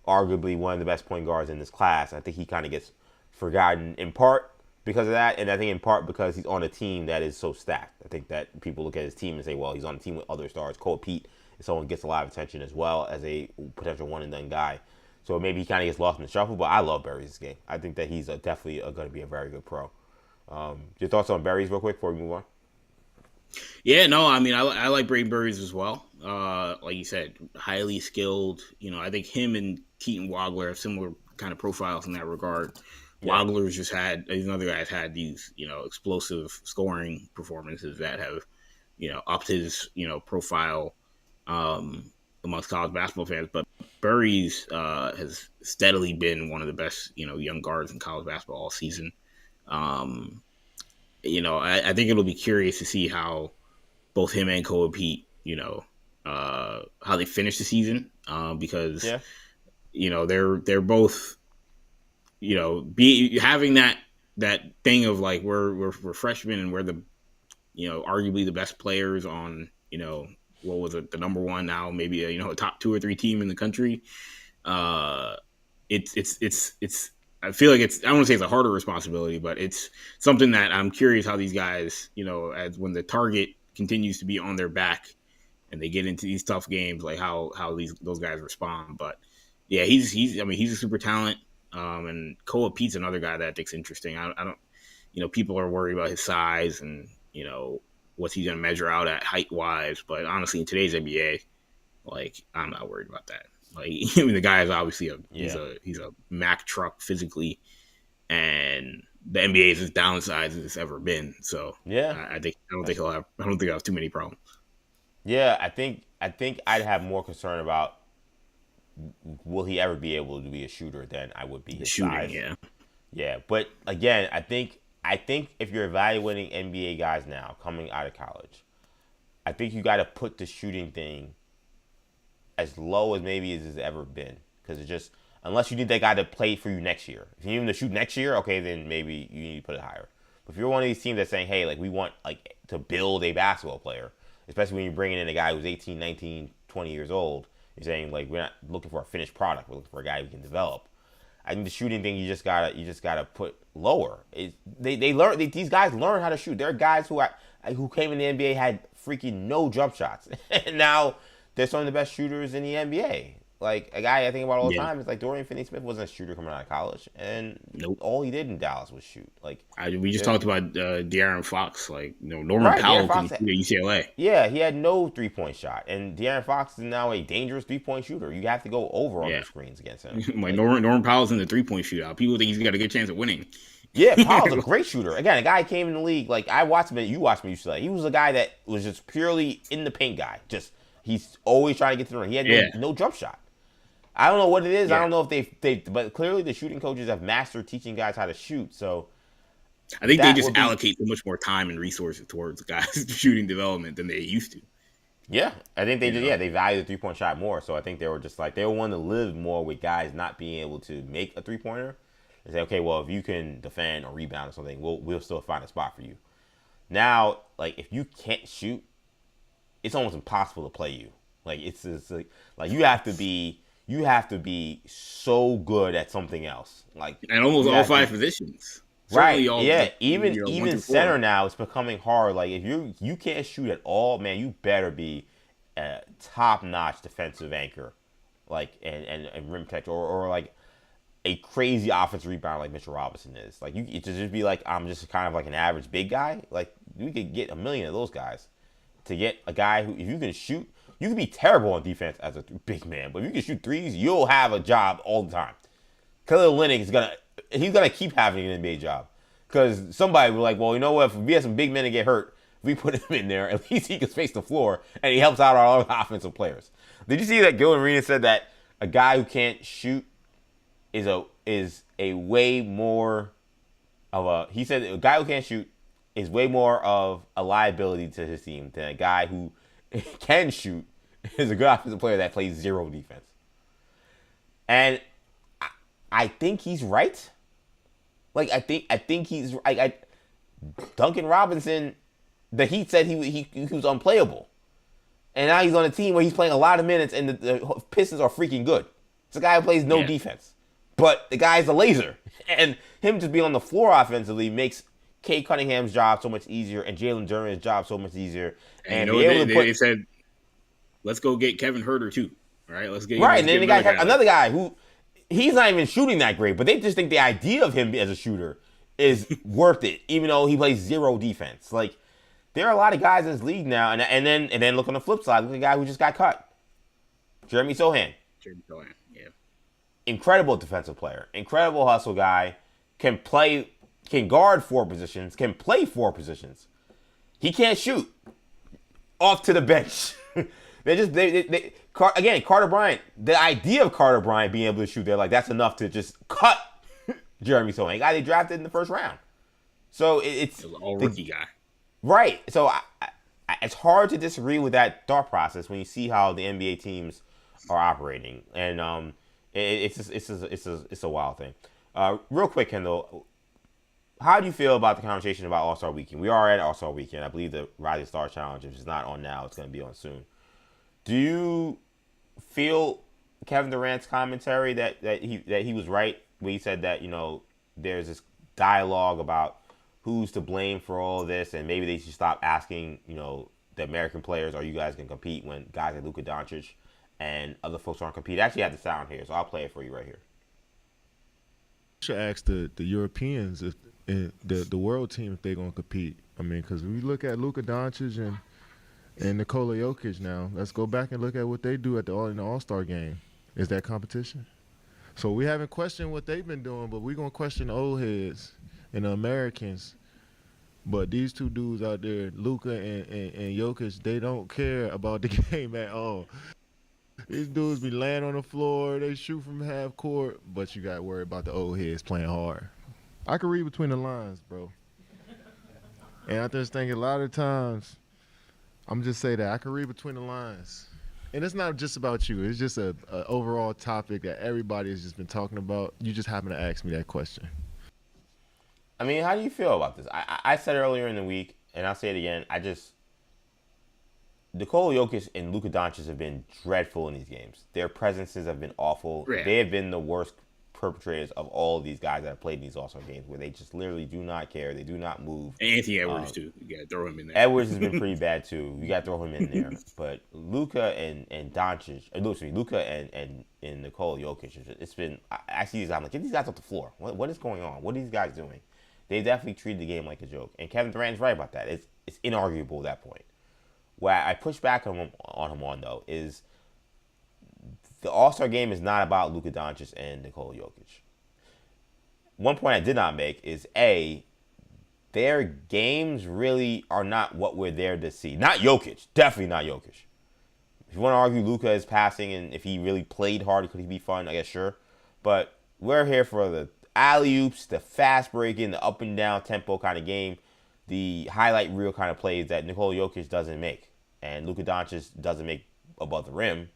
arguably one of the best point guards in this class. I think he kind of gets forgotten in part because of that, and I think in part because he's on a team that is so stacked. I think that people look at his team and say, well, he's on a team with other stars. Cole Pete is someone who gets a lot of attention as well as a potential one-and-done guy. So maybe he kind of gets lost in the shuffle, but I love Burries' game. I think that he's definitely going to be a very good pro. Your thoughts on Burries real quick before we move on? Yeah, no, I mean, I like Braden Burries as well. Like you said, highly skilled. I think him and Keaton Wagler have similar kind of profiles in that regard. Yeah. Wagler's he's another guy that's had these, explosive scoring performances that have, upped his, profile amongst college basketball fans. But Burries has steadily been one of the best, young guards in college basketball all season. I think it'll be curious to see how both him and Cole Pete, how they finish the season, because they're both having that thing of like we're freshmen and we're the arguably the best players on what was it, the number one, now maybe a top 2 or 3 team in the country. It's I feel like I don't want to say it's a harder responsibility, but it's something that I'm curious how these guys, as when the target continues to be on their back and they get into these tough games, like how those guys respond. But yeah, he's a super talent. And Koa Pete's another guy that I think's interesting. I don't, people are worried about his size and, what's he going to measure out at height wise. But honestly, in today's NBA, like, I'm not worried about that. Like, the guy is obviously he's a Mack truck physically, and the NBA is as downsized as it's ever been. So yeah, I don't think he'll have too many problems. Yeah, I think I'd have more concern about will he ever be able to be a shooter than I would be his shooting. Size. Yeah. But again, I think if you're evaluating NBA guys now coming out of college, I think you got to put the shooting thing as low as maybe it's ever been, because it's just, unless you need that guy to play for you next year. If you need him to shoot next year, okay, then maybe you need to put it higher. But if you're one of these teams that's saying, hey, like, we want like to build a basketball player, especially when you're bringing in a guy who's 18, 19, 20 years old, you're saying, like, we're not looking for a finished product, we're looking for a guy we can develop. I think the shooting thing you just gotta put lower. These guys learn how to shoot. There are guys who came in the NBA had freaking no jump shots, and now they're some of the best shooters in the NBA. Like, a guy I think about all the time is like Dorian Finney-Smith wasn't a shooter coming out of college, and all he did in Dallas was shoot. Like, we just talked about De'Aaron Fox. Like, Norman Powell can shoot at UCLA. Yeah, he had no 3-point shot, and De'Aaron Fox is now a dangerous 3-point shooter. You have to go over on the screens against him. like Norman Powell's in the 3-point shootout. People think he's got a good chance of winning. Yeah, Powell's a great shooter. Again, a guy came in the league. Like, I watched him. You watched me UCLA. He was a guy that was just purely in the paint guy. Just he's always trying to get to the rim. He had no jump shot. I don't know what it is. I don't know if they but clearly the shooting coaches have mastered teaching guys how to shoot. So I think they just allocate so much more time and resources towards guys' shooting development than they used to. Yeah, I think they they value the 3-point shot more. So I think they were just like, they want to live more with guys not being able to make a 3-pointer and say, okay, well, if you can defend or rebound or something, we'll still find a spot for you. Now, like, if you can't shoot, it's almost impossible to play you. Like, it's like you have to be so good at something else. Like, and almost all 5 positions. Right. Even center now, it's becoming hard. Like, if you can't shoot at all, man, you better be a top-notch defensive anchor, like, and rim protector, or like a crazy offensive rebounder like Mitchell Robinson is. Like, it should just be like, I'm just kind of like an average big guy. Like, we could get a million of those guys. To get a guy who, if you can shoot, you can be terrible on defense as a big man, but if you can shoot threes, you'll have a job all the time. Khalil Olynyk he's gonna keep having an NBA job, because somebody was like, well, you know what? If we have some big men that get hurt, if we put him in there, at least he can space the floor and he helps out our other offensive players. Did you see that Gil Arenas said that a guy who can't shoot is a way more of a, he said a guy who can't shoot is way more of a liability to his team than a guy who can shoot is a good offensive player that plays zero defense. And I think he's right. Like, I think he's right. Duncan Robinson, the Heat said he was unplayable, and now he's on a team where he's playing a lot of minutes, and the Pistons are freaking good. It's a guy who plays no defense, but the guy's a laser, and him just being on the floor offensively makes Kate Cunningham's job so much easier, and Jalen Duren's job so much easier. And they said, let's go get Kevin Huerter too, right? Let's get and then they got another guy who he's not even shooting that great, but they just think the idea of him as a shooter is worth it, even though he plays zero defense. Like, there are a lot of guys in this league now, and then look on the flip side, look at the guy who just got cut, Jeremy Sohan. Yeah, incredible defensive player, incredible hustle guy, can guard 4 positions, can play 4 positions. He can't shoot. Off to the bench. Carter Bryant, the idea of Carter Bryant being able to shoot, they're like, that's enough to just cut Jeremy Sohan, a guy they drafted in the first round. So it's an all-rookie guy. Right. So it's hard to disagree with that thought process when you see how the NBA teams are operating. And it's a wild thing. Real quick, Kendall, how do you feel about the conversation about All-Star Weekend? We are at All-Star Weekend. I believe the Rising Star Challenge, if it's not on now, it's going to be on soon. Do you feel Kevin Durant's commentary that he was right when he said that, there's this dialogue about who's to blame for all of this, and maybe they should stop asking, the American players, are you guys going to compete when guys like Luka Doncic and other folks aren't competing? I actually have the sound here, so I'll play it for you right here. Should ask the Europeans if the world team if they're gonna compete. I mean, because we look at Luka Doncic and Nikola Jokic now. Let's go back and look at what they do in the All-Star game. Is that competition? So we haven't questioned what they've been doing, but we're gonna question the old heads and the Americans. But these two dudes out there, Luka and Jokic, they don't care about the game at all. These dudes be laying on the floor, they shoot from half court, but you got to worry about the old heads playing hard. I can read between the lines, bro. And I just think a lot of times, I'm just saying that I can read between the lines. And it's not just about you. It's just a overall topic that everybody has just been talking about. You just happen to ask me that question. I mean, how do you feel about this? I said earlier in the week, and I'll say it again, Nikola Jokic and Luka Doncic have been dreadful in these games. Their presences have been awful. Yeah. They have been the worst perpetrators of all of these guys that have played in these All-Star games, where they just literally do not care. They do not move. And Anthony Edwards, too. You got to throw him in there. Edwards has been pretty bad, too. You got to throw him in there. But Luka and Doncic, Luka and Nikola Jokic, it's been, I see these guys, I'm like, get these guys off the floor. What is going on? What are these guys doing? They definitely treated the game like a joke. And Kevin Durant's right about that. It's inarguable at that point. What I push back on him though, is the All-Star game is not about Luka Doncic and Nikola Jokic. One point I did not make is, their games really are not what we're there to see. Not Jokic. Definitely not Jokic. If you want to argue Luka is passing and if he really played hard, could he be fun? I guess sure. But we're here for the alley-oops, the fast breaking, the up and down tempo kind of game, the highlight reel kind of plays that Nikola Jokic doesn't make. And Luka Doncic doesn't make above the rim.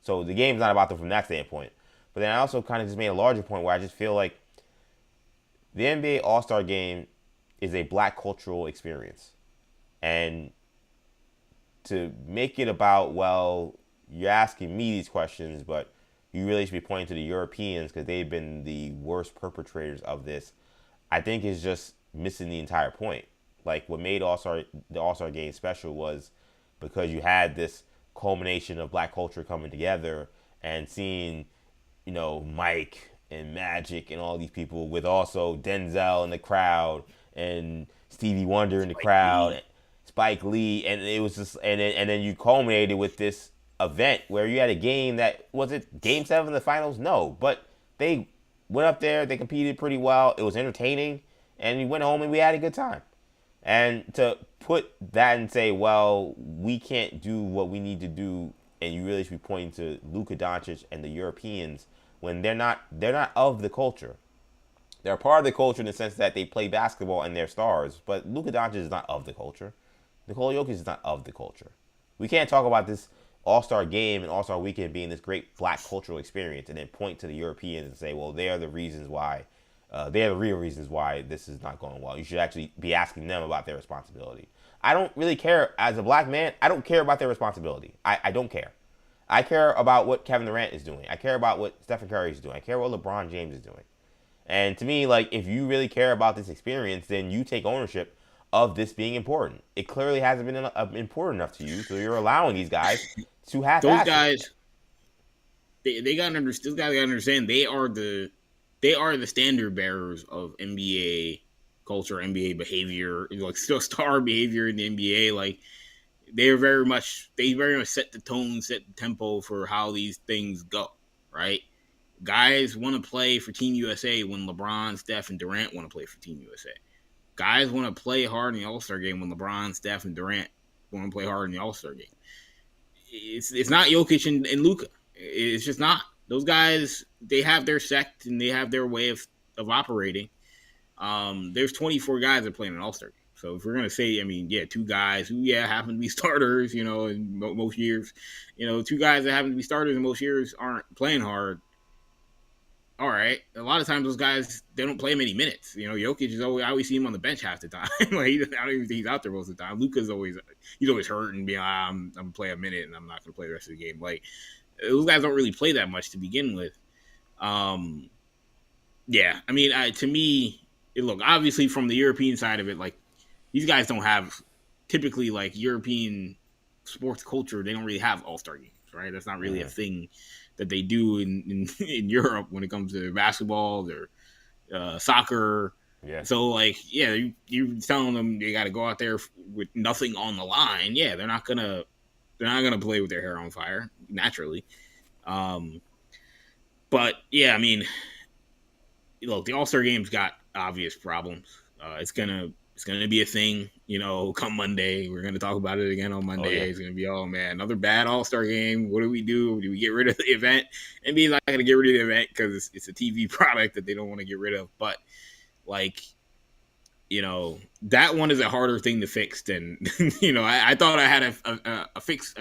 So the game's not about them from that standpoint. But then I also kind of just made a larger point where I just feel like the NBA All-Star Game is a black cultural experience. And to make it about, well, you're asking me these questions, but you really should be pointing to the Europeans because they've been the worst perpetrators of this, I think is just missing the entire point. Like, what made the All-Star Game special was because you had this culmination of black culture coming together and seeing, Mike and Magic and all these people with also Denzel in the crowd and Stevie Wonder in the crowd, Spike Lee, and it was just, and then you culminated with this event where you had a game that, was it Game 7 of the finals? No, but they went up there, they competed pretty well, it was entertaining, and we went home and we had a good time. And to put that and say, well, we can't do what we need to do, and you really should be pointing to Luka Doncic and the Europeans when they're not of the culture. They're part of the culture in the sense that they play basketball and they're stars, but Luka Doncic is not of the culture. Nikola Jokic is not of the culture. We can't talk about this All-Star game and All-Star weekend being this great black cultural experience and then point to the Europeans and say, well, they're the reasons why. They're the real reasons why this is not going well. You should actually be asking them about their responsibility. I don't really care. As a black man, I don't care about their responsibility. I don't care. I care about what Kevin Durant is doing. I care about what Stephen Curry is doing. I care what LeBron James is doing. And to me, like, if you really care about this experience, then you take ownership of this being important. It clearly hasn't been important enough to you, so you're allowing these guys to have those guys. They gotta understand. Those guys gotta understand they are the standard bearers of NBA culture, NBA behavior, like still star behavior in the NBA. Like they very much set the tone, set the tempo for how these things go. Right? Guys want to play for Team USA when LeBron, Steph, and Durant want to play for Team USA. Guys want to play hard in the All-Star game when LeBron, Steph, and Durant want to play hard in the All-Star game. It's not Jokic and Luka. It's just not. Those guys, they have their sect and they have their way of operating. There's 24 guys that play in an All-Star game. So if we're going to say, two guys who, happen to be starters, in most years, two guys that happen to be starters in most years aren't playing hard all right. A lot of times those guys, they don't play many minutes. You know, Jokic is always, I always see him on the bench half the time. Like, I don't even think he's out there most of the time. Luka's always hurt and being like, I'm going to play a minute and I'm not going to play the rest of the game. Like, those guys don't really play that much to begin with. Yeah, I mean, to me, look, obviously from the European side of it, like, these guys don't have typically like European sports culture. They don't really have all-star games, right? That's not really a thing that they do in Europe when it comes to basketball or soccer. Yeah. So like, yeah, you're telling them they got to go out there with nothing on the line. Yeah, they're not gonna play with their hair on fire naturally. But yeah, I mean, look, the All-Star game's got obvious problems. It's gonna be a thing, you know, come Monday. We're gonna talk about it again on Monday. Oh, yeah. It's gonna be, oh man, another bad All-Star game. What do we do? Do we get rid of the event? NBA's not gonna get rid of the event because it's a TV product that they don't want to get rid of. But like, you know, that one is a harder thing to fix than, you know, I thought I had a fix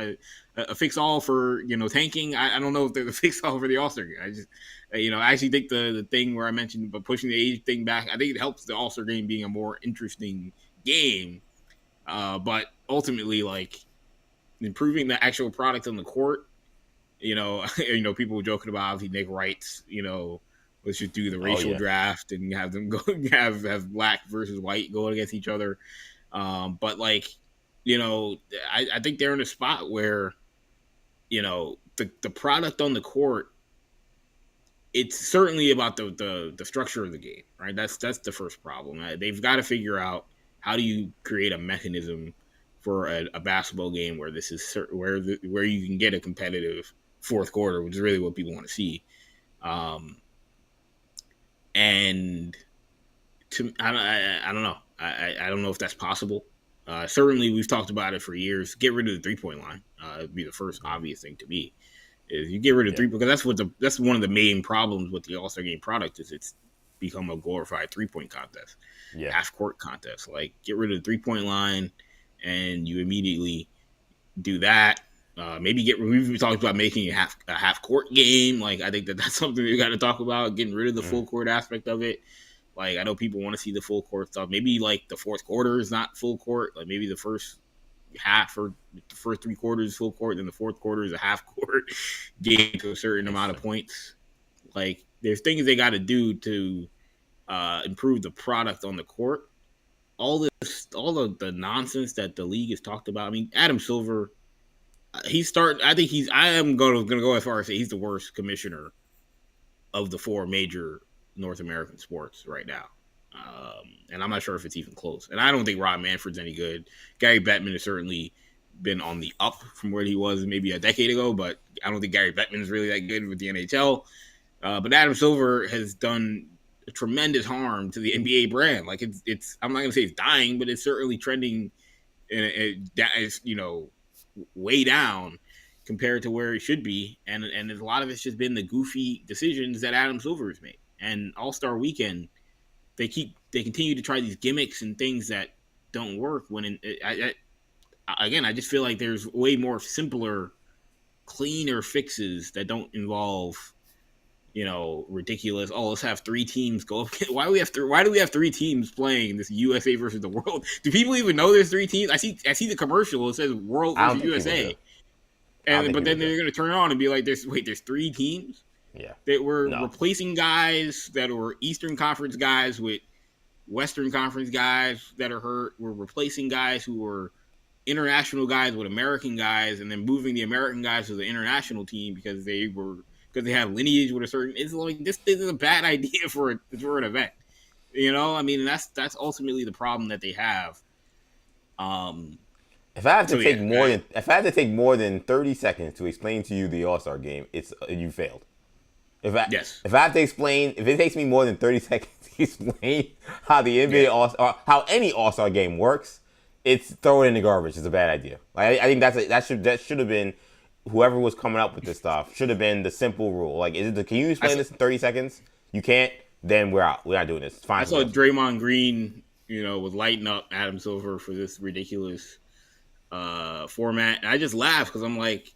all for, you know, tanking. I don't know if there's a fix all for the All-Star game. I just, you know, I actually think the thing where I mentioned about pushing the age thing back, I think it helps the All-Star game being a more interesting game. But ultimately, like, improving the actual product on the court, you know, people were joking about if you make rights, you know, let's just do the racial draft and have them go have black versus white going against each other. But like, you know, I think they're in a spot where, you know, the product on the court, it's certainly about the structure of the game, right? That's the first problem. They've got to figure out how do you create a mechanism for a basketball game where this is where you can get a competitive fourth quarter, which is really what people want to see. And I don't know. I don't know if that's possible. Certainly, we've talked about it for years. Get rid of the 3-point line. It'd be the first obvious thing to me. Is you get rid of 3 because that's one of the main problems with the All-Star game product is it's become a glorified 3-point contest, half court contest. Like, get rid of the 3-point line, and you immediately do that. Maybe we've talked about making a half court game. Like, I think that's something we got to talk about, getting rid of the full court aspect of it. Like, I know people want to see the full court stuff. Maybe like the fourth quarter is not full court. Like, maybe the first half or the first 3 quarters is full court, then the fourth quarter is a half court game to a certain amount of points. Like, there's things they got to do to improve the product on the court. All of the nonsense that the league has talked about. I mean, Adam Silver, I am going to go as far as say he's the worst commissioner of the 4 major North American sports right now. And I'm not sure if it's even close. And I don't think Rob Manfred's any good. Gary Bettman has certainly been on the up from where he was maybe a decade ago, but I don't think Gary Bettman is really that good with the NHL. But Adam Silver has done a tremendous harm to the NBA brand. Like, it's I'm not going to say it's dying, but it's certainly trending you know, way down compared to where it should be. And a lot of it's just been the goofy decisions that Adam Silver has made. And All-Star Weekend, they continue to try these gimmicks and things that don't work. I just feel like there's way more simpler, cleaner fixes that don't involve, you know, ridiculous. Oh, let's have 3 teams go. Why do we have 3 teams playing this USA versus the world? Do people even know there's 3 teams? I see the commercial. It says world versus USA, but then they're going to turn it on and be like, there's 3 teams. Yeah, that were replacing guys that were Eastern Conference guys with Western Conference guys that are hurt. We're replacing guys who were international guys with American guys, and then moving the American guys to the international team because they have lineage with a certain. It's like this is a bad idea for an event. You know, I mean, that's ultimately the problem that they have. If I have to take more than 30 seconds to explain to you the All-Star game, you failed. If it takes me more than 30 seconds to explain how the NBA how any All-Star game works, it's throw it in the garbage. It's a bad idea. Like, I think that should have been whoever was coming up with this stuff should have been the simple rule. Like, can you explain this in 30 seconds? You can't. Then we're out. We're not doing this. It's fine. I saw Draymond Green, you know, was lighting up Adam Silver for this ridiculous format, and I just laughed because I'm like,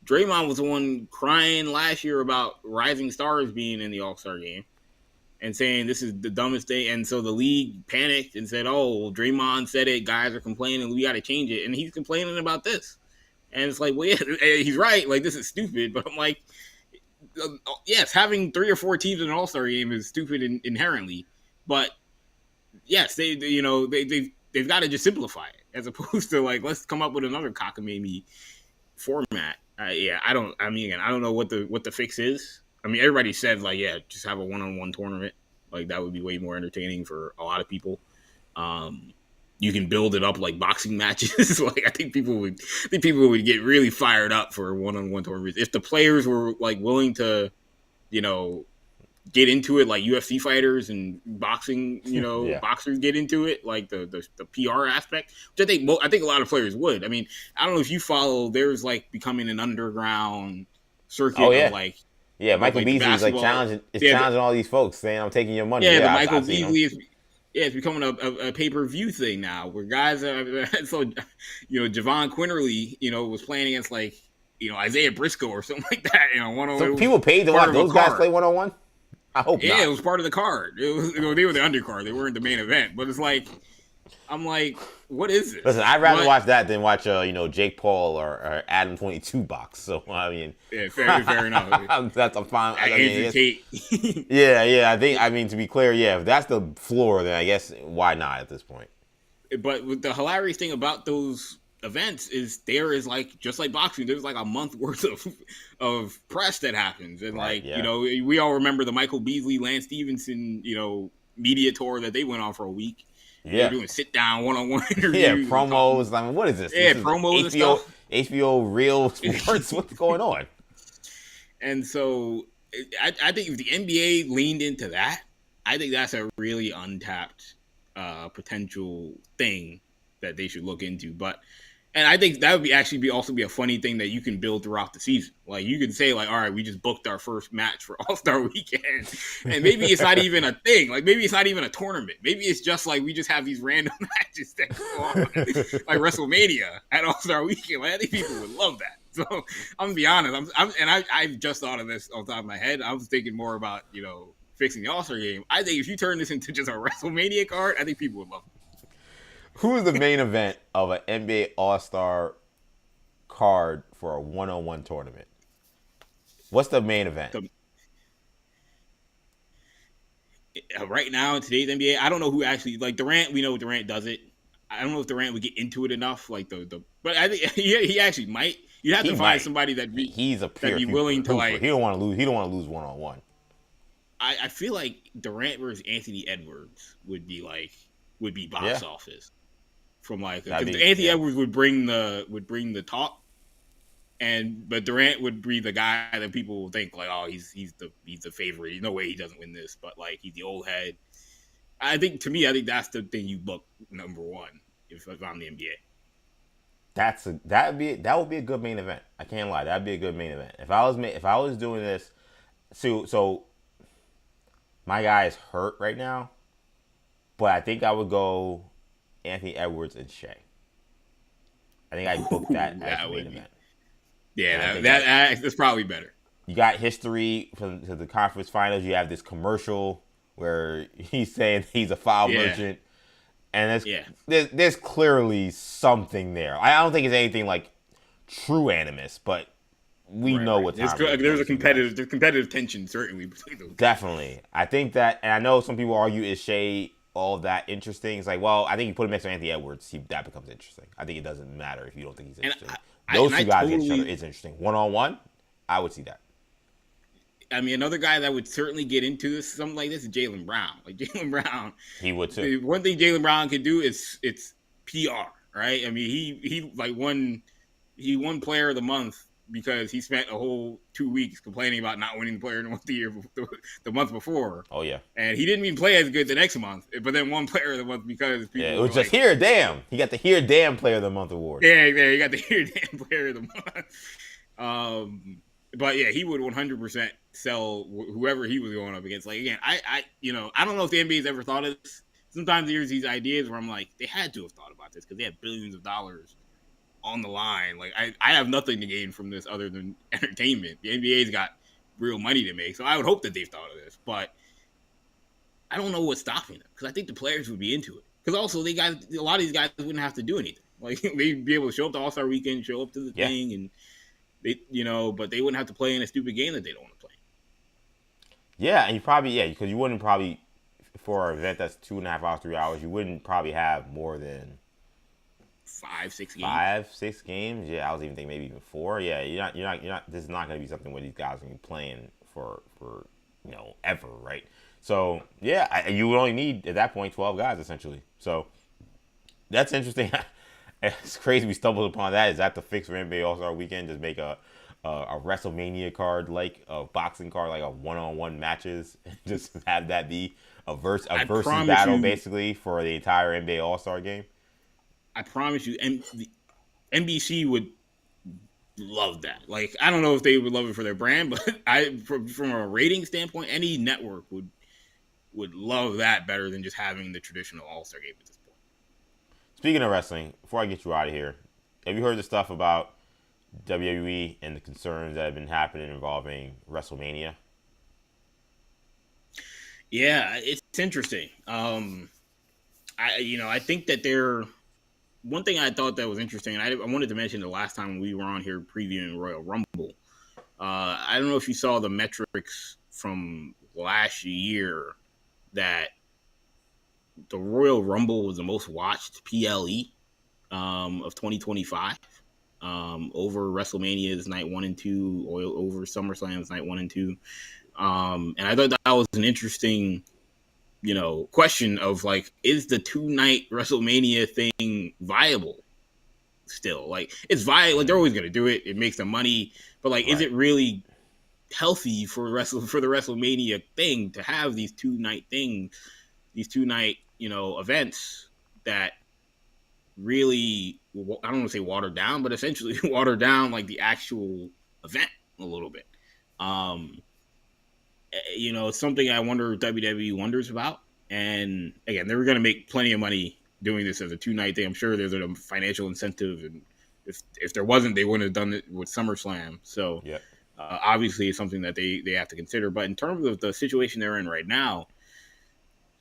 Draymond was the one crying last year about rising stars being in the All-Star game and saying this is the dumbest thing. And so the league panicked and said, oh, well, Draymond said it. Guys are complaining. We got to change it. And he's complaining about this. And it's like, well, yeah, he's right. Like, this is stupid. But I'm like, yes, having 3 or 4 teams in an All-Star game is stupid inherently. But yes, they've got to just simplify it as opposed to like, let's come up with another cockamamie format. I don't know what the fix is. I mean, everybody said like, yeah, just have a one-on-one tournament. Like that would be way more entertaining for a lot of people. You can build it up like boxing matches. Like I think people would get really fired up for one-on-one tournaments if the players were like willing to, get into it like UFC fighters and boxing, boxers get into it, like the PR aspect, which I think a lot of players would. I mean, I don't know if you follow. There's like becoming an underground circuit of like. Yeah, Michael Beasley's like challenging all these folks, saying I'm taking your money. Yeah, the Michael Beasley is. Yeah, it's becoming a pay-per-view thing now, where guys are so Javon Quinterly, was playing against like Isaiah Briscoe or something like that. So people paid to watch those guys play 1-on-1. I hope not. Yeah, it was part of the card. It was they were the undercard. They weren't the main event. But it's like, I'm like, what is this? Listen, I'd rather watch that than watch Jake Paul or Adam 22 box. So I mean, yeah, fair enough. That's a fine. Andrew Tate. yeah. I mean, to be clear, yeah, if that's the floor, then I guess why not at this point? But the hilarious thing about those events is there is like, just like boxing, there's like a month worth of press that happens. And we all remember the Michael Beasley, Lance Stevenson, media tour that they went on for a week. Yeah. They're doing sit down one-on-one interviews. Yeah, promos. I mean, what is this? Yeah, this promos HBO, and stuff. HBO Real Sports. What's going on? And so I think if the NBA leaned into that, I think that's a really untapped potential thing that they should look into. And I think that would also be a funny thing that you can build throughout the season. Like you can say like, all right, we just booked our first match for All-Star Weekend. And maybe it's not even a thing. Like maybe it's not even a tournament. Maybe it's just like we just have these random matches that go on, like WrestleMania at All-Star Weekend. Like, I think people would love that. So I'm gonna be honest. I've just thought of this off the top of my head. I was thinking more about, fixing the All-Star game. I think if you turn this into just a WrestleMania card, I think people would love it. Who is the main event of an NBA All-Star card for a one-on-one tournament? What's the main event? Right now in today's NBA, I don't know who actually, like Durant. We know Durant does it. I don't know if Durant would get into it enough. Like but I think he actually might. You'd have to find somebody that'd be willing to like. He don't want to lose. He don't want to lose one-on-one. I feel like Durant versus Anthony Edwards would be box office. From like, because Anthony Edwards would bring the talk, but Durant would be the guy that people will think like, oh, he's the favorite. There's no way he doesn't win this, but like he's the old head. I think that's the thing you book number one if I'm the NBA. That would be a good main event. I can't lie, that'd be a good main event. If I was doing this, so my guy is hurt right now, but I think I would go Anthony Edwards and Shea. I think I booked that as a main event. Yeah, that's probably better. You got history from the conference finals. You have this commercial where he's saying he's a foul merchant, and there's clearly something there. I don't think it's anything like true animus, but we know what's happening. There's competitive tension certainly between those. Definitely, I think that, and I know some people argue is Shea all that interesting. It's like, well, I think you put him next to Anthony Edwards, that becomes interesting. I think it doesn't matter if you don't think he's interesting. Those two guys against each other is interesting. One-on-one, I would see that. I mean, another guy that would certainly get into something like this is Jaylen Brown. Like Jaylen Brown, he would too. One thing Jaylen Brown can do is it's PR, right? I mean, he won Player of the Month because he spent a whole 2 weeks complaining about not winning the Player of the Month the month before. Oh yeah, and he didn't even play as good the next month, but then won Player of the Month because people it was just here, damn. He got the Here Damn Player of the Month award. Yeah, he got the Here Damn Player of the Month. But yeah, he would 100% sell whoever he was going up against. Like again, I don't know if the NBA's ever thought of this. Sometimes there's these ideas where I'm like, they had to have thought about this because they have billions of dollars on the line. Like I have nothing to gain from this other than entertainment. The NBA's got real money to make, so I would hope that they've thought of this. But I don't know what's stopping them because I think the players would be into it. Because also a lot of these guys wouldn't have to do anything. Like they'd be able to show up to All-Star Weekend, show up to the thing, and they, but they wouldn't have to play in a stupid game that they don't want to play. Yeah, and because you wouldn't probably, for an event that's 2.5 hours, 3 hours, you wouldn't probably have more than 5-6 games. 5-6 games. Yeah, I was even thinking maybe even 4. Yeah, you're not. This is not going to be something where these guys are going to be playing for ever, right? So yeah, you would only need at that point 12 guys essentially. So that's interesting. It's crazy we stumbled upon that. Is that the fix for NBA All-Star Weekend? Just make a WrestleMania card, like a boxing card, like a one-on-one matches. Just have that be a versus battle basically for the entire NBA All-Star game. I promise you, NBC would love that. Like, I don't know if they would love it for their brand, but from a rating standpoint, any network would love that better than just having the traditional All-Star game at this point. Speaking of wrestling, before I get you out of here, have you heard the stuff about WWE and the concerns that have been happening involving WrestleMania? Yeah, it's interesting. I think that one thing I thought that was interesting, and I wanted to mention the last time we were on here previewing Royal Rumble. I don't know if you saw the metrics from last year that the Royal Rumble was the most watched PLE of 2025 over WrestleMania's night 1 and 2, or over SummerSlam's night 1 and 2. And I thought that was an interesting, question of like, is the 2-night WrestleMania thing viable still? Like, it's viable. Like, they're always going to do it. It makes them money. But like, is it really healthy for the WrestleMania thing to have these 2-night things, these 2-night, events that really, I don't want to say watered down, but essentially watered down like the actual event a little bit. It's something I wonder WWE wonders about. And again, they were going to make plenty of money doing this as a 2-night thing. I'm sure there's a financial incentive, and if there wasn't, they wouldn't have done it with SummerSlam. So obviously it's something that they have to consider. But in terms of the situation they're in right now,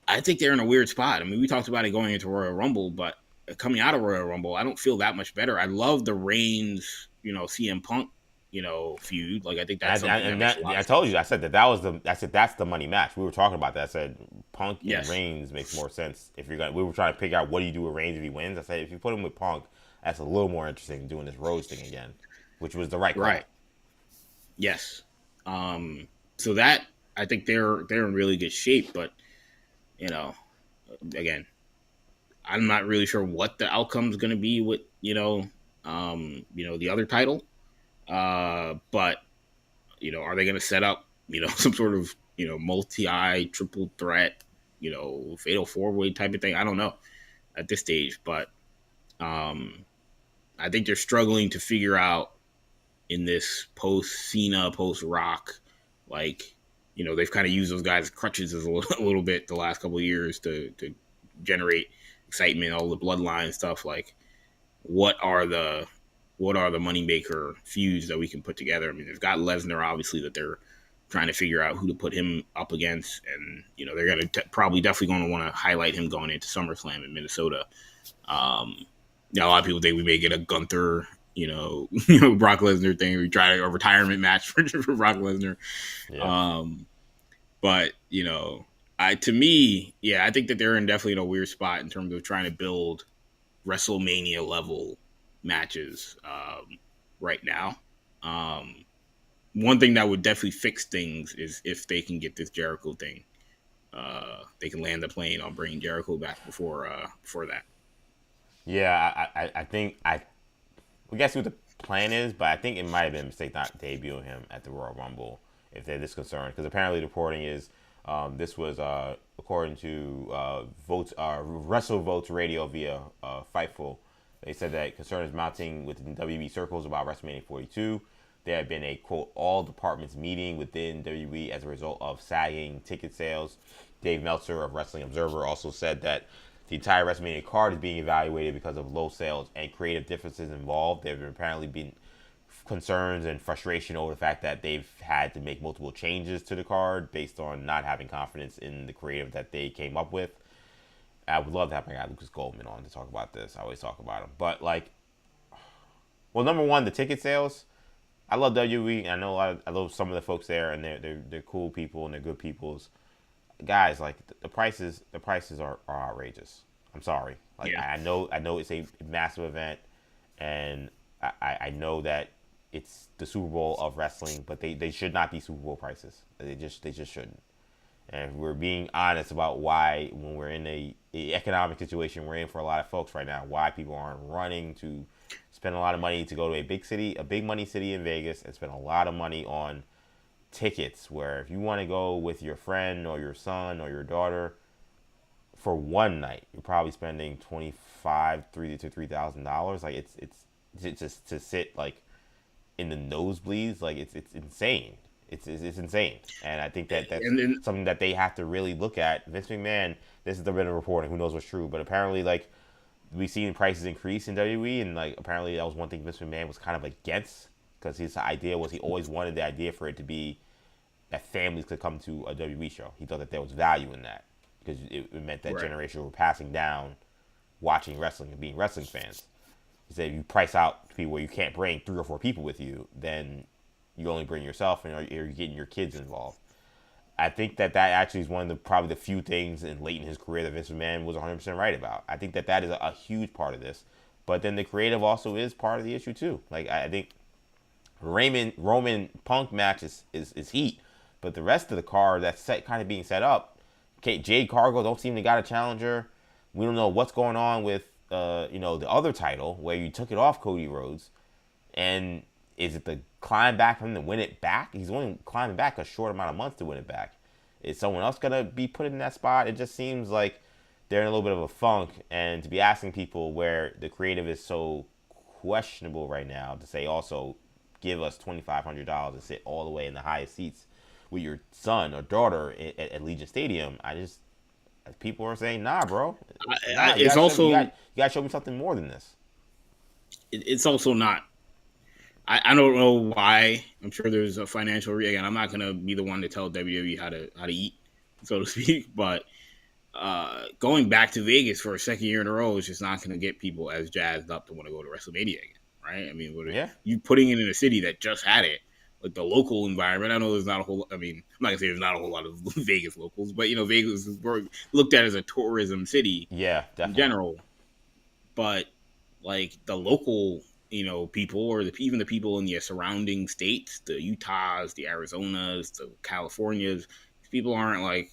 I think they're in a weird spot. I mean, we talked about it going into Royal Rumble, but coming out of Royal Rumble, I don't feel that much better. I love the Reigns, CM Punk, feud. Like, I think that's something I told you, I said that's the money match. We were talking about that. I said Punk and Reigns makes more sense if you're going. We were trying to figure out what do you do with Reigns if he wins. I said if you put him with Punk, that's a little more interesting than doing this Rose thing again, which was the right call. Right. Yes. So that, I think they're in really good shape, but again, I'm not really sure what the outcome is going to be with the other title. But are they going to set up some sort of multi triple threat fatal 4-way type of thing? I don't know at this stage, but I think they're struggling to figure out in this post Cena, post Rock, like. They've kind of used those guys as crutches a little bit the last couple of years to generate excitement, all the bloodline stuff. Like, what are the moneymaker feuds that we can put together? I mean, they've got Lesnar, obviously, that they're trying to figure out who to put him up against. And, they're going to definitely going to want to highlight him going into SummerSlam in Minnesota. A lot of people think we may get a Gunther, Brock Lesnar thing. We try a retirement match for Brock Lesnar. Yeah. But I think that they're definitely in a weird spot in terms of trying to build WrestleMania level matches right now. One thing that would definitely fix things is if they can get this Jericho thing. They can land the plane on bringing Jericho back before that. Yeah, I think we guess what the plan is, but I think it might have been a mistake not debuting him at the Royal Rumble if they're this concerned, because apparently the reporting is this was according to WrestleVotes Radio via Fightful. They said that concern is mounting within WWE circles about WrestleMania 42. There had been a, quote, all departments meeting within WWE as a result of sagging ticket sales. Dave Meltzer of Wrestling Observer also said that the entire WrestleMania card is being evaluated because of low sales and creative differences involved. There have apparently been concerns and frustration over the fact that they've had to make multiple changes to the card based on not having confidence in the creative that they came up with. I would love to have my guy Lucas Goldman on to talk about this. I always talk about him. But, like, well, number one, the ticket sales. I love WWE. I know I love some of the folks there, and they're cool people and they're good peoples. Guys, like, the prices are outrageous. I'm sorry. Like, I know it's a massive event, and I know that it's the Super Bowl of wrestling, but they should not be Super Bowl prices. They just shouldn't. And if we're being honest about why, when we're in a economic situation we're in for a lot of folks right now, why people aren't running to spend a lot of money to go to a big money city in Vegas and spend a lot of money on tickets, where if you want to go with your friend or your son or your daughter for one night, you're probably spending $3,000 to $3,000. Like it's just to sit like in the nosebleeds. Like it's insane. It's insane, and I think that's something that they have to really look at. Vince McMahon, this is the bit of reporting, who knows what's true, but apparently, like, we've seen prices increase in WWE, and, like, apparently that was one thing Vince McMahon was kind of against, because his idea was he always wanted the idea for it to be that families could come to a WWE show. He thought that there was value in that, because it meant that generation were passing down watching wrestling and being wrestling fans. He said if you price out people where you can't bring 3 or 4 people with you, then you only bring yourself, and you're getting your kids involved. I think that actually is one of probably the few things late in his career that Vince McMahon was 100% right about. I think that is a huge part of this. But then the creative also is part of the issue too. Like, I think Roman Punk match is heat, but the rest of the card that's kind of being set up, Jade Cargill don't seem to got a challenger. We don't know what's going on with the other title where you took it off Cody Rhodes, and is it the climb back for him to win it back? He's only climbing back a short amount of months to win it back. Is someone else going to be put in that spot? It just seems like they're in a little bit of a funk. And to be asking people where the creative is so questionable right now, to say also give us $2,500 and sit all the way in the highest seats with your son or daughter at Allegiant Stadium, people are saying, nah, bro. You got to show me something more than this. It's also not. I don't know why. I'm sure there's a financial again. I'm not gonna be the one to tell WWE how to eat, so to speak. But going back to Vegas for a second year in a row is just not gonna get people as jazzed up to want to go to WrestleMania again, right? I mean, you putting it in a city that just had it, like the local environment. I know there's not a whole. I mean, I'm not gonna say there's not a whole lot of Vegas locals, but Vegas is looked at as a tourism city, definitely. In general. But like the local, people, or even the people in the surrounding states, the Utahs, the Arizonas, the Californias, people aren't like,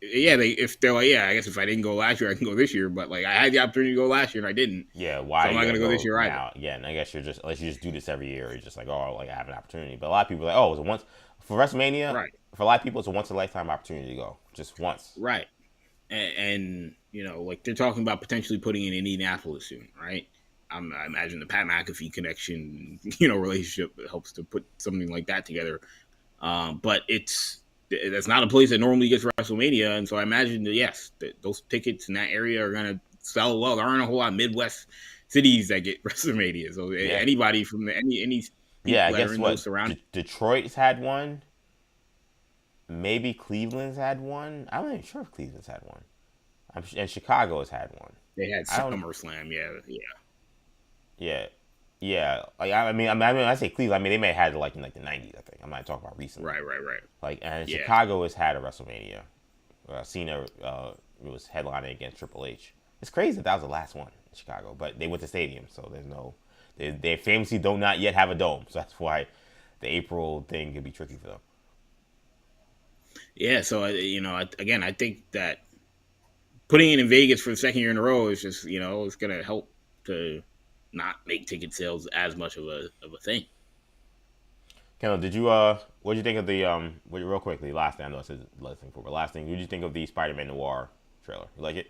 if they're like, I guess if I didn't go last year, I can go this year. But like, I had the opportunity to go last year and I didn't. Yeah, why? So I'm not gonna go this year either. Yeah, and I guess unless you just do this every year, you're just like, oh, like I have an opportunity. But a lot of people are like, oh, it was once for WrestleMania. Right. For a lot of people, it's a once in a lifetime opportunity to go, just once. Right. And like they're talking about potentially putting in Indianapolis soon, right? I imagine the Pat McAfee connection, relationship helps to put something like that together. But that's not a place that normally gets WrestleMania, and so I imagine that those tickets in that area are going to sell well. There aren't a whole lot of Midwest cities that get WrestleMania, so anybody from any I guess what Detroit's had one, maybe Cleveland's had one. I'm not even sure if Cleveland's had one, and Chicago has had one. They had SummerSlam, Yeah. Like I mean, I say Cleveland. I mean, they may have had it like in like the '90s. I think I'm not talking about recently. Right. Like, and Chicago has had a WrestleMania. Cena was headlining against Triple H. It's crazy that was the last one in Chicago, but they went to stadium, so there's no. They famously do not yet have a dome, so that's why the April thing could be tricky for them. Yeah. So I think that putting it in Vegas for the second year in a row is just it's going to help to not make ticket sales as much of a thing. Kendall, did you what did you think of the real quickly, last thing, I know I said last thing, what did you think of the Spider-Man Noir trailer? You like it?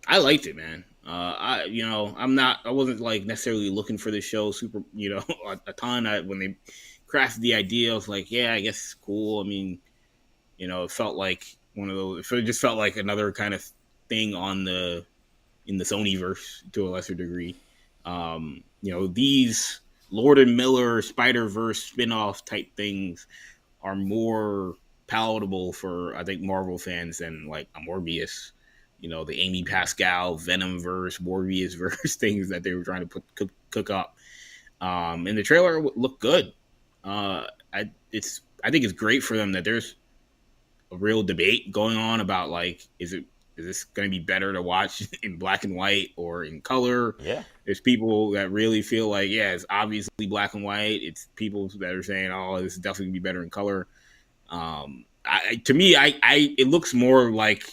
I liked it, man. I wasn't like necessarily looking for this show super, a ton. When they crafted the idea, I was like, yeah, I guess it's cool. I mean, it felt like one of those. It just felt like another kind of thing in the Sonyverse to a lesser degree. These Lord and Miller Spider-Verse spin-off type things are more palatable for, I think, Marvel fans than like a Morbius, the Amy Pascal Venom verse, Morbius verse things that they were trying to cook up. And the trailer looked good. I think it's great for them that there's a real debate going on about like, is this going to be better to watch in black and white or in color? Yeah. There's people that really feel like, yeah, it's obviously black and white. It's people that are saying, oh, this is definitely going to be better in color. To me, it looks more like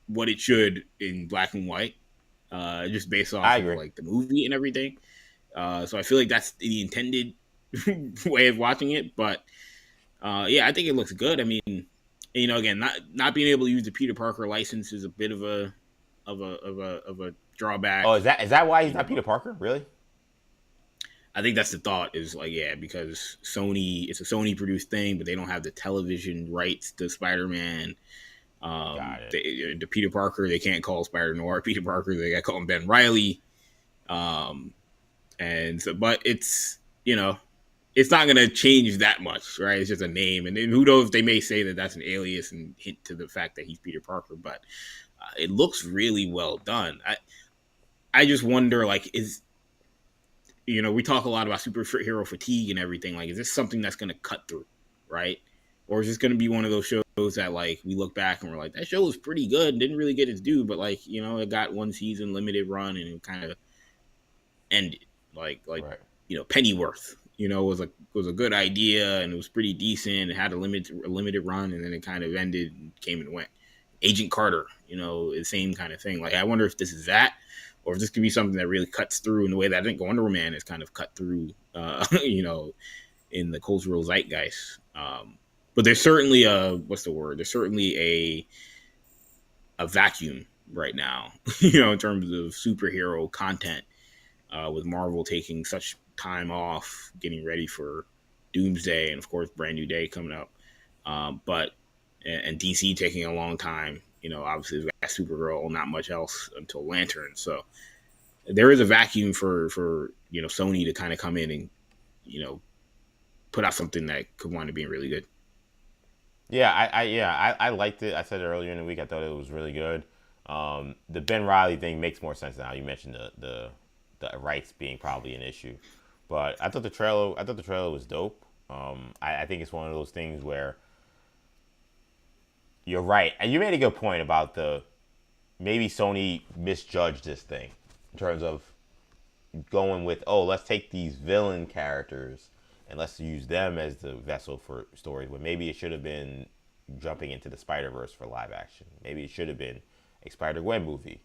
what it should in black and white, just based off of like the movie and everything. So I feel like that's the intended way of watching it. But yeah, I think it looks good. I mean, again, not being able to use the Peter Parker license is a bit of a drawback. Oh, is that why he's not Peter Parker? Really? I think that's the thought, is like, yeah, because it's a Sony produced thing, but they don't have the television rights to Spider-Man. The Peter Parker, they can't call Spider Noir Peter Parker. They got to call him Ben Reilly. And so, but it's not going to change that much, right? It's just a name, and who knows? They may say that that's an alias and hint to the fact that he's Peter Parker. But it looks really well done. I just wonder, like, we talk a lot about superhero fatigue and everything. Like, is this something that's going to cut through, right? Or is this going to be one of those shows that, like, we look back and we're like, that show was pretty good and didn't really get its due, but, like, it got one season, limited run, and it kind of ended. Like right. Pennyworth, was a good idea, and it was pretty decent. It had a limited run, and then it kind of ended and came and went. Agent Carter, the same kind of thing. Like, I wonder if this is that, or if this could be something that really cuts through in the way that I think Wonder Man has kind of cut through, in the cultural zeitgeist. But there's certainly There's certainly a vacuum right now, in terms of superhero content, with Marvel taking such time off, getting ready for Doomsday, and of course, Brand New Day coming up. But DC taking a long time. Obviously, we've got Supergirl, not much else until Lantern. So there is a vacuum for Sony to kind of come in and put out something that could wind up being really good. Yeah, I liked it. I said it earlier in the week. I thought it was really good. The Ben Reilly thing makes more sense now. You mentioned the rights being probably an issue, but I thought the trailer was dope. I think it's one of those things where you're right, and you made a good point about maybe Sony misjudged this thing in terms of going with, let's take these villain characters and let's use them as the vessel for stories, when maybe it should have been jumping into the Spider-Verse for live action. Maybe it should have been a Spider-Gwen movie.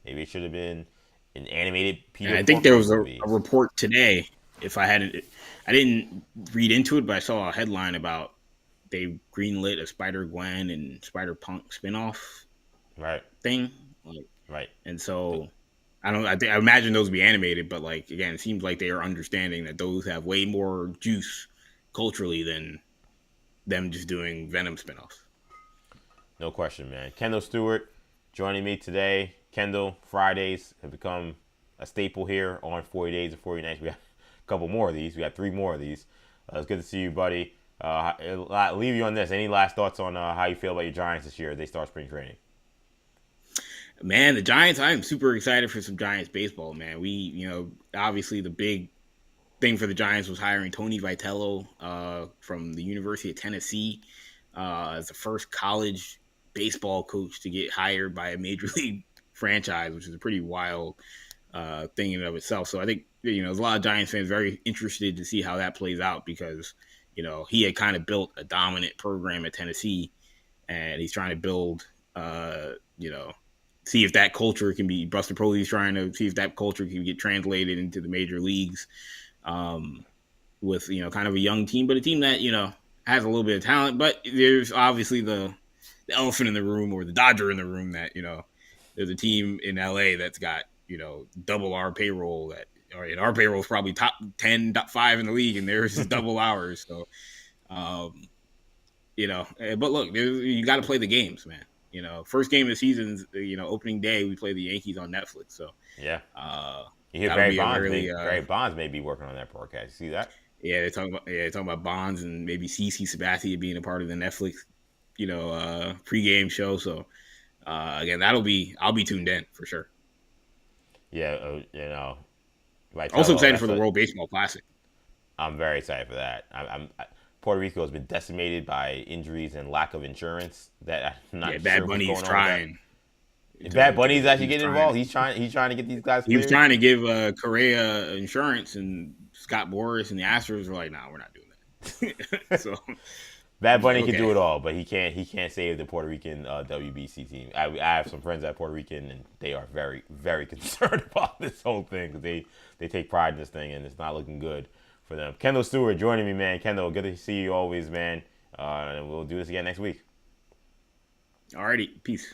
Maybe it should have been an animated Peter. I think there was a report today. I didn't read into it, but I saw a headline about they greenlit a Spider-Gwen and Spider-Punk spinoff, right? Thing, right. And so I imagine those would be animated, but like, again, it seems like they are understanding that those have way more juice culturally than them just doing Venom spinoffs. No question, man. Kendall Stewart joining me today. Kendall, Fridays have become a staple here on 40 Days and 40 Nights. We got a couple more of these. We got 3 more of these. It's good to see you, buddy. I'll leave you on this. Any last thoughts on how you feel about your Giants this year as they start spring training? Man, the Giants, I'm super excited for some Giants baseball, man. We, obviously the big thing for the Giants was hiring Tony Vitello from the University of Tennessee as the first college baseball coach to get hired by a major league franchise, which is a pretty wild thing in and of itself. So I think, there's a lot of Giants fans very interested to see how that plays out, because, he had kind of built a dominant program at Tennessee, and he's trying to build, see if that culture can be, Buster Posey's trying to see if that culture can get translated into the major leagues with, kind of a young team, but a team that, has a little bit of talent. But there's obviously the elephant in the room, or the Dodger in the room, that, there's a team in LA that's got, double our payroll, and our payroll is probably top 10, top 5 in the league, and theirs is double ours. So, but look, you got to play the games, man. First game of the season's opening day. We play the Yankees on Netflix. So Yeah. You hear that'll Barry be a Bonds? really, Barry Bonds may be working on that broadcast. You see that? yeah, they're talking about Bonds and maybe CC Sabathia being a part of the Netflix, pregame show. So again, I'll be tuned in for sure. Yeah, Also excited for the World Baseball Classic. I'm very excited for that. Puerto Rico has been decimated by injuries and lack of insurance. That I'm not sure Bad Bunny's trying. Bad Bunny's actually getting involved. He's trying to get these guys. He was trying to give Correa insurance, and Scott Boras and the Astros were like, "Nah, we're not doing that." So Bad Bunny can do it all, but he can't save the Puerto Rican WBC team. I have some friends that are Puerto Rican, and they are very, very concerned about this whole thing because they take pride in this thing, and it's not looking good for them. Kendall Stewart joining me, man. Kendall, good to see you always, man. And we'll do this again next week. Alrighty, peace.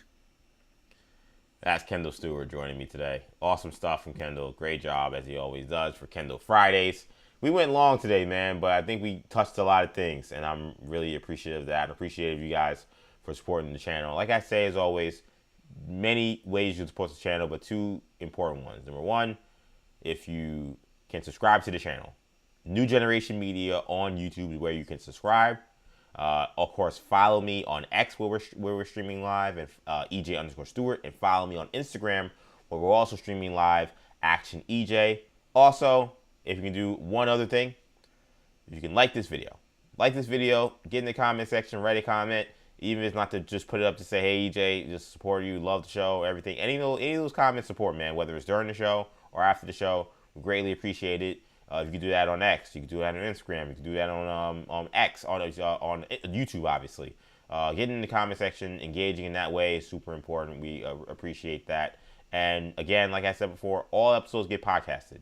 That's Kendall Stewart joining me today. Awesome stuff from Kendall. Great job, as he always does, for Kendall Fridays. We went long today, man, but I think we touched a lot of things, and I'm really appreciative of that. Appreciative of you guys for supporting the channel. Like I say, as always, many ways you can support the channel, but two important ones. Number one, if you can subscribe to the channel. New Generation Media on YouTube is where you can subscribe. Of course, follow me on X where we're streaming live, and EJ_Stewart, and follow me on Instagram where we're also streaming live, Action EJ. Also, if you can do one other thing, if you can like this video, get in the comment section, write a comment, even if it's not to just put it up to say, hey EJ, just support you, love the show, everything. Any of those comments support, man, whether it's during the show or after the show, we greatly appreciate it. You can do that on X. You can do that on Instagram. You can do that on X, on YouTube, obviously. Getting in the comment section, engaging in that way is super important. We appreciate that. And again, like I said before, all episodes get podcasted.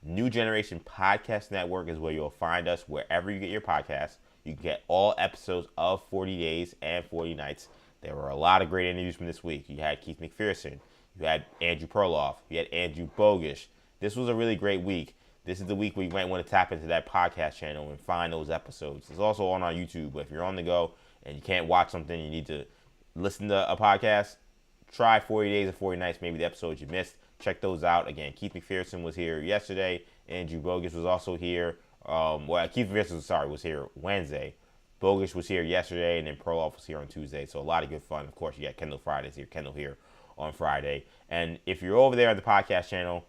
New Generation Podcast Network is where you'll find us wherever you get your podcasts. You can get all episodes of 40 Days and 40 Nights. There were a lot of great interviews from this week. You had Keith McPherson. You had Andrew Perloff. You had Andrew Bogish. This was a really great week. This is the week where you might want to tap into that podcast channel and find those episodes. It's also on our YouTube, but if you're on the go and you can't watch something, you need to listen to a podcast, try 40 Days and 40 Nights, maybe the episodes you missed. Check those out. Again, Keith McPherson was here yesterday. Andrew Bogish was also here. Keith McPherson, was here Wednesday. Bogish was here yesterday, and then Perloff was here on Tuesday. So a lot of good fun. Of course, you got Kendall Fridays here. Kendall here on Friday. And if you're over there on the podcast channel,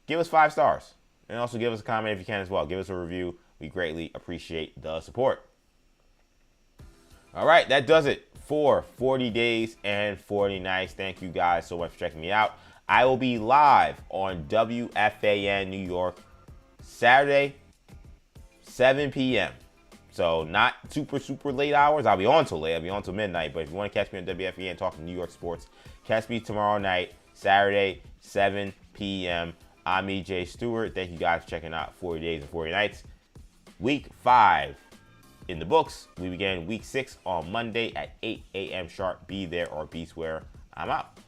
give us 5 stars. And also give us a comment if you can as well. Give us a review. We greatly appreciate the support. All right, that does it for 40 Days and 40 Nights. Thank you guys so much for checking me out. I will be live on WFAN New York Saturday, 7 p.m. So not super, super late hours. I'll be on till late. I'll be on till midnight. But if you want to catch me on WFAN talking New York sports, catch me tomorrow night, Saturday, 7 p.m. I'm EJ Stewart. Thank you guys for checking out 40 Days and 40 Nights. Week 5 in the books. We begin week 6 on Monday at 8 a.m. sharp. Be there or be square. I'm out.